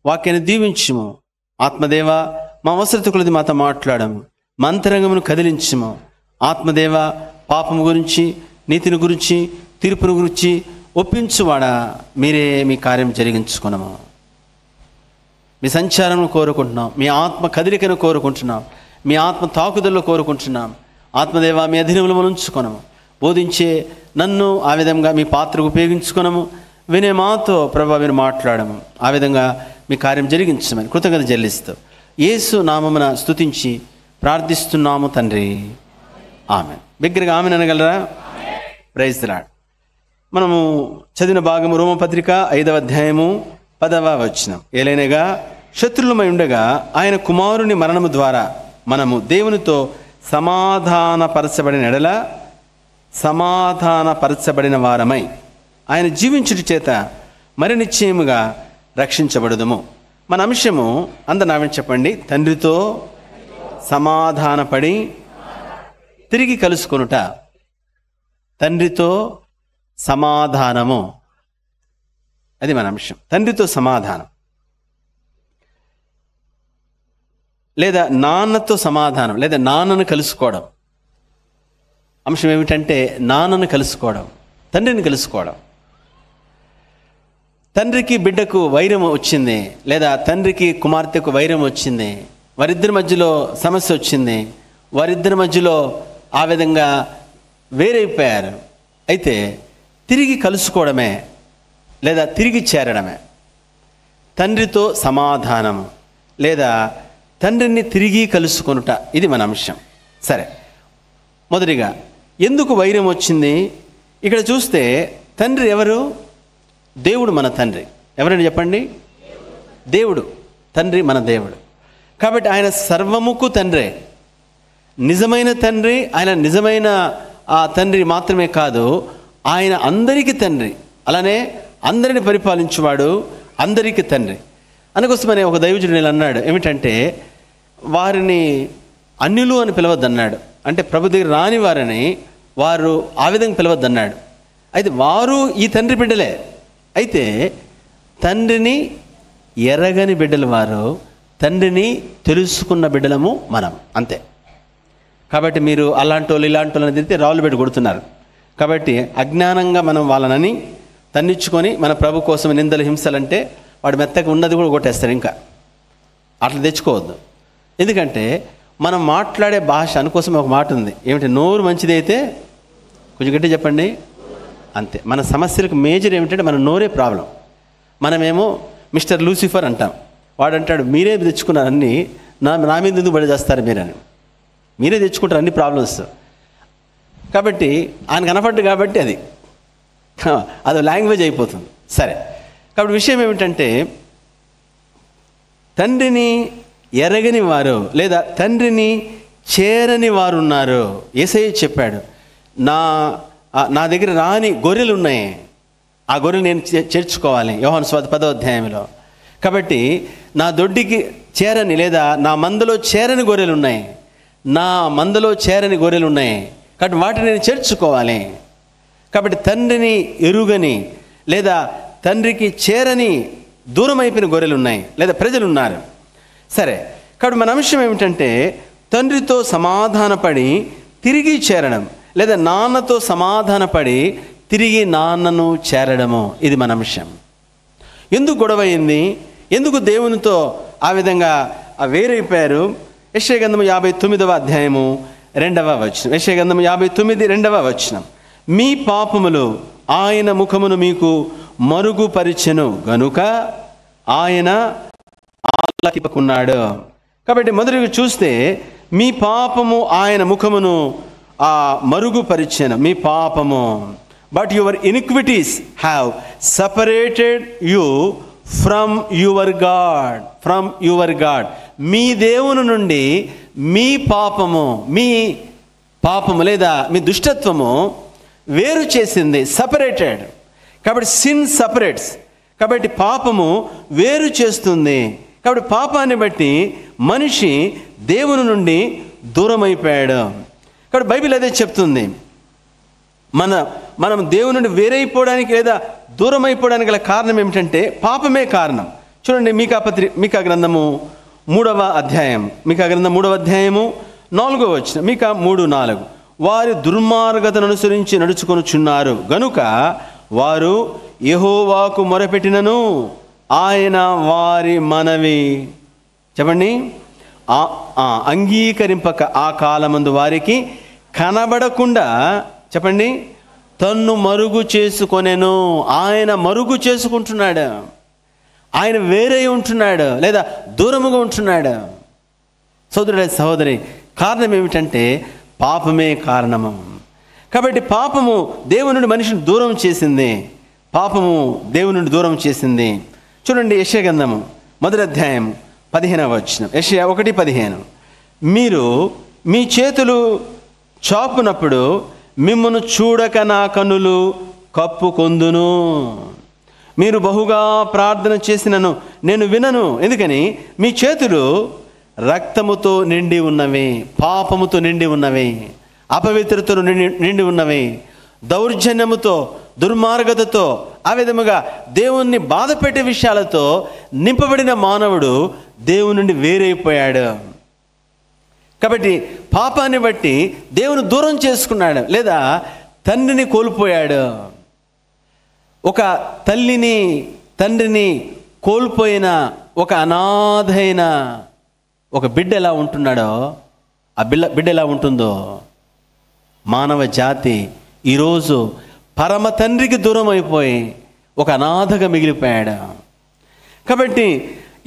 వాక్యాన్ని దీవించుము ఆత్మదేవ. మా అవసరత కొలది మాతో మాట్లాడము, మా అంతరంగమును కదిలించుము ఆత్మదేవ. పాపము గురించి, నీతిని గురించి, తీర్పును గురించి ఒప్పించువాడా మీరే మీ కార్యం జరిగించుకున్నాము. మీ సంచారం కోరుకుంటున్నాం, మీ ఆత్మ కదిలికను కోరుకుంటున్నాం, మీ ఆత్మ తాకుదల్లో కోరుకుంటున్నాం. ఆత్మదేవ మీ అధీనంలో ఉంచుకొనము. బోధించే నన్ను ఆ విధంగా మీ పాత్రకు ఉపయోగించుకున్నాము. వినే మాతో ప్రభా మీరు మాట్లాడము. ఆ విధంగా మీ కార్యం జరిగించమని కృతజ్ఞత చెల్లిస్తూ యేసు నామమున స్తుతించి ప్రార్థిస్తున్నాము తండ్రి, ఆమెన్. బిగ్గరగా ఆమెన్ అనగలరా? Praise the lord. మనము చదివిన భాగము రోమపత్రిక 5వ అధ్యాయము 10వ వచనం. ఏలైనగా శత్రులమై ఉండగా ఆయన కుమారుని మరణము ద్వారా మనము దేవునితో సమాధానపరచబడిన వారమై ఆయన జీవించుట చేత మరి నిశ్చయముగా రక్షించబడుదుము. మన అంశము అందరు చెప్పండి. తండ్రితో సమాధానపడి తిరిగి కలుసుకొనుట. తండ్రితో సమాధానము, అది మన అంశం. తండ్రితో సమాధానం లేదా నాన్నతో సమాధానం లేదా నాన్నను కలుసుకోవడం. అంశం ఏమిటంటే నాన్నను కలుసుకోవడం, తండ్రిని కలుసుకోవడం. తండ్రికి బిడ్డకు వైరం వచ్చింది, లేదా తండ్రికి కుమార్తెకు వైరం వచ్చింది, వారిద్దరి మధ్యలో సమస్య వచ్చింది, వారిద్దరి మధ్యలో ఆ విధంగా వేరైపోయారు. అయితే తిరిగి కలుసుకోవడమే లేదా తిరిగి చేరడమే తండ్రితో సమాధానము లేదా తండ్రిని తిరిగి కలుసుకొనుట. ఇది మన అంశం. సరే, మొదటిగా ఎందుకు వైరం వచ్చింది? ఇక్కడ చూస్తే తండ్రి ఎవరు? దేవుడు మన తండ్రి. ఎవరని చెప్పండి? దేవుడు. తండ్రి మన దేవుడు. కాబట్టి ఆయన సర్వముకు తండ్రే, నిజమైన తండ్రి. ఆయన నిజమైన ఆ తండ్రి మాత్రమే కాదు, ఆయన అందరికీ తండ్రి. అలానే అందరిని పరిపాలించువాడు, అందరికీ తండ్రి. అందుకోసమని ఒక దైవజనుడు ఇలా అన్నాడు, ఏమిటంటే వారిని అన్యులు అని పిలవద్దన్నాడు. అంటే ప్రభు దగ్గర రాని వారిని వారు ఆ విధంగా పిలవద్దన్నాడు. అయితే వారు ఈ తండ్రి బిడ్డలే. అయితే తండ్రిని ఎరగని బిడ్డలు వారు, తండ్రిని తెలుసుకున్న బిడ్డలము మనం, అంతే. కాబట్టి మీరు అలాంటి వాళ్ళు ఇలాంటి వాళ్ళని తిరిగితే రాళ్ళు పెట్టి కొడుతున్నారు. కాబట్టి అజ్ఞానంగా మనం వాళ్ళనని తన్నిచ్చుకొని మన ప్రభు కోసం నిందలు హింసలంటే వాడు మెత్తగా ఉన్నది కూడా కొట్టేస్తాడు. ఇంకా అట్లా తెచ్చుకోవద్దు. ఎందుకంటే మనం మాట్లాడే భాష అందుకోసం ఒక మాట ఉంది, ఏమిటి? నోరు మంచిదైతే, కొంచెం గట్టి చెప్పండి, అంతే. మన సమస్యలకు మేజర్ ఏమిటంటే మన నోరే ప్రాబ్లం. మనమేమో మిస్టర్ లూసిఫర్ అంటాం, వాడు అంటాడు మీరే తెచ్చుకున్నారు అన్నీ, నా మీద ఎందుకు పడి చేస్తారు మీరని. మీరే తెచ్చుకుంటారు అన్ని ప్రాబ్లమ్స్. కాబట్టి ఆయన కనపడ్డు కాబట్టి అది లాంగ్వేజ్ అయిపోతుంది. సరే, కాబట్టి విషయం ఏమిటంటే తండ్రిని ఎరగని వారు లేదా తండ్రిని చేరని వారు ఉన్నారు. యేసయ్య చెప్పాడు, నా దగ్గర రాని గొర్రెలు ఉన్నాయి, ఆ గొర్రెలు నేను చేర్చుకోవాలి, యోహాను సువార్త 10వ అధ్యాయంలో. కాబట్టి నా దొడ్డికి చేరని లేదా నా మందలో చేరని గొర్రెలు ఉన్నాయి, నా మందలో చేరని గొర్రెలు ఉన్నాయి, కాబట్టి వాటిని నేను చేర్చుకోవాలి. కాబట్టి తండ్రిని ఎరుగని లేదా తండ్రికి చేరని దూరం అయిపోయిన గొర్రెలు ఉన్నాయి లేదా ప్రజలు ఉన్నారు. సరే, కాబట్టి మన అంశం ఏమిటంటే తండ్రితో సమాధానపడి తిరిగి చేరడం లేదా నాన్నతో సమాధానపడి తిరిగి నాన్నను చేరడము, ఇది మన అంశం. ఎందుకు గొడవ అయింది? ఎందుకు దేవునితో ఆ విధంగా వేరైపోయారు? యెషయా గ్రంథము 59వ అధ్యాయము 2వ వచనం. యెషయా గ్రంథము 59 2వ వచనం. మీ పాపములు ఆయన ముఖమును మీకు మరుగుపరిచెను గనుక ఆయన ఆలకింపకున్నాడు. కాబట్టి మొదటిగా చూస్తే మీ పాపము ఆయన ముఖమును మరుగుపరిచెను, మీ పాపము. But your iniquities have separated you from your God. మీ దేవుని నుండి మీ పాపము లేదా మీ దుష్టత్వము వేరు చేసింది, సపరేటెడ్. కాబట్టి సిన్ సపరేట్స్, కాబట్టి పాపము వేరు చేస్తుంది. కాబట్టి పాపాన్ని బట్టి మనిషి దేవుని నుండి దూరం అయిపోయాడు. కాబట్టి బైబిల్ అదే చెప్తుంది, మనం దేవుని నుండి వేరైపోవడానికి లేదా దూరం అయిపోవడానికి గల కారణం ఏమిటంటే పాపమే కారణం. చూడండి, మీకా గ్రంథము 3వ అధ్యాయం, మీకా గ్రంథం 3వ అధ్యాయము 4వ వచనం. మీకా 3:4. వారి దుర్మార్గతను అనుసరించి నడుచుకొనుచున్నారు గనుక వారు యెహోవాకు మొరపెట్టినను ఆయన వారి మనవి చెప్పండి అంగీకరింపక ఆ కాలమందు వారికి కనబడకుండా చెప్పండి తన్ను మరుగు చేసుకొనెను. ఆయన మరుగు చేసుకుంటున్నాడు, ఆయన వేరే ఉంటున్నాడు లేదా దూరముగా ఉంటున్నాడు. సోదరుడ సహోదరి, కారణం ఏమిటంటే పాపమే కారణము. కాబట్టి పాపము దేవుని నుండి మనిషిని దూరం చేసింది, పాపము దేవుని నుండి దూరం చేసింది. చూడండి, యెషయా గ్రంథము 1వ అధ్యాయం 15వ వచనం. యెషయా 1:15. మీరు మీ చేతులు చాపునప్పుడు మిమ్మును చూడక నా కన్నులు కప్పుకొందును. మీరు బహుగా ప్రార్థన చేసినను నేను వినను. ఎందుకని? మీ చేతులు రక్తముతో నిండి ఉన్నవి, పాపముతో నిండి ఉన్నవి, అపవిత్రతతో నిండి ఉన్నవి, దౌర్జన్యముతో దుర్మార్గతతో ఆ విధముగా దేవుణ్ణి బాధ పెట్టే విషయాలతో నింపబడిన మానవుడు దేవుని నుండి వేరైపోయాడు. కాబట్టి పాపాన్ని బట్టి దేవుని దూరం చేసుకున్నాడు లేదా తండ్రిని కోల్పోయాడు. ఒక తల్లిని తండ్రిని కోల్పోయిన ఒక అనాథైన ఒక బిడ్డ ఎలా ఉంటున్నాడో ఆ బిడ్డ ఎలా ఉంటుందో మానవ జాతి ఈరోజు పరమ తండ్రికి దూరం అయిపోయి ఒక అనాథగా మిగిలిపోయాడు. కాబట్టి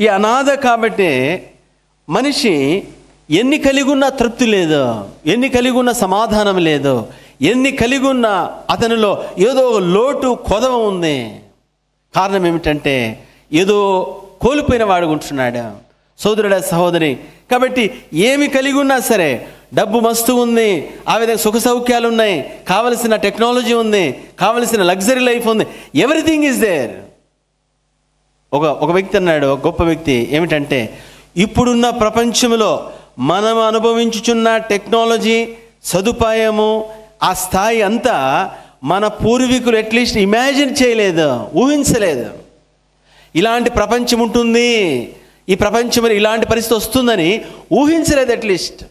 ఈ అనాథ కాబట్టి మనిషి ఎన్ని కలిగి ఉన్నా తృప్తి లేదు, ఎన్ని కలిగి ఉన్న సమాధానం లేదు, ఎన్ని కలిగి ఉన్న అతనిలో ఏదో ఒక లోటు కొదవ ఉంది. కారణం ఏమిటంటే ఏదో కోల్పోయిన వాడు ఉంటున్నాడు. సోదరుడ సహోదరి, కాబట్టి ఏమి కలిగి ఉన్నా సరే, డబ్బు మస్తు ఉంది, ఆ విధంగా సుఖ సౌఖ్యాలు ఉన్నాయి, కావలసిన టెక్నాలజీ ఉంది, కావలసిన లగ్జరీ లైఫ్ ఉంది, ఎవ్రీథింగ్ ఈజ్ దేర్. ఒక వ్యక్తి అన్నాడు, ఒక గొప్ప వ్యక్తి, ఏమిటంటే ఇప్పుడున్న ప్రపంచంలో మనం అనుభవించుచున్న టెక్నాలజీ సదుపాయము ఆ స్థాయి అంతా మన పూర్వీకులు అట్లీస్ట్ ఇమాజిన్ చేయలేదు, ఊహించలేదు. ఇలాంటి ప్రపంచం ఉంటుంది, ఈ ప్రపంచంలో ఇలాంటి పరిస్థితి వస్తుందని ఊహించలేదు. అట్లీస్ట్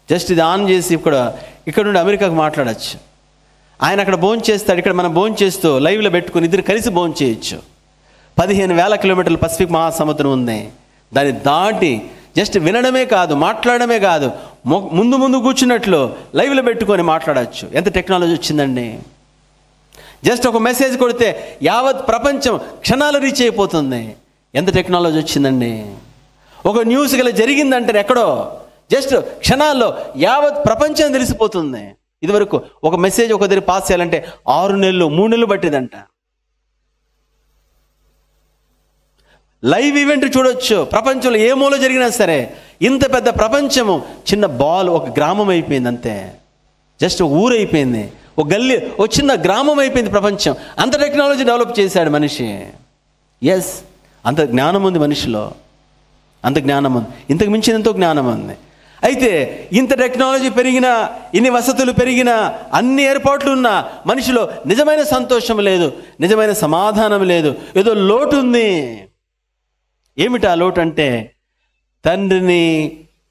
జస్ట్ ఇది ఆన్ చేసి ఇక్కడ నుండి అమెరికాకు మాట్లాడచ్చు. ఆయన అక్కడ భోంచేస్తాడు, ఇక్కడ మనం భోంచేస్తూ లైవ్లో పెట్టుకుని ఇద్దరు కలిసి భోంచేయచ్చు. 15,000 కిలోమీటర్లు పసిఫిక్ మహాసముద్రం ఉంది. దాన్ని దాటి జస్ట్ వినడమే కాదు, మాట్లాడమే కాదు, ముందు కూర్చున్నట్లు లైవ్లో పెట్టుకొని మాట్లాడచ్చు. ఎంత టెక్నాలజీ వచ్చిందండి. జస్ట్ ఒక మెసేజ్ కొడితే యావత్ ప్రపంచం క్షణాలు రీచ్ అయిపోతుంది. ఎంత టెక్నాలజీ వచ్చిందండి. ఒక న్యూస్ గల జరిగిందంటే ఎక్కడో జస్ట్ క్షణాల్లో యావత్ ప్రపంచం తెలిసిపోతుంది. ఇదివరకు ఒక మెసేజ్ ఒక దగ్గర పాస్ చేయాలంటే 6 నెలలు 3 నెలలు పట్టిందంట. లైవ్ ఈవెంట్ చూడొచ్చు, ప్రపంచంలో ఏ మూల జరిగినా సరే. ఇంత పెద్ద ప్రపంచము చిన్న బాల్, ఒక గ్రామం అయిపోయింది అంతే. జస్ట్ ఊరు అయిపోయింది, ఒక గల్లీ, ఒక చిన్న గ్రామం అయిపోయింది ప్రపంచం. అంత టెక్నాలజీ డెవలప్ చేశాడు మనిషి. ఎస్, అంత జ్ఞానం ఉంది మనిషిలో, అంత జ్ఞానం ఉంది. ఇంతకు మించిన ఎంతో జ్ఞానం ఉంది. అయితే ఇంత టెక్నాలజీ పెరిగినా, ఇన్ని వసతులు పెరిగినా, అన్ని ఏర్పాట్లు ఉన్నా మనిషిలో నిజమైన సంతోషం లేదు, నిజమైన సమాధానం లేదు. ఏదో లోటు ఉంది. ఏమిటా లోటు అంటే, తండ్రిని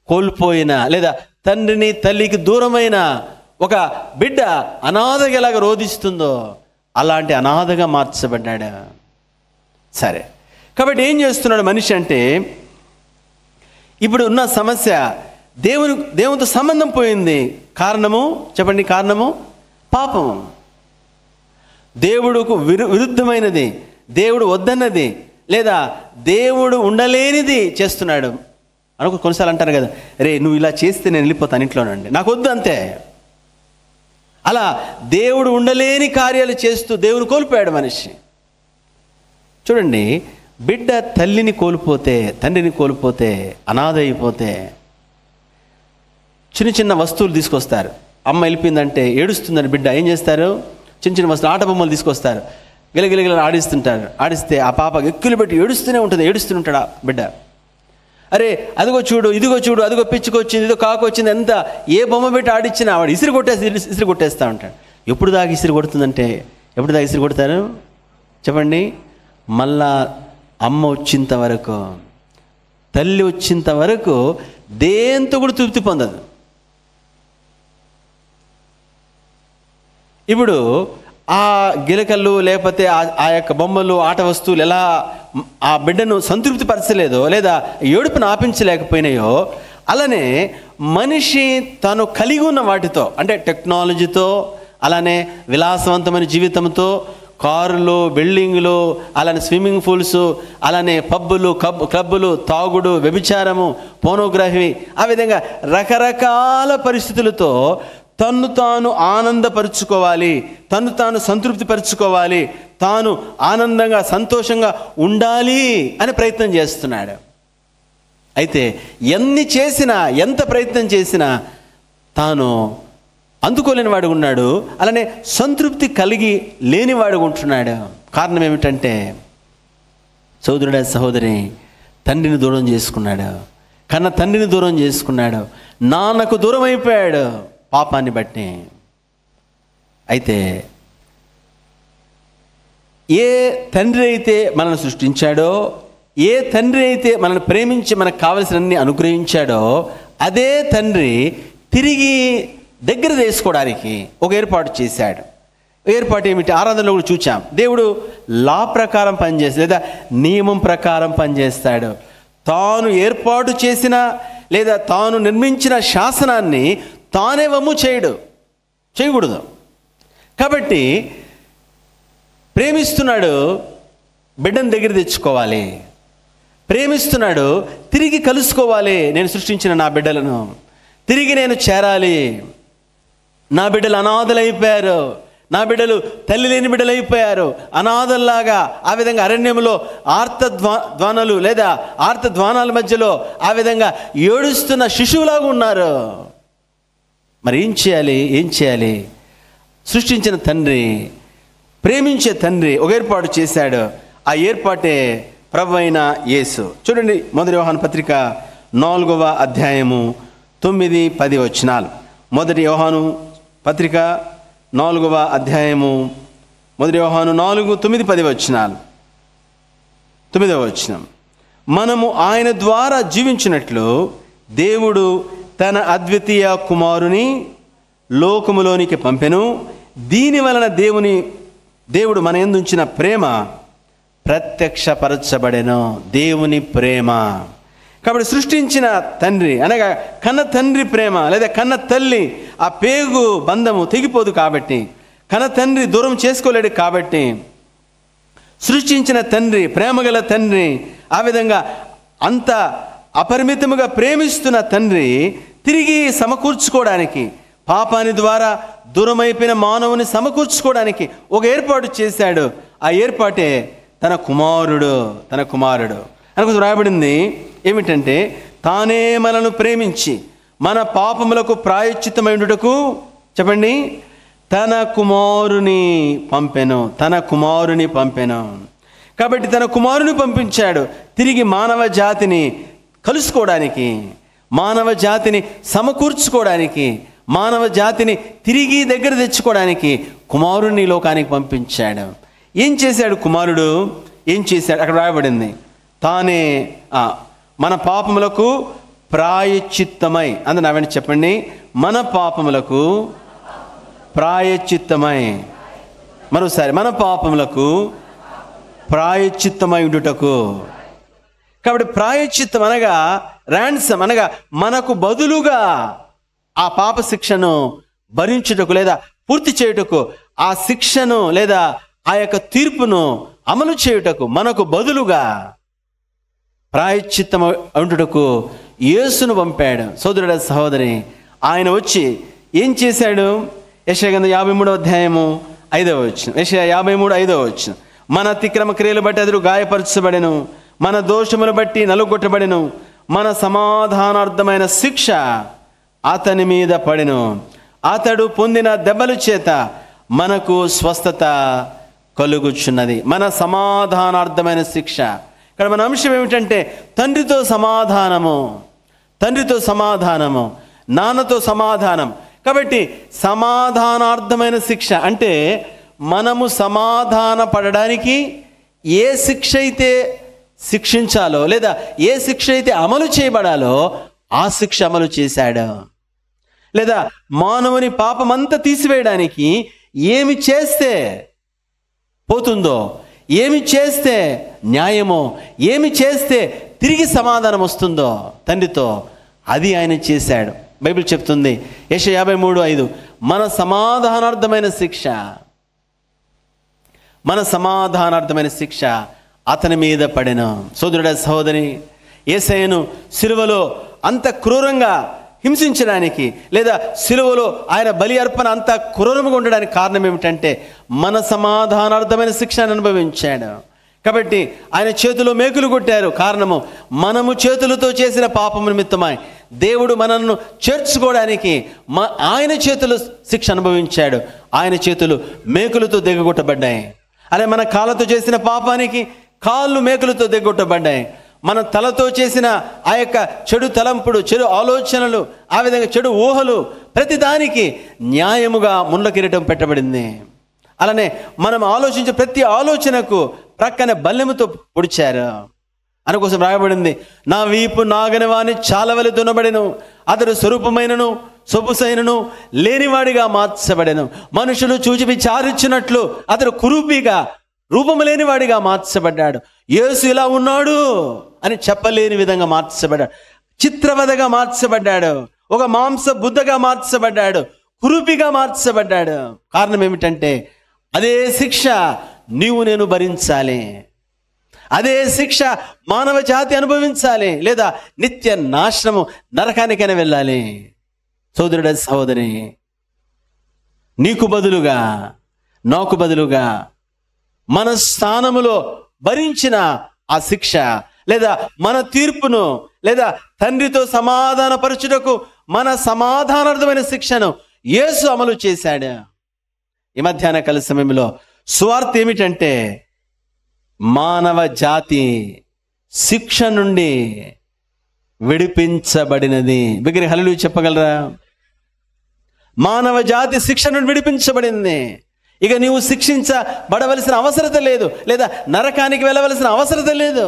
కోల్పోయిన లేదా తండ్రిని తల్లికి దూరమైన ఒక బిడ్డ అనాథగా ఎలాగ రోధిస్తుందో అలాంటి అనాథగా మార్చబడ్డాడు. సరే, కాబట్టి ఏం చేస్తున్నాడు మనిషి అంటే, ఇప్పుడు ఉన్న సమస్య దేవునితో సంబంధం పోయింది. కారణము చెప్పండి, కారణము పాపము. దేవుడుకు విరుద్ధమైనది, దేవుడు వద్దన్నది లేదా దేవుడు ఉండలేనిది చేస్తున్నాడు. కొన్నిసార్లు అంటారు కదా, రే నువ్వు ఇలా చేస్తే నేను వెళ్ళిపోతాను ఇంట్లోనండి, నాకు వద్దు అంతే. అలా దేవుడు ఉండలేని కార్యాలు చేస్తూ దేవుని కోల్పోయాడు మనిషి. చూడండి, బిడ్డ తల్లిని కోల్పోతే, తండ్రిని కోల్పోతే, అనాథ అయిపోతే చిన్న చిన్న వస్తువులు తీసుకొస్తారు. అమ్మ వెళ్ళిపోయిందంటే ఏడుస్తుందని బిడ్డ ఏం చేస్తారు, చిన్న చిన్న వస్తువులు, ఆట బొమ్మలు తీసుకొస్తారు, గిలగిలగిల ఆడిస్తుంటారు. ఆడిస్తే ఆ పాప ఎక్కులు పెట్టి ఏడుస్తూనే ఏడుస్తుంటాడు ఆ బిడ్డ. అరే అదిగో చూడు, ఇదిగో చూడు, అదిగో పిచ్చుకొచ్చింది, ఇదిగో కాకు వచ్చింది, ఎంత ఏ బొమ్మ పెట్టి ఆడిచ్చినా వాడు ఇసిరి కొట్టేస్తూ ఉంటాడు. ఎప్పుడు దాకా ఇసిరి కొడుతుందంటే, ఎప్పుడు దాకా ఇసిరి కొడతారు చెప్పండి, మళ్ళా అమ్మ వచ్చేంత వరకు, తల్లి వచ్చేంత వరకు దేంతో కూడా తృప్తి పొందదు. ఇప్పుడు ఆ గిలకలు లేకపోతే ఆ యొక్క బొమ్మలు, ఆట వస్తువులు ఎలా ఆ బిడ్డను సంతృప్తి పరచలేదో లేదా ఏడుపును ఆపించలేకపోయినాయో, అలానే మనిషి తను కలిగి ఉన్న వాటితో, అంటే టెక్నాలజీతో, అలానే విలాసవంతమైన జీవితంతో, కారులు, బిల్డింగులు, అలానే స్విమ్మింగ్ పూల్స్, అలానే పబ్బులు, క్లబ్బులు, తాగుడు, వ్యభిచారము, పోనోగ్రఫీ, ఆ విధంగా రకరకాల పరిస్థితులతో తన్ను తాను ఆనందపరుచుకోవాలి, తన్ను తాను సంతృప్తి పరుచుకోవాలి, తాను ఆనందంగా సంతోషంగా ఉండాలి అని ప్రయత్నం చేస్తున్నాడు. అయితే ఎన్ని చేసినా, ఎంత ప్రయత్నం చేసినా తాను అందుకోలేని వాడు ఉన్నాడు, అలానే సంతృప్తి కలిగి లేనివాడు ఉంటున్నాడు. కారణం ఏమిటంటే, సోదరుడా సహోదరి, తండ్రిని దూరం చేసుకున్నాడు, కన్న తండ్రిని దూరం చేసుకున్నాడు, నాన్నకు దూరం అయిపోయాడు పాపాన్ని బట్టి. అయితే ఏ తండ్రి అయితే మనల్ని సృష్టించాడో, ఏ తండ్రి అయితే మనల్ని ప్రేమించి మనకు కావలసినన్ని అనుగ్రహించాడో, అదే తండ్రి తిరిగి దగ్గర చేసుకోవడానికి ఒక ఏర్పాటు చేశాడు. ఏర్పాటు ఏమిటి? ఆరాధనలో కూడా చూచాం. దేవుడు లా ప్రకారం పనిచేస్తాడు లేదా నియమం ప్రకారం పనిచేస్తాడు. తాను ఏర్పాటు చేసిన లేదా తాను నిర్మించిన శాసనాన్ని తానే వమ్ము చేయకూడదు. కాబట్టి ప్రేమిస్తున్నాడు, బిడ్డను దగ్గర తెచ్చుకోవాలి, ప్రేమిస్తున్నాడు, తిరిగి కలుసుకోవాలి. నేను సృష్టించిన నా బిడ్డలను తిరిగి నేను చేరాలి. నా బిడ్డలు అనాథలైపోయారు, నా బిడ్డలు తల్లి లేని బిడ్డలు అయిపోయారు, అనాథల్లాగా ఆ విధంగా అరణ్యంలో ఆర్తధ్వానాలు లేదా ఆర్తధ్వానాల మధ్యలో ఆ విధంగా ఏడుస్తున్న శిశువులాగా ఉన్నారు. మరి ఏం చేయాలి? సృష్టించిన తండ్రి, ప్రేమించే తండ్రి ఒక ఏర్పాటు చేశాడు. ఆ ఏర్పాటే ప్రభు అయిన యేసు. చూడండి, 1 యోహాను పత్రిక 4వ అధ్యాయము 9-10 వచనాలు. 1 యోహాను పత్రిక 4వ అధ్యాయము 1 యోహాను 4:9-10 వచనాలు. 9వ వచనం, మనము ఆయన ద్వారా జీవించినట్లు దేవుడు తన అద్వితీయ కుమారుని లోకములోనికి పంపెను. దీని వలన దేవుడు మన యందు ఉంచిన ప్రేమ ప్రత్యక్షపరచబడెను. దేవుని ప్రేమ. కాబట్టి సృష్టించిన తండ్రి అనగా కన్న తండ్రి ప్రేమ లేదా కన్న తల్లి ఆ పేగు బంధము తెగిపోదు కాబట్టి, కన్న తండ్రి దూరం చేసుకోలేడు కాబట్టి, సృష్టించిన తండ్రి ప్రేమగల తండ్రి ఆ విధంగా అంత అపరిమితముగా ప్రేమిస్తున్న తండ్రి తిరిగి సమకూర్చుకోవడానికి, పాపాని ద్వారా దూరమైపోయిన మానవుని సమకూర్చుకోవడానికి ఒక ఏర్పాటు చేశాడు. ఆ ఏర్పాటే తన కుమారుడు అనుకు రాయబడింది ఏమిటంటే, తానే మనను ప్రేమించి మన పాపములకు ప్రాయశ్చిత్తమైనటకు చెప్పండి తన కుమారుని పంపెను. కాబట్టి తన కుమారుని పంపించాడు తిరిగి మానవ జాతిని కలుసుకోవడానికి, మానవ జాతిని సమకూర్చుకోవడానికి, మానవ జాతిని తిరిగి దగ్గర తెచ్చుకోవడానికి కుమారుని లోకానికి పంపించాడు. ఏం చేశాడు కుమారుడు? ఏం చేశాడు? అక్కడ రాయబడింది, తానే మన పాపములకు ప్రాయశ్చిత్తమై. అందులో అవన్నీ చెప్పండి, మన పాపములకు ప్రాయశ్చిత్తమై. మరోసారి, మన పాపములకు ప్రాయశ్చిత్తమై ఉండుటకు. కాబట్టి ప్రాయశ్చిత్తం అనగా ర్యాన్సమ్ అనగా మనకు బదులుగా ఆ పాప శిక్షను భరించుటకు లేదా పూర్తి చేయుటకు, ఆ శిక్షను లేదా ఆ యొక్క తీర్పును అమలు చేయుటకు మనకు బదులుగా ప్రాయశ్చిత్తం ఉండుటకు యేసును పంపాడు. సోదరుడ సహోదరి, ఆయన వచ్చి ఏం చేశాడు? యెషయా గ్రంథం 53వ అధ్యాయము 5వ వచనం. యెషయా 53:5 వచనం. మన అతిక్రమ క్రియలు బట్టి అతడు గాయపరచబడెను, మన దోషములు బట్టి నలుగొట్టబడెను, మన సమాధానార్థమైన శిక్ష అతని మీద పడెను, అతడు పొందిన దెబ్బల చేత మనకు స్వస్థత కలుగుచున్నది. మన సమాధానార్థమైన శిక్ష. ఇక్కడ మన అంశం ఏమిటంటే తండ్రితో సమాధానము, నాన్నతో సమాధానం. కాబట్టి సమాధానార్థమైన శిక్ష అంటే మనము సమాధాన పడడానికి ఏ శిక్ష అయితే శిక్షించాలో లేదా ఏ శిక్ష అయితే అమలు చేయబడాలో ఆ శిక్ష అమలు చేశాడు. లేదా మానవుని పాపమంతా తీసివేయడానికి ఏమి చేస్తే పోతుందో, ఏమి చేస్తే న్యాయమో, ఏమి చేస్తే తిరిగి సమాధానం వస్తుందో తండ్రితో, అది ఆయన చేశాడు. బైబిల్ చెప్తుంది యెషయా 53:5, మన సమాధానార్థమైన శిక్ష అతని మీద పడెను. సోదరుడ సహోదరి, యేసయ్యను సిలువలో అంత క్రూరంగా హింసించడానికి లేదా సిలువలో ఆయన బలి అర్పణ అంత క్రూరంగా ఉండడానికి కారణం ఏమిటంటే మన సమాధానార్థమైన శిక్షను అనుభవించాడు. కాబట్టి ఆయన చేతిలో మేకులు కొట్టారు. కారణము మనము చేతులతో చేసిన పాపము నిమిత్తమై దేవుడు మనల్ని చేర్చుకోవడానికి ఆయన చేతులు శిక్ష అనుభవించాడు. ఆయన చేతులు మేకులతో దిగగొట్టబడ్డాయి. అలా మన కాళ్ళతో చేసిన పాపానికి కాళ్ళు మేకులతో దిగగొట్టబడ్డాయి. మన తలతో చేసిన ఆ యొక్క చెడు తలంపుడు, చెడు ఆలోచనలు, ఆ విధంగా చెడు ఊహలు, ప్రతిదానికి న్యాయముగా ముళ్ళ కిరీటం పెట్టబడింది. అలానే మనం ఆలోచించే ప్రతి ఆలోచనకు ప్రక్కన బల్లెముతో పొడిచారు. అందుకోసం రాయబడింది, నా వీపు నాగని వాని చాలవలి దున్నబడెను, అతడు స్వరూపమైనను సొబుసైనను లేనివాడిగా మార్చబడెను, మనుషులు చూచి విచారించినట్లు అతడు కురూపిగా రూపము లేనివాడిగా మార్చబడ్డాడు. యేసు ఇలా ఉన్నాడు అని చెప్పలేని విధంగా మార్చబడ్డాడు. చిత్రవదగా మార్చబడ్డాడు, ఒక మాంస బుద్ధగా మార్చబడ్డాడు, కురూపిగా మార్చబడ్డాడు. కారణం ఏమిటంటే అదే శిక్ష నీవు నేను భరించాలి, అదే శిక్ష మానవ జాతి అనుభవించాలి, లేదా నిత్య నాశనము నరకానికైనా వెళ్ళాలి. సోదరుడ సహోదరి, నీకు బదులుగా నాకు బదులుగా మన స్థానములో భరించిన ఆ శిక్ష లేదా మన తీర్పును లేదా తండ్రితో సమాధాన పరచుటకు మన సమాధానార్థమైన శిక్షను యేసు అమలు చేశాడు. ఈ మధ్యాహ్న కాల సమయంలో సువార్త ఏమిటంటే మానవ జాతి శిక్ష నుండి విడిపించబడినది. బిగ్గర హల్లెలూయా చెప్పగలరా? మానవ జాతి శిక్ష నుండి విడిపించబడింది. ఇక నీవు శిక్షించబడవలసిన అవసరత లేదు, లేదా నరకానికి వెళ్ళవలసిన అవసరత లేదు.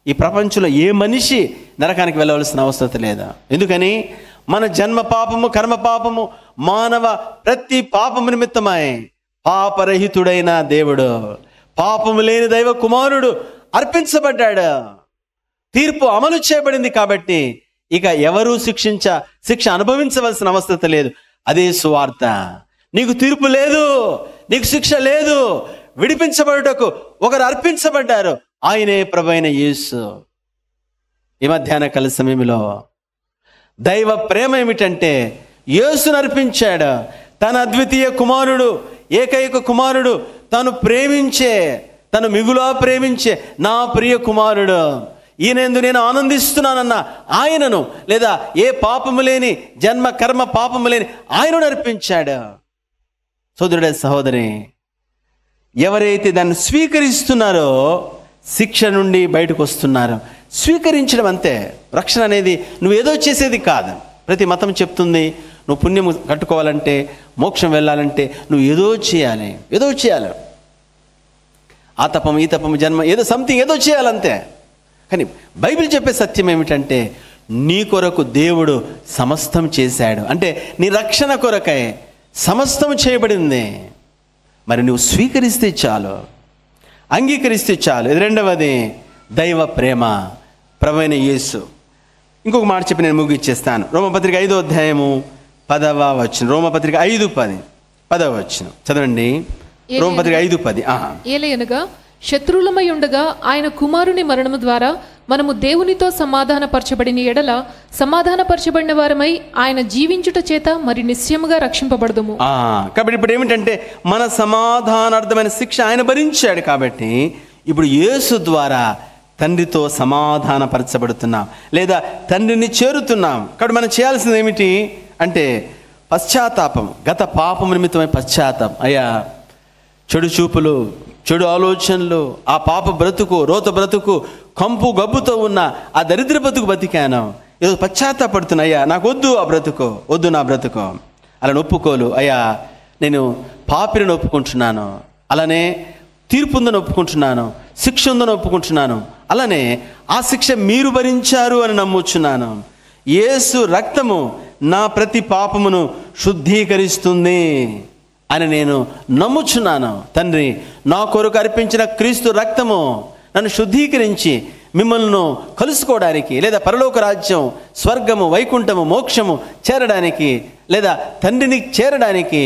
ఈ ప్రపంచంలో ఏ మనిషి నరకానికి వెళ్ళవలసిన అవసరత లేదు. ఎందుకని? మన జన్మ పాపము, కర్మ పాపము, మానవ ప్రతి పాపము నిమిత్తమై పాపరహితుడైన దేవుడు, పాపము లేని దైవ కుమారుడు అర్పించబడ్డాడు. తీర్పు అమలు చేయబడింది కాబట్టి ఇక ఎవరూ శిక్ష అనుభవించవలసిన అవసరం లేదు. అదే సువార్త. నీకు తీర్పు లేదు, నీకు శిక్ష లేదు. విడిపించబడుటకు ఒకరు అర్పించబడ్డారు, ఆయనే ప్రభువైన యేసు. ఈ మధ్యాహ్న కాల సమయంలో దైవ ప్రేమ ఏమిటంటే యేసును అర్పించాడు. తన అద్వితీయ కుమారుడు, ఏకైక కుమారుడు, తను మిగులా ప్రేమించే నా ప్రియ కుమారుడు, ఈయనందు నేను ఆనందిస్తున్నానన్న ఆయనను, లేదా ఏ పాపము లేని జన్మ కర్మ పాపము లేని ఆయనను అర్పించాడు. సోదరుడే సహోదరి, ఎవరైతే దాన్ని స్వీకరిస్తున్నారో శిక్ష నుండి బయటకు వస్తున్నారు. స్వీకరించడం అంతే. రక్షణ అనేది నువ్వు ఏదో చేసేది కాదు. ప్రతి మతం చెప్తుంది నువ్వు పుణ్యం కట్టుకోవాలంటే, మోక్షం వెళ్ళాలంటే నువ్వు ఏదో చేయాలి. ఆ తపం ఈ తపం జన్మ ఏదో సంథింగ్ ఏదో చేయాలంతే. కానీ బైబిల్ చెప్పే సత్యం ఏమిటంటే నీ కొరకు దేవుడు సమస్తం చేశాడు. అంటే నీ రక్షణ కొరకై సమస్తం చేయబడింది. మరి నువ్వు స్వీకరిస్తే చాలు, అంగీకరిస్తే చాలు. ఇది రెండవది దైవ ప్రేమ, ప్రభువైన యేసు. ఇంకొక మాట చెప్పి నేను ముగిచ్చేస్తాను. రోమపత్రిక 5వ అధ్యాయము 10వ వచనం. రోమపత్రిక 5:10 10వ వచనం చదవండి. రోమపత్రిక 5:10. ఏలయనగా శత్రువులమై ఉండగా ఆయన కుమారుని మరణము ద్వారా మనము దేవునితో సమాధానపరచబడిన ఎడల సమాధానపరచబడిన వారమై ఆయన జీవించుట చేత మరి నిశ్చయముగా రక్షింపబడదుము. కాబట్టి ఇప్పుడు ఏమిటంటే మన సమాధానార్థమైన శిక్ష ఆయన భరించాడు. కాబట్టి ఇప్పుడు యేసు ద్వారా తండ్రితో సమాధానపరచబడుతున్నాం, లేదా తండ్రిని చేరుతున్నాం. కాబట్టి మనం చేయాల్సింది ఏమిటి అంటే పశ్చాత్తాపం. గత పాపం నిమిత్తమై పశ్చాత్తాపం. అయ్యా, చెడు చూపులు, చెడు ఆలోచనలు, ఆ పాప బ్రతుకు, రోత బ్రతుకు, కంపు గబ్బుతో ఉన్న ఆ దరిద్ర బ్రతుకు బతికాను. ఏదో పశ్చాత్తాపడుతున్నా. అయ్యా, నాకు వద్దు ఆ బ్రతుకు, వద్దు నా బ్రతుకు. అలా ఒప్పుకోలు. అయ్యా, నేను పాపిని ఒప్పుకుంటున్నాను, అలానే తీర్పు ఉందని ఒప్పుకుంటున్నాను, శిక్ష ఉందని ఒప్పుకుంటున్నాను, అలానే ఆ శిక్ష మీరు భరించారు అని నమ్ముచున్నాను. యేసు రక్తము నా ప్రతి పాపమును శుద్ధీకరిస్తుంది అని నేను నమ్ముచున్నాను. తండ్రి, నా కొరకు అర్పించిన క్రీస్తు రక్తము నన్ను శుద్ధీకరించి మిమ్మల్ని కలుసుకోవడానికి, లేదా పరలోక రాజ్యం, స్వర్గము, వైకుంఠము, మోక్షము చేరడానికి, లేదా తండ్రిని చేరడానికి,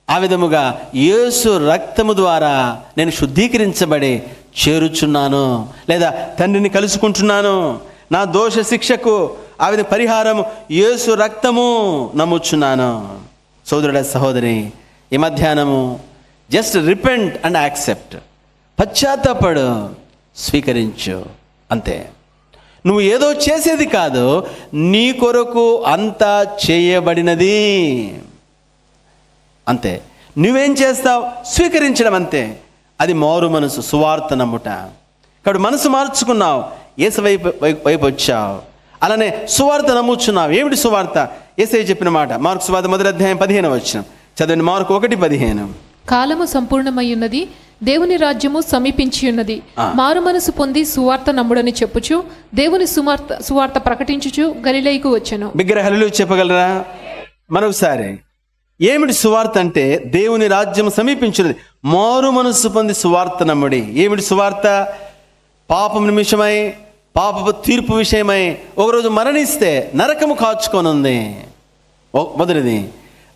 ఆ విధముగా యేసు రక్తము ద్వారా నేను శుద్ధీకరించబడి చేరుచున్నాను, లేదా తండ్రిని కలుసుకుంటున్నాను. నా దోష శిక్షకు ఆ విధ పరిహారము యేసు రక్తము నమ్ముచున్నాను. సోదరుడ సహోదరి, ఈ మధ్యాహ్నము జస్ట్ రిపెంట్ అండ్ యాక్సెప్ట్. పశ్చాత్తాపడు, స్వీకరించు, అంతే. నువ్వు ఏదో చేసేది కాదు, నీ కొరకు అంతా చేయబడినది, అంతే. నువ్వేం చేస్తావు? స్వీకరించడం, అంతే. అది మారు మనసు, సువార్త నమ్ముట. కాబట్టి మనసు మార్చుకున్నావు, యేసు వైపు వచ్చావు, అలానే సువార్త నమ్ముచున్నావు. ఏమిటి సువార్త? యేసయ్య చెప్పిన మాట మార్కు సువార్త 1వ అధ్యాయం 15వ వచనం చదవండి. మార్కు 1:15. కాలము సంపూర్ణమై ఉన్నది, దేవుని రాజ్యము సమీపించి ఉన్నది, మారు మనసు పొంది సువార్త నమ్ముడని చెప్పుచు దేవుని సువార్త ప్రకటించుచు గలిలయకు వచ్చెను. బిగ్గర హల్లెలూయా చెప్పగలరా? మరొకసారి, ఏమిటి సువార్త అంటే దేవుని రాజ్యం సమీపించినది, మారు మనసు పొంది సువార్త నమ్ముడి. ఏమిటి సువార్త? పాపం నిమిషమై, పాపపు తీర్పు విషయమై ఒకరోజు మరణిస్తే నరకము కాచుకొనుంది, మొదటిది.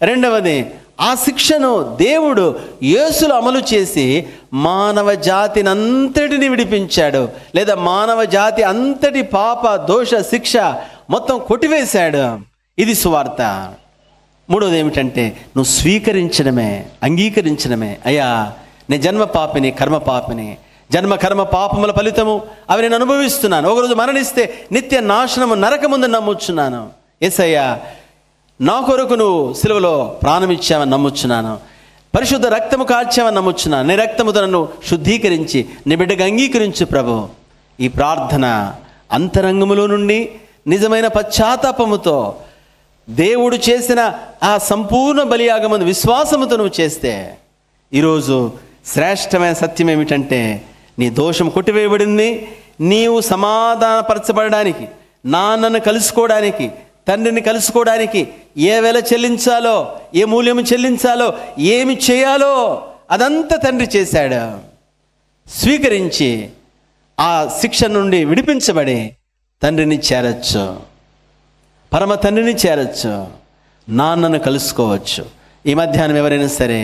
రెండవది, ఆ శిక్షను దేవుడు యేసులో అమలు చేసి మానవ జాతిని అంతటిని విడిపించాడు, లేదా మానవ జాతి అంతటి పాప దోష శిక్ష మొత్తం కొట్టివేశాడు. ఇది సువార్త. మూడవది ఏమిటంటే నువ్వు స్వీకరించడమే, అంగీకరించడమే. అయ్యా, నేను జన్మ పాపిని, కర్మ పాపిని, జన్మ కర్మ పాపముల ఫలితము అవి నేను అనుభవిస్తున్నాను. ఒకరోజు మరణిస్తే నిత్య నాశనము, నరకముందు నమ్ముచున్నాను. యేసయ్యా, నా కొరకు నువ్వు సిలువలో ప్రాణం ఇచ్చావని నమ్ముచున్నాను, పరిశుద్ధ రక్తము కార్చావని నమ్ముచున్నాను. నీ రక్తముతో నన్ను శుద్ధీకరించి నీ బిడ్డగా అంగీకరించు ప్రభు. ఈ ప్రార్థన అంతరంగములో నుండి నిజమైన పశ్చాత్తాపముతో దేవుడు చేసిన ఆ సంపూర్ణ బలియాగమును విశ్వాసముతో నువ్వు చేస్తే, ఈరోజు శ్రేష్టమైన సత్యం ఏమిటంటే నీ దోషం కొట్టివేయబడింది. నీవు సమాధానపరచబడడానికి, నాన్నను కలుసుకోవడానికి, తండ్రిని కలుసుకోవడానికి ఏ వెల చెల్లించాలో, ఏ మూల్యం చెల్లించాలో, ఏమి చేయాలో అదంతా తండ్రి చేశాడు. స్వీకరించి ఆ శిక్ష నుండి విడిపించబడి తండ్రిని చేరచ్చు, పరమ తండ్రిని చేరచ్చు, నాన్నను కలుసుకోవచ్చు. ఈ మధ్యాహ్నం ఎవరైనా సరే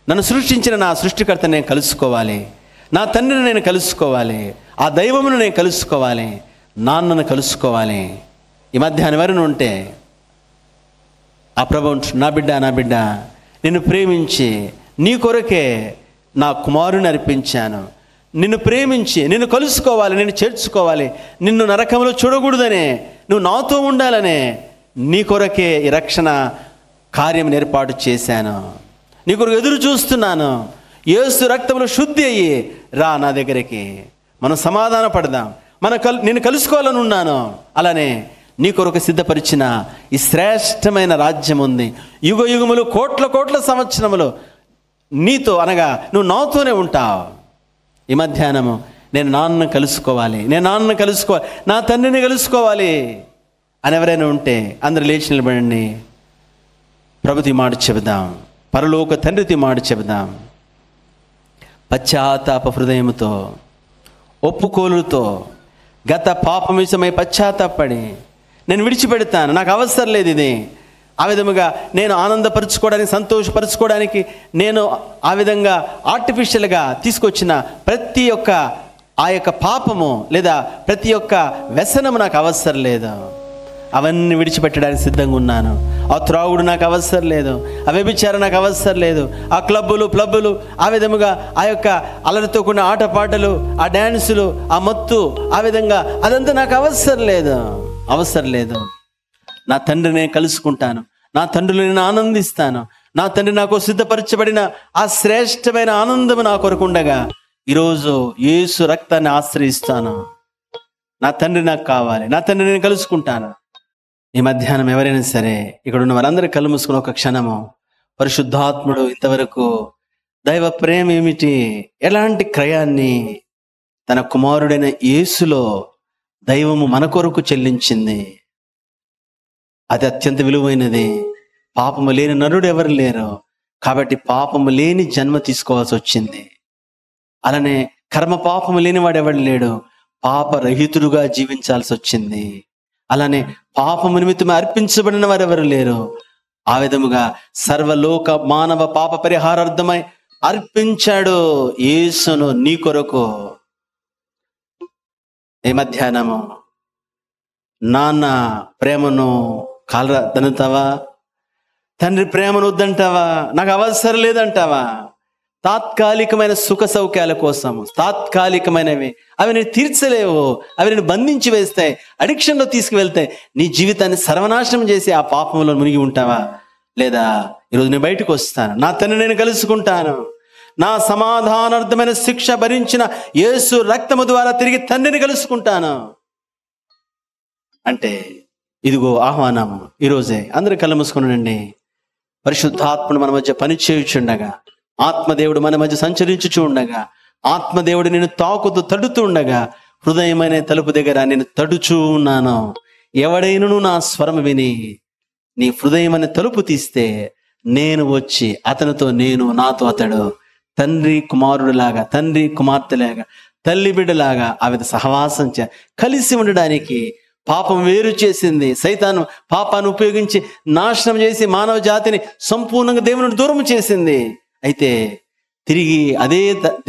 నన్ను సృష్టించిన నా సృష్టికర్తను నేను కలుసుకోవాలి, నా తండ్రిని నేను కలుసుకోవాలి, ఆ దైవమును నేను కలుసుకోవాలి, నాన్నను కలుసుకోవాలి. ఈ మధ్యాహ్నం ఎవరైనా ఉంటే ఆ ప్రభు నా బిడ్డ నిన్ను ప్రేమించి నీ కొరకే నా కుమారుని అర్పించాను, నిన్ను ప్రేమించి నిన్ను కలుసుకోవాలి, నిన్ను చేర్చుకోవాలి, నిన్ను నరకంలో చూడకూడదనే, నువ్వు నాతో ఉండాలనే నీ కొరకే ఈ రక్షణ కార్యం ఏర్పాటు చేశాను, నీ కొరకు ఎదురు చూస్తున్నాను. యేసు రక్తంలో శుద్ధి అయ్యి రా నా దగ్గరికి, మనం సమాధాన పడదాం, నేను కలుసుకోవాలని ఉన్నాను. అలానే నీ కొరకు సిద్ధపరిచిన ఈ శ్రేష్టమైన రాజ్యం ఉంది. యుగ యుగములు కోట్ల సంవత్సరములు నీతో అనగా నువ్వు నాతోనే ఉంటావు. ఈ మధ్యాహ్నము నేను నాన్నను కలుసుకోవాలి, నా తండ్రిని కలుసుకోవాలి అని ఎవరైనా ఉంటే అందరూ లేచి నిలబడండి. ప్రభుతి మాట చెబుదాం, పరలోక తండ్రితి మాట చెబుదాం. పశ్చాత్తాప హృదయముతో, ఒప్పుకోలుతో, గత పాపం విషయమై పశ్చాత్తాపడి నేను విడిచిపెడతాను, నాకు అవసరం లేదు ఇది. ఆ విధముగా నేను ఆనందపరుచుకోవడానికి, సంతోషపరుచుకోవడానికి నేను ఆ విధంగా ఆర్టిఫిషియల్గా తీసుకొచ్చిన ప్రతి ఒక్క ఆ యొక్క పాపము లేదా ప్రతి ఒక్క వ్యసనము నాకు అవసరం లేదు. అవన్నీ విడిచిపెట్టడానికి సిద్ధంగా ఉన్నాను. ఆ త్రాగుడు నాకు అవసరం లేదు, ఆ వ్యభిచారం నాకు అవసరం లేదు, ఆ క్లబ్బులు ఆ విధముగా ఆ యొక్క అలరితో కూడిన ఆటపాటలు, ఆ డ్యాన్సులు, ఆ మత్తు, ఆ విధంగా అదంతా నాకు అవసరం లేదు. నా తండ్రిని నేను కలుసుకుంటాను, నా తండ్రిని నేను ఆనందిస్తాను. నా తండ్రి నాకు సిద్ధపరచబడిన ఆ శ్రేష్టమైన ఆనందము నా కొరకు ఉండగా ఈరోజు యేసు రక్తాన్ని ఆశ్రయిస్తాను. నా తండ్రి నాకు కావాలి, నా తండ్రిని నేను కలుసుకుంటాను. ఈ మధ్యాహ్నం ఎవరైనా సరే ఇక్కడ ఉన్న వారందరూ కళ్ళు మూసుకుని ఒక క్షణము పరిశుద్ధాత్ముడు ఇంతవరకు దైవ ప్రేమ ఏమిటి, ఎలాంటి క్రయాన్ని తన కుమారుడైన యేసులో దైవము మన కొరకు చెల్లించింది, అది అత్యంత విలువైనది. పాపము లేని నరుడు ఎవరు లేరు, కాబట్టి పాపము లేని జన్మ తీసుకోవాల్సి వచ్చింది. అలానే కర్మ పాపము లేని వాడు ఎవడు లేడు, పాపరహితుడుగా జీవించాల్సి వచ్చింది. అలానే పాపము నిమిత్తం అర్పించబడిన వారు ఎవరు లేరు. ఆ విధముగా సర్వలోక మానవ పాప పరిహారార్థమై అర్పించాడు యేసును నీ కొరకు. ఈ మధ్యాహ్నము నాన్న ప్రేమను కాలదనుతావా, తండ్రి ప్రేమను వద్దంటావా, నాకు అవసరం లేదంటావా? తాత్కాలికమైన సుఖ సౌఖ్యాల కోసం, తాత్కాలికమైనవి, అవి నేను తీర్చలేవు, అవి నేను బంధించి వేస్తాయి, అడిక్షన్లో తీసుకువెళ్తాయి, నీ జీవితాన్ని సర్వనాశనం చేసి ఆ పాపంలో మునిగి ఉంటావా? లేదా ఈరోజు నేను బయటకు వస్తాను, నా తండ్రిని నేను కలుసుకుంటాను, నా సమాధానార్థమైన శిక్ష భరించిన యేసు రక్తము ద్వారా తిరిగి తండ్రిని కలుసుకుంటాను అంటే ఇదిగో ఆహ్వానం. ఈరోజే అందరూ కళ్ళు మూసుకునండి. పరిశుద్ధాత్మను మన మధ్య పని చేయుచుండగా, ఆత్మదేవుడు మన మధ్య సంచరించుచూ ఉండగా, ఆత్మదేవుడు నేను తాకుతూ తడుతూ ఉండగా, హృదయమైన తలుపు దగ్గర నేను తడుచూ ఉన్నాను. ఎవడైనను నా స్వరం విని నీ హృదయమైన తలుపు తీస్తే నేను వచ్చి అతనితో నేను, నాతో అతడు, తండ్రి కుమారుడిలాగా, తండ్రి కుమార్తెలాగా, తల్లి బిడ్డలాగా ఆ విధ సహవాసం కలిసి ఉండడానికి పాపం వేరు చేసింది. సైతాను పాపాన్ని ఉపయోగించి నాశనం చేసి మానవ జాతిని సంపూర్ణంగా దేవుని దూరం చేసింది. అయితే తిరిగి అదే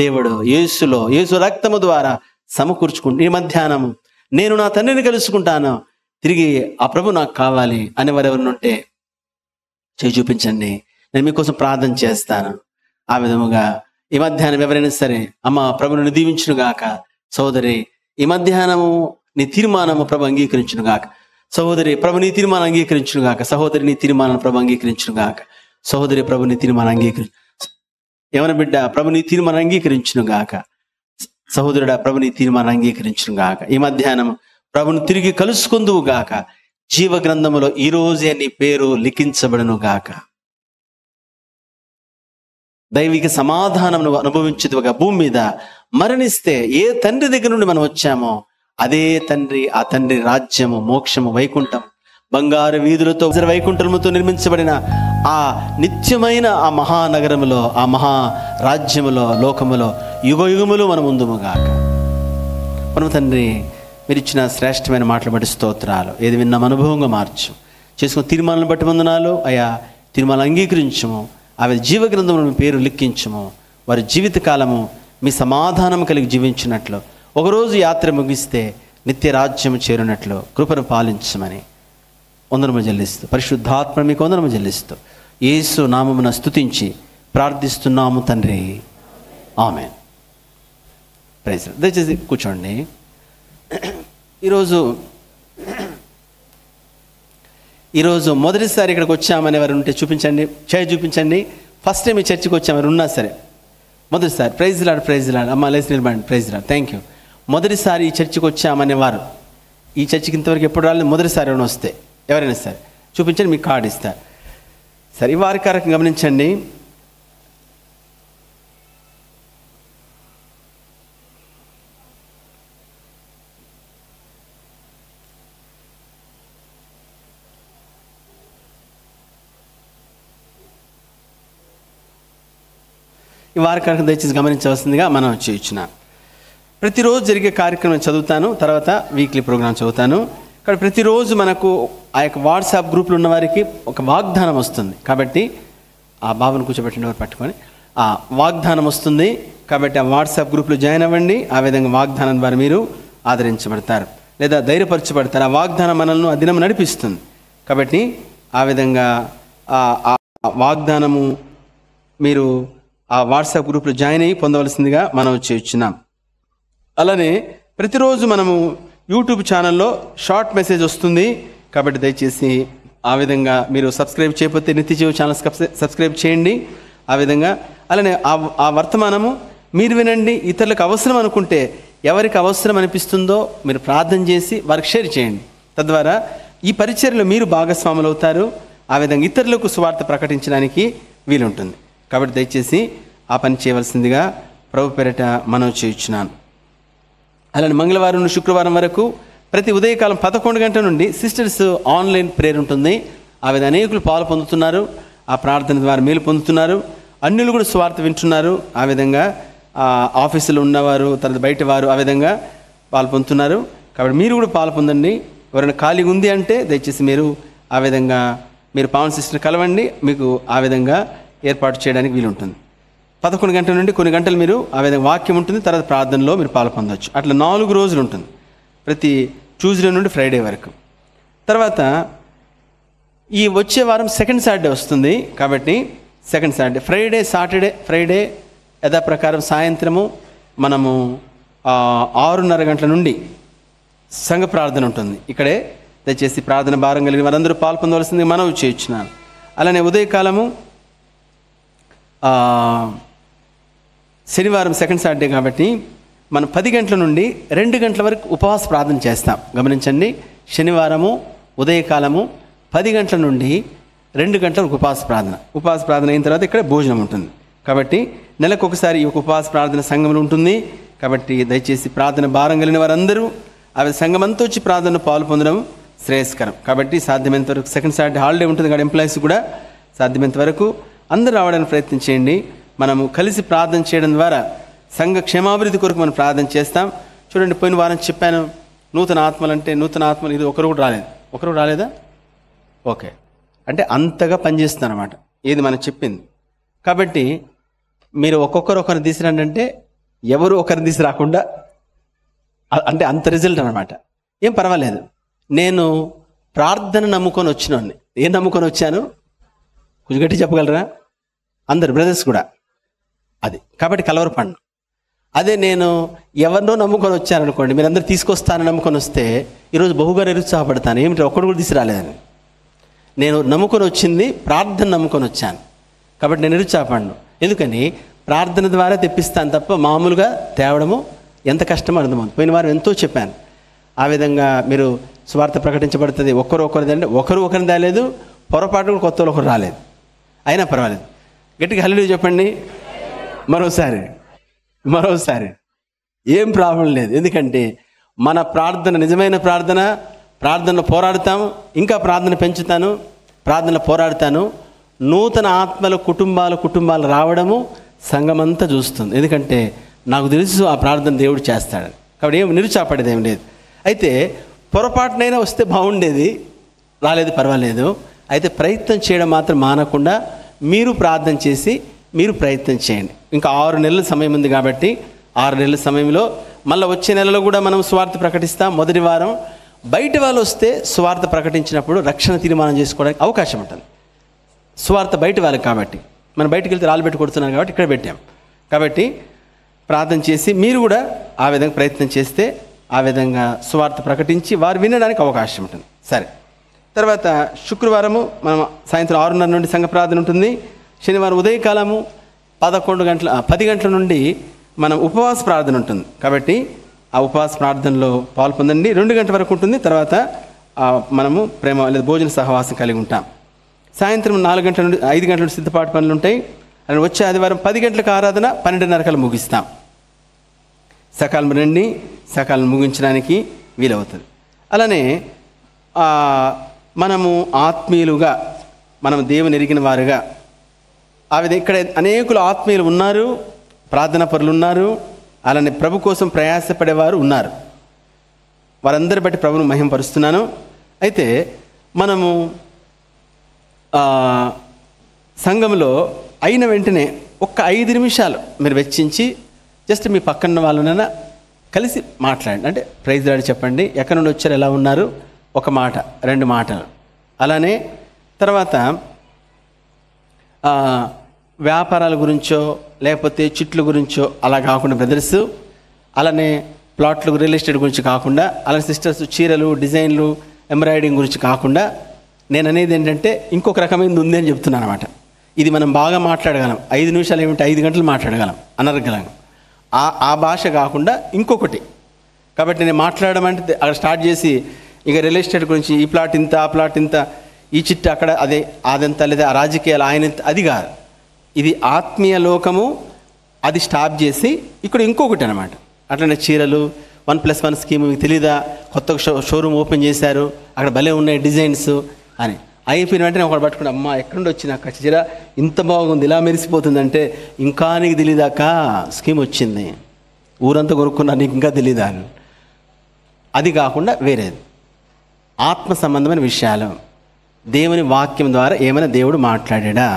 దేవుడు యేసు రక్తము ద్వారా సమకూర్చుకుంటూ ఈ మధ్యాహ్నం నేను నా తండ్రిని కలుసుకుంటాను, తిరిగి ఆ ప్రభు నాకు కావాలి అని వారెవరినుంటే చేయి చూపించండి, నేను మీకోసం ప్రార్థన చేస్తాను. ఆ విధముగా ఈ మధ్యాహ్నం ఎవరైనా సరే అమ్మ ప్రభుని దీవించును గాక, సోదరి ఈ మధ్యాహ్నము నీ తీర్మానము ప్రభు అంగీకరించును గాక, సహోదరి ప్రభు నీ తీర్మానం అంగీకరించును గాక, సహోదరి నీ తీర్మానం ప్రభు అంగీకరించును గాక, సహోదరి ప్రభు నీ తీర్మానం ఏమైనా బిడ్డ ప్రభు నీ తీర్మానం అంగీకరించును గాక, సహోదరుడా ప్రభు నీ తీర్మానం అంగీకరించును గాక. ఈ మధ్యాహ్నం ప్రభుని తిరిగి కలుసుకుందువు గాక, జీవ గ్రంథములో ఈ రోజే నీ పేరు లిఖించబడును గాక. దైవిక సమాధానం నువ్వు అనుభవించుదువుగా. భూమి మీద మరణిస్తే ఏ తండ్రి దగ్గర నుండి మనం వచ్చామో అదే తండ్రి, ఆ తండ్రి రాజ్యము, మోక్షము, వైకుంఠం బంగారు వీధులతో వైకుంఠముతో నిర్మించబడిన ఆ నిత్యమైన ఆ మహానగరములో, ఆ మహా రాజ్యములో, లోకములో యుగ యుగములు మనం ఉందుముగాక. మన తండ్రి, మీరు ఇచ్చిన శ్రేష్టమైన మాటలు బట్టి స్తోత్రాలు. ఏది విన్నాం అనుభవంగా మార్చు. చేసుకున్న తీర్మానాలను బట్టి వందనాలు అయా. తీర్మానాలు అంగీకరించము. ఆమె జీవగ్రంథంలో పేరు లిఖించము. వారి జీవితకాలము మీ సమాధానం కలిగి జీవించినట్లు, ఒకరోజు యాత్ర ముగిస్తే నిత్య రాజ్యము చేరినట్లు కృపను పాలించమని వందనము చెల్లిస్తూ, పరిశుద్ధాత్మ మీకు వందనము చెల్లిస్తూ యేసు నామమున స్తుతించి ప్రార్థిస్తున్నాము తండ్రి. ఆమేన్. Praise lord. దయచేసి కూర్చోండి. ఈరోజు మొదటిసారి ఇక్కడికి వచ్చామని ఎవరు ఉంటే చూపించండి, చేయి చూపించండి. ఫస్ట్ టైం ఈ చర్చికి వచ్చామని ఉన్నా సరే, మొదటిసారి. Praise Lord, praise Lord. అమ్మ లేచి నిలబడండి. Praise Lord. Thank you. మొదటిసారి ఈ చర్చికి వచ్చామనేవారు, ఈ చర్చికి ఇంతవరకు ఎప్పుడు రాలేదు, మొదటిసారి ఎవరైనా వస్తే ఎవరైనా సరే చూపించండి, మీకు కార్డు ఇస్తారు. సరే, ఈ వారి కార్యక్రమం గమనించండి. ఈ వారి కార్యక్రమం దయచేసి గమనించవలసిందిగా మనం చేయించిన ప్రతిరోజు జరిగే కార్యక్రమం చదువుతాను, తర్వాత వీక్లీ ప్రోగ్రామ్ చదువుతాను. కాబట్టి ప్రతిరోజు మనకు ఆ యొక్క వాట్సాప్ గ్రూప్లో ఉన్న వారికి ఒక వాగ్దానం వస్తుంది. కాబట్టి ఆ బాబును కూర్చోబెట్టిన వారు పట్టుకొని ఆ వాగ్దానం వస్తుంది. కాబట్టి ఆ వాట్సాప్ గ్రూప్లో జాయిన్ అవ్వండి. ఆ విధంగా వాగ్దానం ద్వారా మీరు ఆదరించబడతారు లేదా ధైర్యపరచబడతారు. ఆ వాగ్దానం మనల్ని ఆ దినం నడిపిస్తుంది. కాబట్టి ఆ విధంగా ఆ వాగ్దానము మీరు ఆ వాట్సాప్ గ్రూప్లో జాయిన్ అయ్యి పొందవలసిందిగా మనం చేయించున్నాం. అలానే ప్రతిరోజు మనము యూట్యూబ్ ఛానల్లో షార్ట్ మెసేజ్ వస్తుంది. కాబట్టి దయచేసి ఆ విధంగా మీరు సబ్స్క్రైబ్ చేయకపోతే నిత్య జీవ ఛానల్ సబ్స్క్రైబ్ చేయండి. ఆ విధంగా అలానే ఆ వర్తమానము మీరు వినండి. ఇతరులకు అవసరం అనుకుంటే, ఎవరికి అవసరం అనిపిస్తుందో మీరు ప్రార్థన చేసి వారికి షేర్ చేయండి. తద్వారా ఈ పరిచర్యలో మీరు భాగస్వాములు అవుతారు. ఆ విధంగా ఇతరులకు సువార్త ప్రకటించడానికి వీలుంటుంది. కాబట్టి దయచేసి ఆ పని చేయవలసిందిగా ప్రభు పేరిట మనవి చేయుచున్నాను. అలానే మంగళవారం నుండి శుక్రవారం వరకు ప్రతి ఉదయకాలం 11 గంటల నుండి సిస్టర్స్ ఆన్లైన్ ప్రేయర్ ఉంటుంది. ఆ విధంగా అనేకులు పాలు పొందుతున్నారు. ఆ ప్రార్థన ద్వారా మేలు పొందుతున్నారు. అన్యులు కూడా సువార్త వింటున్నారు. ఆ విధంగా ఆఫీసులో ఉన్నవారు, తర్వాత బయట వారు ఆ విధంగా పాలు పొందుతున్నారు. కాబట్టి మీరు కూడా పాలు పొందండి. ఎవరైనా ఖాళీగా ఉంది అంటే దయచేసి మీరు ఆ విధంగా మీరు పవన్ సిస్టర్ కలవండి. మీకు ఆ విధంగా ఏర్పాటు చేయడానికి వీలుంటుంది. 11 గంటల నుండి కొన్ని గంటలు మీరు ఆ విధంగా వాక్యం ఉంటుంది, తర్వాత ప్రార్థనలో మీరు పాలు పొందవచ్చు. అట్లా 4 రోజులు ఉంటుంది, ప్రతి ట్యూస్డే నుండి ఫ్రైడే వరకు. తర్వాత ఈ వచ్చే వారం సెకండ్ సాటర్డే వస్తుంది. కాబట్టి సెకండ్ సాటర్డే, ఫ్రైడే యథాప్రకారం సాయంత్రము మనము 6:30 గంటల నుండి సంఘ ప్రార్థన ఉంటుంది. ఇక్కడే దయచేసి ప్రార్థన భారం కలిగిన వారందరూ పాలు పొందవలసింది మనవి చేయించున్నాను. అలానే ఉదయకాలము శనివారం సెకండ్ సాటర్డే కాబట్టి మనం 10 గంటల నుండి 2 గంటల వరకు ఉపవాస ప్రార్థన చేస్తాం. గమనించండి, శనివారము ఉదయకాలము 10 గంటల నుండి 2 గంటల ఉపవాస ప్రార్థన అయిన తర్వాత ఇక్కడ భోజనం ఉంటుంది. కాబట్టి నెలకు ఒకసారి ఈ ఉపవాస ప్రార్థన సంఘంలో ఉంటుంది. కాబట్టి దయచేసి ప్రార్థన భారం కలిగిన వారందరూ అవి సంఘం అంతా వచ్చి ప్రార్థనలో పాలు పొందడం శ్రేయస్కరం. కాబట్టి సాధ్యమైనంత వరకు సెకండ్ సాటర్డే హాలిడే ఉంటుంది కాబట్టి ఎంప్లాయీస్ కూడా సాధ్యమైనంత వరకు అందరూ రావడానికి ప్రయత్నం చేయండి. మనము కలిసి ప్రార్థన చేయడం ద్వారా సంఘ క్షేమాభివృద్ధి కొరకు మనం ప్రార్థన చేస్తాం. చూడండి, పోయిన వారం చెప్పాను, నూతన ఆత్మలు ఇది ఒకరు రాలేదా? ఓకే, అంటే అంతగా పనిచేస్తుంది అన్నమాట ఏది మనం చెప్పింది. కాబట్టి మీరు ఒకరిని తీసుకురండి అంటే ఎవరు ఒకరిని తీసి రాకుండా, అంటే అంత రిజల్ట్ అనమాట. ఏం పర్వాలేదు. నేను ప్రార్థన నమ్ముకొని వచ్చినాన్ని. ఏం నమ్ముకొని వచ్చాను కొంచెం గట్టి చెప్పగలరా? అందరు బ్రదర్స్ కూడా అది. కాబట్టి కలవరపడను. అదే నేను ఎవరినో నమ్ముకొని వచ్చాననుకోండి, మీరు అందరూ తీసుకొస్తానని నమ్ముకొని వస్తే ఈరోజు బహుగా నిరుత్సాహపడతాను. ఏమిటి ఒక్కడు కూడా తీసుకురాలేదని. నేను నమ్ముకొని వచ్చింది ప్రార్థన నమ్ముకొని వచ్చాను కాబట్టి నేను నిరుత్సాహపడను. ఎందుకని ప్రార్థన ద్వారా తెప్పిస్తాను తప్ప మామూలుగా తేవడము ఎంత కష్టమో అర్థమవుతుంది. పోయిన వారం ఎంతో చెప్పాను. ఆ విధంగా మీరు స్వార్థ ప్రకటించబడుతుంది. ఒకరిని తేలేదు, పొరపాటు కూడా కొత్త ఒకరు రాలేదు, అయినా పర్వాలేదు. గట్టిగా హల్లెలూయా చెప్పండి. మరోసారి ఏం ప్రాబ్లం లేదు. ఎందుకంటే మన ప్రార్థన, నిజమైన ప్రార్థన ప్రార్థనలో పోరాడుతాము, ఇంకా ప్రార్థన పెంచుతాను, ప్రార్థనలో పోరాడుతాను. నూతన ఆత్మల కుటుంబాలు రావడము సంఘమంతా చూస్తుంది. ఎందుకంటే నాకు తెలుసు ఆ ప్రార్థన దేవుడు చేస్తాడని. కాబట్టి ఏం నిరుచాపడేది ఏం లేదు. అయితే పొరపాటునైనా వస్తే బాగుండేది, రాలేదు పర్వాలేదు. అయితే ప్రయత్నం చేయడం మాత్రం మానకుండా మీరు ప్రార్థన చేసి మీరు ప్రయత్నం చేయండి. ఇంకా 6 నెలల సమయం ఉంది కాబట్టి 6 నెలల సమయంలో మళ్ళీ వచ్చే నెలలో కూడా మనం సువార్త ప్రకటిస్తాం. మొదటి వారం బయట వాళ్ళు వస్తే సువార్త ప్రకటించినప్పుడు రక్షణ తీర్మానం చేసుకోవడానికి అవకాశం ఉంటుంది. సువార్త బయట వాళ్ళకి కాబట్టి మనం బయటకు వెళ్తే రాళ్ళు పెట్టి కొడుతున్నాం కాబట్టి ఇక్కడ పెట్టాం. కాబట్టి ప్రార్థన చేసి మీరు కూడా ఆ విధంగా ప్రయత్నం చేస్తే ఆ విధంగా సువార్త ప్రకటించి వారు వినడానికి అవకాశం ఉంటుంది. సరే, తర్వాత శుక్రవారము మనం సాయంత్రం 6:30 నుండి సంఘ ప్రార్థన ఉంటుంది. శనివారం ఉదయకాలము 10 గంటల నుండి మనం ఉపవాస ప్రార్థన ఉంటుంది. కాబట్టి ఆ ఉపవాస ప్రార్థనలో పాల్పొందండి. 2 గంటల వరకు ఉంటుంది. తర్వాత మనము ప్రేమ లేదా భోజన సహవాసం కలిగి ఉంటాం. సాయంత్రం 4 గంటల నుండి 5 గంటల నుండి సిద్ధపాటు పనులు ఉంటాయి. అని వచ్చే ఆదివారం 10 గంటలకు ఆరాధన, 12:30 ముగిస్తాం. సకాలం రండి, సకాలం ముగించడానికి వీలవుతుంది. అలానే మనము ఆత్మీయులుగా, మనం దేవుని ఎరిగిన వారుగా ఆ విధంగా ఇక్కడ అనేకులు ఆత్మీయులు ఉన్నారు, ప్రార్థనా పరులు ఉన్నారు, అలానే ప్రభు కోసం ప్రయాసపడేవారు ఉన్నారు. వారందరి బట్టి ప్రభువును మహిమపరుస్తున్నాను. అయితే మనము సంఘంలో అయిన వెంటనే ఒక్క 5 నిమిషాలు మీరు వెచ్చించి జస్ట్ మీ పక్కన వాళ్ళనైనా కలిసి మాట్లాడండి. అంటే ప్రైజ్ లార్డ్ చెప్పండి, ఎక్కడి నుండి వచ్చారు, ఎలా ఉన్నారు, ఒక మాట 2 మాటలు. అలానే తర్వాత వ్యాపారాల గురించో లేకపోతే చిట్ల గురించో అలా కాకుండా బ్రదర్స్, అలానే ప్లాట్లు రియల్ ఎస్టేట్ గురించి కాకుండా, అలానే సిస్టర్స్ చీరలు డిజైన్లు ఎంబ్రాయిడింగ్ గురించి కాకుండా, నేను అనేది ఏంటంటే ఇంకొక రకమైనది ఉంది అని చెప్తున్నాను అనమాట. ఇది మనం బాగా మాట్లాడగలం, 5 నిమిషాలు ఏమిటి 5 గంటలు మాట్లాడగలం, అనర్గలం. ఆ భాష కాకుండా ఇంకొకటి. కాబట్టి నేను మాట్లాడడం అంటే అక్కడ స్టార్ట్ చేసి ఇక రియల్ ఎస్టేట్ గురించి ఈ ప్లాట్ ఇంత, ఆ ప్లాట్ ఇంత, ఈ చిట్టు అక్కడ అదంతా, లేదా ఆ రాజకీయాలు ఆయన ఇంత, అది కాదు. ఇది ఆత్మీయ లోకము. అది స్టాప్ చేసి ఇక్కడ ఇంకొకటి అనమాట. అట్లనే చీరలు 1+1 స్కీమ్ మీకు తెలీదా, కొత్తగా షోరూమ్ ఓపెన్ చేశారు, అక్కడ భలే ఉన్నాయి డిజైన్స్ అని. అయిపోయిన వెంటనే ఒకటి పట్టుకుని, అమ్మ ఎక్కడి నుండి వచ్చిన చీర ఇంత బాగుంది, ఇలా మెరిసిపోతుందంటే, ఇంకా నీకు తెలీదాక స్కీమ్ వచ్చింది, ఊరంతా కొనుక్కున్నా, నీకు ఇంకా తెలీదా అని. అది కాకుండా వేరేది ఆత్మ సంబంధమైన విషయాలు, దేవుని వాక్యం ద్వారా ఏమైనా దేవుడు మాట్లాడా,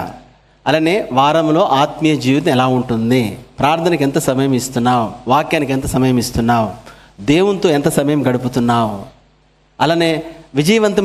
అలానే వారంలో ఆత్మీయ జీవితం ఎలా ఉంటుంది, ప్రార్థనకి ఎంత సమయం ఇస్తున్నావు, వాక్యానికి ఎంత సమయం ఇస్తున్నావు, దేవునితో ఎంత సమయం గడుపుతున్నావు, అలానే విజయవంతమైన